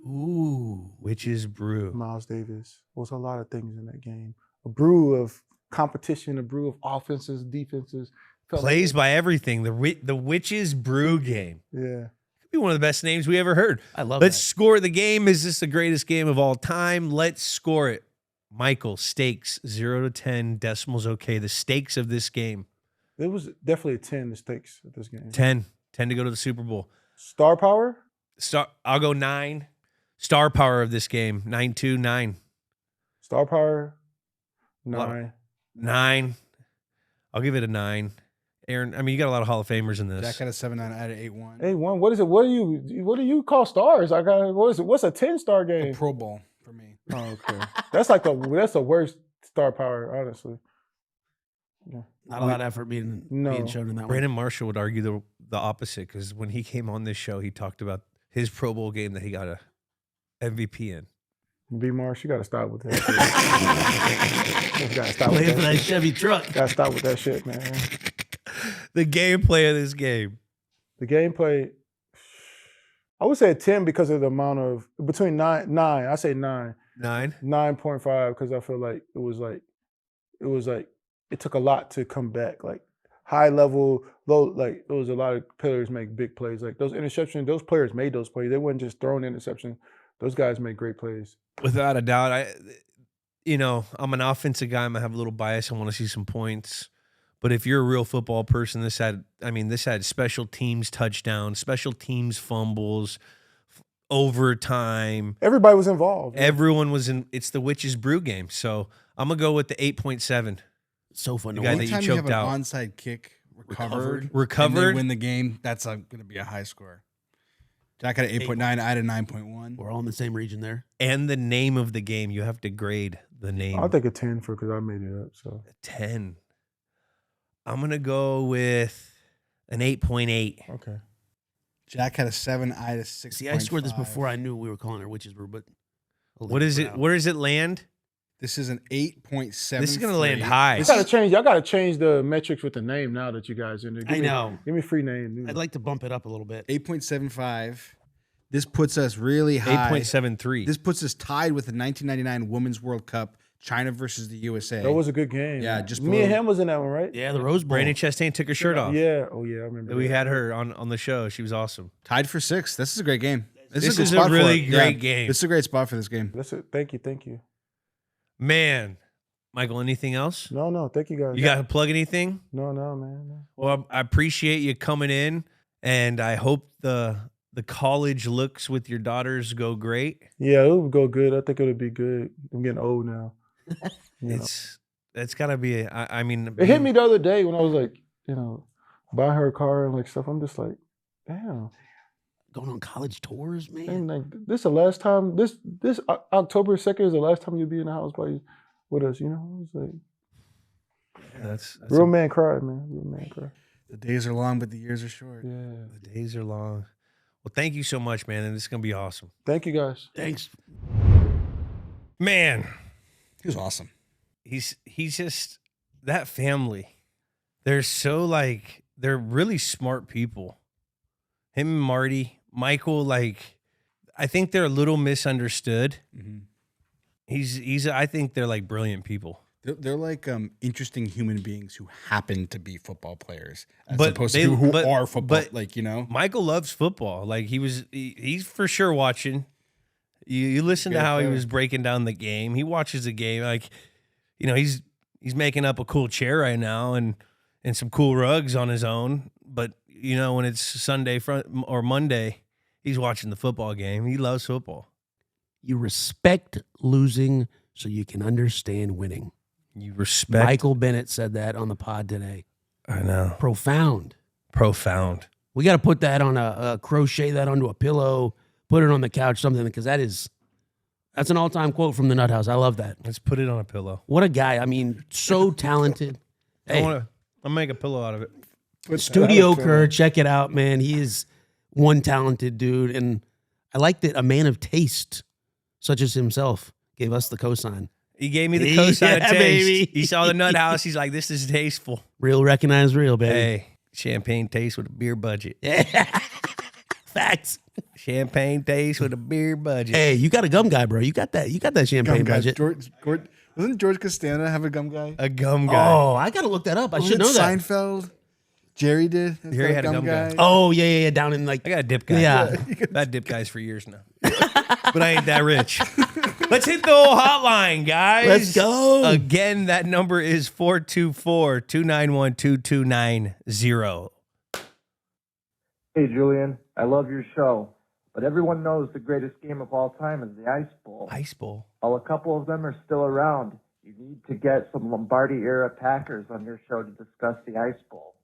Ooh. Witch's Brew. Miles Davis. Was a lot of things in that game. A brew of competition, a brew of offenses, defenses. Felt like Plays by everything. The Witch's Brew game. Yeah. Could be one of the best names we ever heard. I love Let's that. score the game. Is this the greatest game of all time? Let's score it. Michael, stakes 0 to 10, decimals okay. The stakes of this game. It was definitely a 10, the stakes of this game. 10 to go to the Super Bowl. Star power? I'll go 9. Star power of this game 9-2, 9. Star power? Lot- 9. 9. I'll give it a 9. Aaron, I mean, you got a lot of Hall of Famers in this. Jack had a 7-9. I had an 8-1. Hey, what is it? What do you call stars? What is it? What's a 10-star The game? Pro Bowl for me. Oh, okay. That's the worst star power, honestly. Yeah. Not a lot of effort being shown in that one. Brandon Marshall would argue the opposite because when he came on this show, he talked about his Pro Bowl game that he got a MVP in. B Marsh, you gotta stop with that shit. You gotta stop with Playing for that that shit. Chevy truck. Gotta stop with that shit, man. The gameplay of this game. The gameplay, I would say a 10 because of the amount of between 9. I say 9. 9. 9.5 because I feel like it took a lot to come back. Like high level, low, like it was a lot of players make big plays. Like those interceptions, those players made those plays. They weren't just throwing interceptions. Those guys make great plays. Without a doubt. I'm an offensive guy. I'm gonna have a little bias. I want to see some points. But if you're a real football person, this had special teams touchdowns, special teams fumbles, overtime. Everybody was involved. Everyone was in. It's the Witch's Brew game. So I'm gonna go with the 8.7. So fun to The guy watch. that you Anytime you have choked an out. onside kick recovered, and Recovered. they win the game, that's going to be a high score. Jack had an 8.9. I had a 9.1. We're all in the same region there. And the name of the game. You have to grade the name. I'll take a 10 because I made it up. So 10. I'm gonna go with an 8.8. okay. Jack had a 7. I had a 6. See, I scored this before I knew we were calling her Witch's Brew, but I'll What leave is for it? now. Where does it land? This is an 8.7. This is gonna land high. Y'all gotta change the metrics with the name now that you guys in there. I know. Give me a free name. I'd like to bump it up a little bit. 8.75. This puts us really high. 8.73. This puts us tied with the 1999 Women's World Cup, China versus the USA. That was a good game. Yeah, just me and below- him was in that one, right? Yeah, the Rose Bowl. Brandon Chastain took her shirt off. Yeah. Oh yeah, I remember. We that. had her on the show. She was awesome. tied for 6. This is a great game. This good is a spot for really it. great game. This is a great spot for this game. That's it. Thank you. Man, Michael, anything else? No, thank you guys. You got to plug anything? No, man. No. Well, I appreciate you coming in, and I hope the college looks with your daughters go great. Yeah, it would go good. I think it would be good. I'm getting old now. You know. That's got to be. I mean, It hit me the other day when I was like, buying her a car and like stuff. I'm just like, damn. Going on college tours, man. And like this the last time. This October 2nd is the last time you'll be in the house with us. It's like That's real man cry, man. Real man cry. The days are long, but the years are short. Yeah. The days are long. Well, thank you so much, man. And this is going to be awesome. Thank you guys. Thanks. Man, He was awesome. he's just that family. They're so like, they're really smart people. Him and Marty, Michael, like, I think they're a little misunderstood. Mm-hmm. I think they're like brilliant people. They're like interesting human beings who happen to be football players, as But opposed they- to who but- are football. but- Like, you know, Michael loves football. Like he's for sure watching. You listen to Good how he player. was breaking down the game. He watches the game. Like, you know, he's making up a cool chair right now and some cool rugs on his own. But you know, when it's Sunday or Monday, he's watching the football game. He loves football. You respect losing so you can understand winning. You respect. Michael Bennett said that on the pod today. I know. Profound. Profound. We got to put that on a crochet that onto a pillow, put it on the couch, something, because that's an all-time quote from the Nut House. I love that. Let's put it on a pillow. What a guy. I mean, so talented. Hey, I'll make a pillow out of it. Studio Kerr, check it out, man. He is one talented dude. And I like that a man of taste, such as himself, gave us the cosign. He gave me the cosign Yeah, taste. baby. He saw the Nut House. He's like, this is tasteful. Real recognize real, baby. Hey, champagne taste with a beer budget. Yeah. Facts. Champagne taste with a beer budget. Hey, you got a gum guy, bro. You got that champagne gum guy. budget. Wasn't George Costanza have a gum guy? A gum guy. Oh, I got to look that up. I should know that. Seinfeld. Jerry did. He's Jerry got had a gum guy. Oh, yeah. Down in like, I got a dip guy. Yeah. I've had dip guys for years now. But I ain't that rich. Let's hit the old hotline, guys. Let's go. Again, that number is 424-291-2290. Hey, Julian, I love your show, but everyone knows the greatest game of all time is the Ice Bowl. Ice Bowl. While a couple of them are still around, you need to get some Lombardi-era Packers on your show to discuss the Ice Bowl.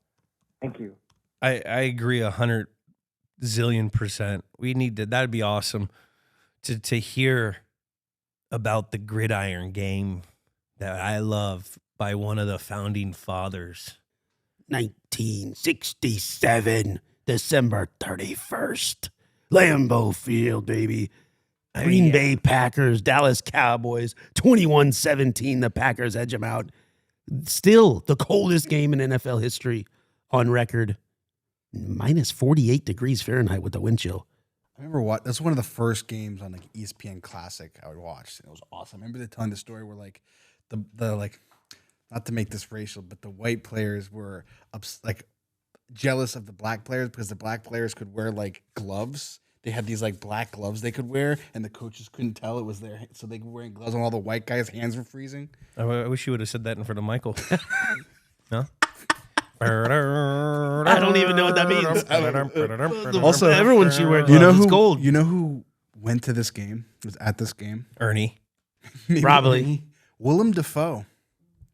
Thank you. I agree 100 zillion %. We need to, that'd be awesome to hear about the gridiron game that I love by one of the founding fathers. 1967, December 31st. Lambeau Field, baby. Green Bay Packers, Dallas Cowboys, 21-17. The Packers edge them out. Still the coldest game in NFL history on record. Minus 48 degrees Fahrenheit with the wind chill. I remember that's one of the first games on like ESPN Classic I would watch. It was awesome. I remember they telling the story where like the like, not to make this racial, but the white players were like jealous of the black players because the black players could wear like gloves. They had these like black gloves they could wear, and the coaches couldn't tell it was their, so they were wearing gloves, and all the white guys' hands were freezing. I wish you would have said that in front of Michael. No? I don't even know what that means. Also, everyone should wear gloves. You know It's who? cold. You know who went to this game? Was at this game? Ernie. Probably. Willem Dafoe.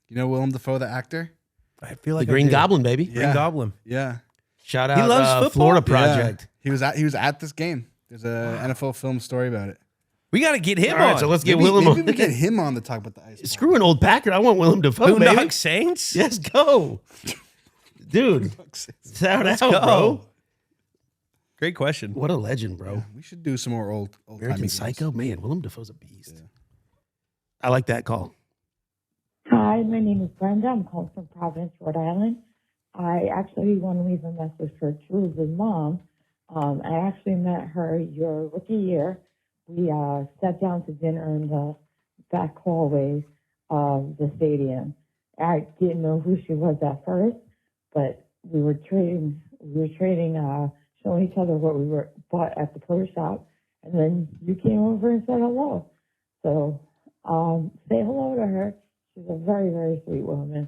You know Willem Dafoe, the actor? I feel The like Green Goblin, baby. Green Goblin. Yeah. Shout out He loves football? Florida Project. Yeah. He was at this game. There's a NFL film story about it. We got to get him All right, on. so let's get Maybe Willem we on. get him on to talk about the ice. Bowl. Screw an old Packer. I want Willem Dafoe, baby. Boondock Saints? Yes, go. Dude, shout out, go. bro. Great question. What a legend, bro. We should do some more old American timey Psycho. Man, Willem Dafoe's a beast. I like that call. Hi, my name is Brenda. I'm calling from Providence, Rhode Island. I actually want to leave a message for Jules' mom. I actually met her your rookie year. We sat down to dinner in the back hallways of the stadium. I didn't know who she was at first, but we were trading, showing each other what we were bought at the pro shop, and then you came over and said hello. So say hello to her. She's a very, very sweet woman.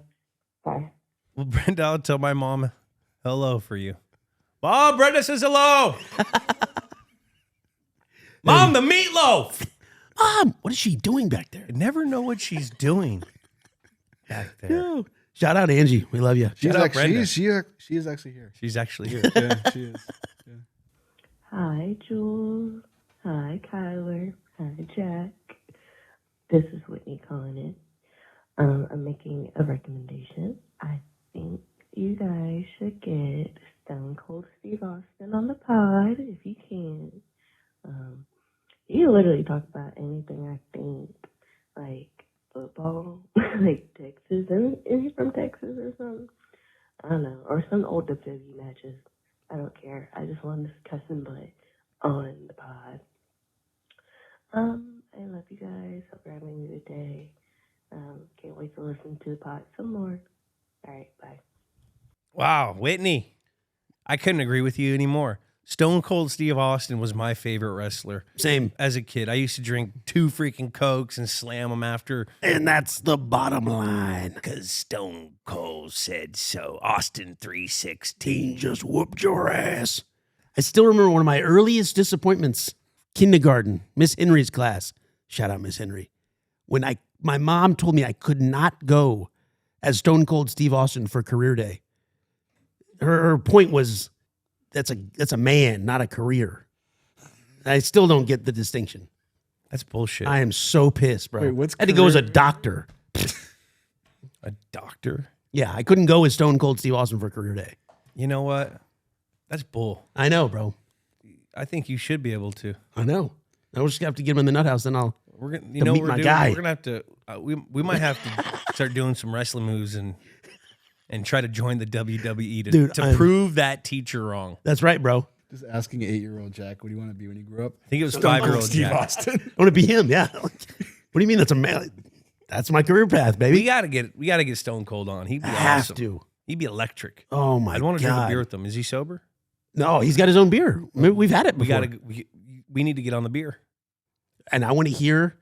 Bye. Well, Brenda, I'll tell my mom hello for you. Mom, Brenda says hello. Mom, the meatloaf. Mom, what is she doing back there? I never know what she's doing back there. No. Shout out Angie. We love you. She's Shout out actually Brenda. she is actually here. She's actually here. Yeah, she is. Hi, Jules. Hi, Kyler. Hi, Jack. This is Whitney calling in. I'm making a recommendation. I think you guys should get Stone Cold Steve Austin on the pod if you can. You literally talk about anything, I think, like football, like Texas. And is he from Texas or something? I don't know. Or some old WWE matches. I don't care. I just want this cussing butt on the pod. I love you guys. Hope you're having a good day. Can't wait to listen to the pod some more. All right, bye. Wow, Whitney. I couldn't agree with you anymore. Stone Cold Steve Austin was my favorite wrestler. Same. As a kid, I used to drink 2 freaking Cokes and slam them after. And that's the bottom line. Because Stone Cold said so. Austin 316. Just whooped your ass. I still remember one of my earliest disappointments. Kindergarten, Miss Henry's class. Shout out Miss Henry. When my mom told me I could not go as Stone Cold Steve Austin for career day. Her point was, that's a man, not a career. I still don't get the distinction. That's bullshit. I am so pissed, bro. Wait, what's I had to go as a career? doctor. A doctor? Yeah, I couldn't go as Stone Cold Steve Austin for career day. You know what? That's bull. I know, bro. I think you should be able to. I know. I just have to get him in the nut house, then I'll We're gonna, you to know, meet what my we're doing? guy. We're gonna have to. We might have to start doing some wrestling moves and try to join the WWE to, Dude, to prove that teacher wrong. That's right, bro. Just asking 8-year-old Jack, what do you want to be when you grow up? I think it was Stone Cold 5-year-old Steve Jack. Austin. I want to be him. Yeah. What do you mean? That's a man. That's my career path, baby. We gotta get Stone Cold on. He'd be have awesome. to. He'd be electric. Oh my I'd want to drink a God. beer with him. Is he sober? No, he's got his own beer. We've had it before. We need to get on the beer. And I want to hear.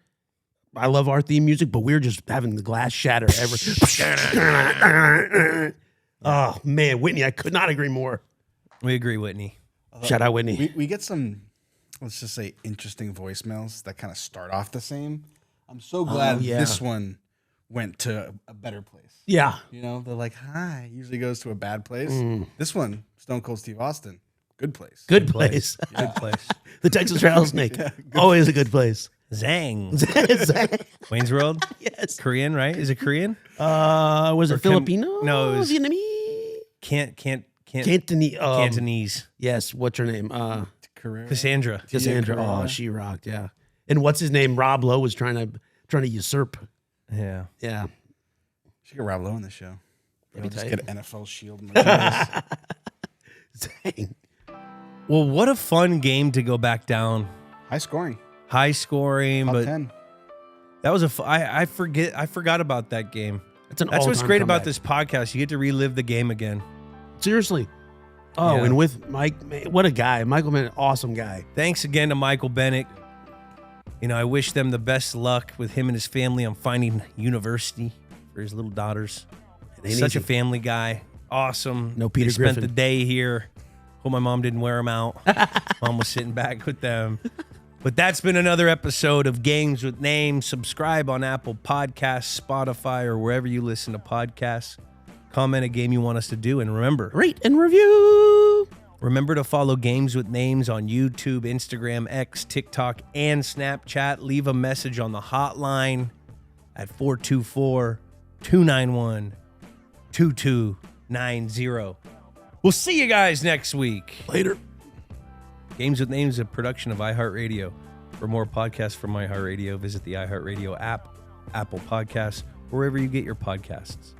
I love our theme music, but we're just having the glass shatter every. Oh man, Whitney, I could not agree more. We agree, Whitney. Shout out Whitney. We get some, let's just say, interesting voicemails that kind of start off the same. I'm so glad this one went to a better place. Yeah. You know, they're like, hi. Usually goes to a bad place. This one, Stone Cold Steve Austin, good place. Good place. Good place. The Texas Rattlesnake. Always a good place. Zang. Zang. Wayne's World? Yes. Korean, right? Is it Korean? Was it Filipino? No, it was Vietnamese. Cantonese. Yes. What's her name? Cassandra. Cassandra. Oh, she rocked. Yeah. And what's his name? Rob Lowe was trying to usurp. Yeah. Yeah. Should get Rob Lowe on the show. That'd be Just tight. get NFL Shield merchandise. Dang. Well, what a fun game to go back down. High scoring. High scoring, Top but 10. that was I forgot about that game. That's That's what's all-time great about comeback. this podcast. You get to relive the game again. Seriously. Oh, Yeah. and with Mike, man, what a guy. Michael Bennett, awesome guy. Thanks again to Michael Bennett. You know, I wish them the best luck with him and his family on finding university for his little daughters. It ain't Such a easy. family guy. Awesome. No Peter They spent Griffin. the day here. Hope my mom didn't wear them out. Mom was sitting back with them. But that's been another episode of Games with Names. Subscribe on Apple Podcasts, Spotify, or wherever you listen to podcasts. Comment a game you want us to do. And Rate and review. remember to follow Games with Names on YouTube, Instagram, X, TikTok, and Snapchat. Leave a message on the hotline at 424-291-2290. We'll see you guys next week. Later. Games with Names is a production of iHeartRadio. For more podcasts from iHeartRadio, visit the iHeartRadio app, Apple Podcasts, wherever you get your podcasts.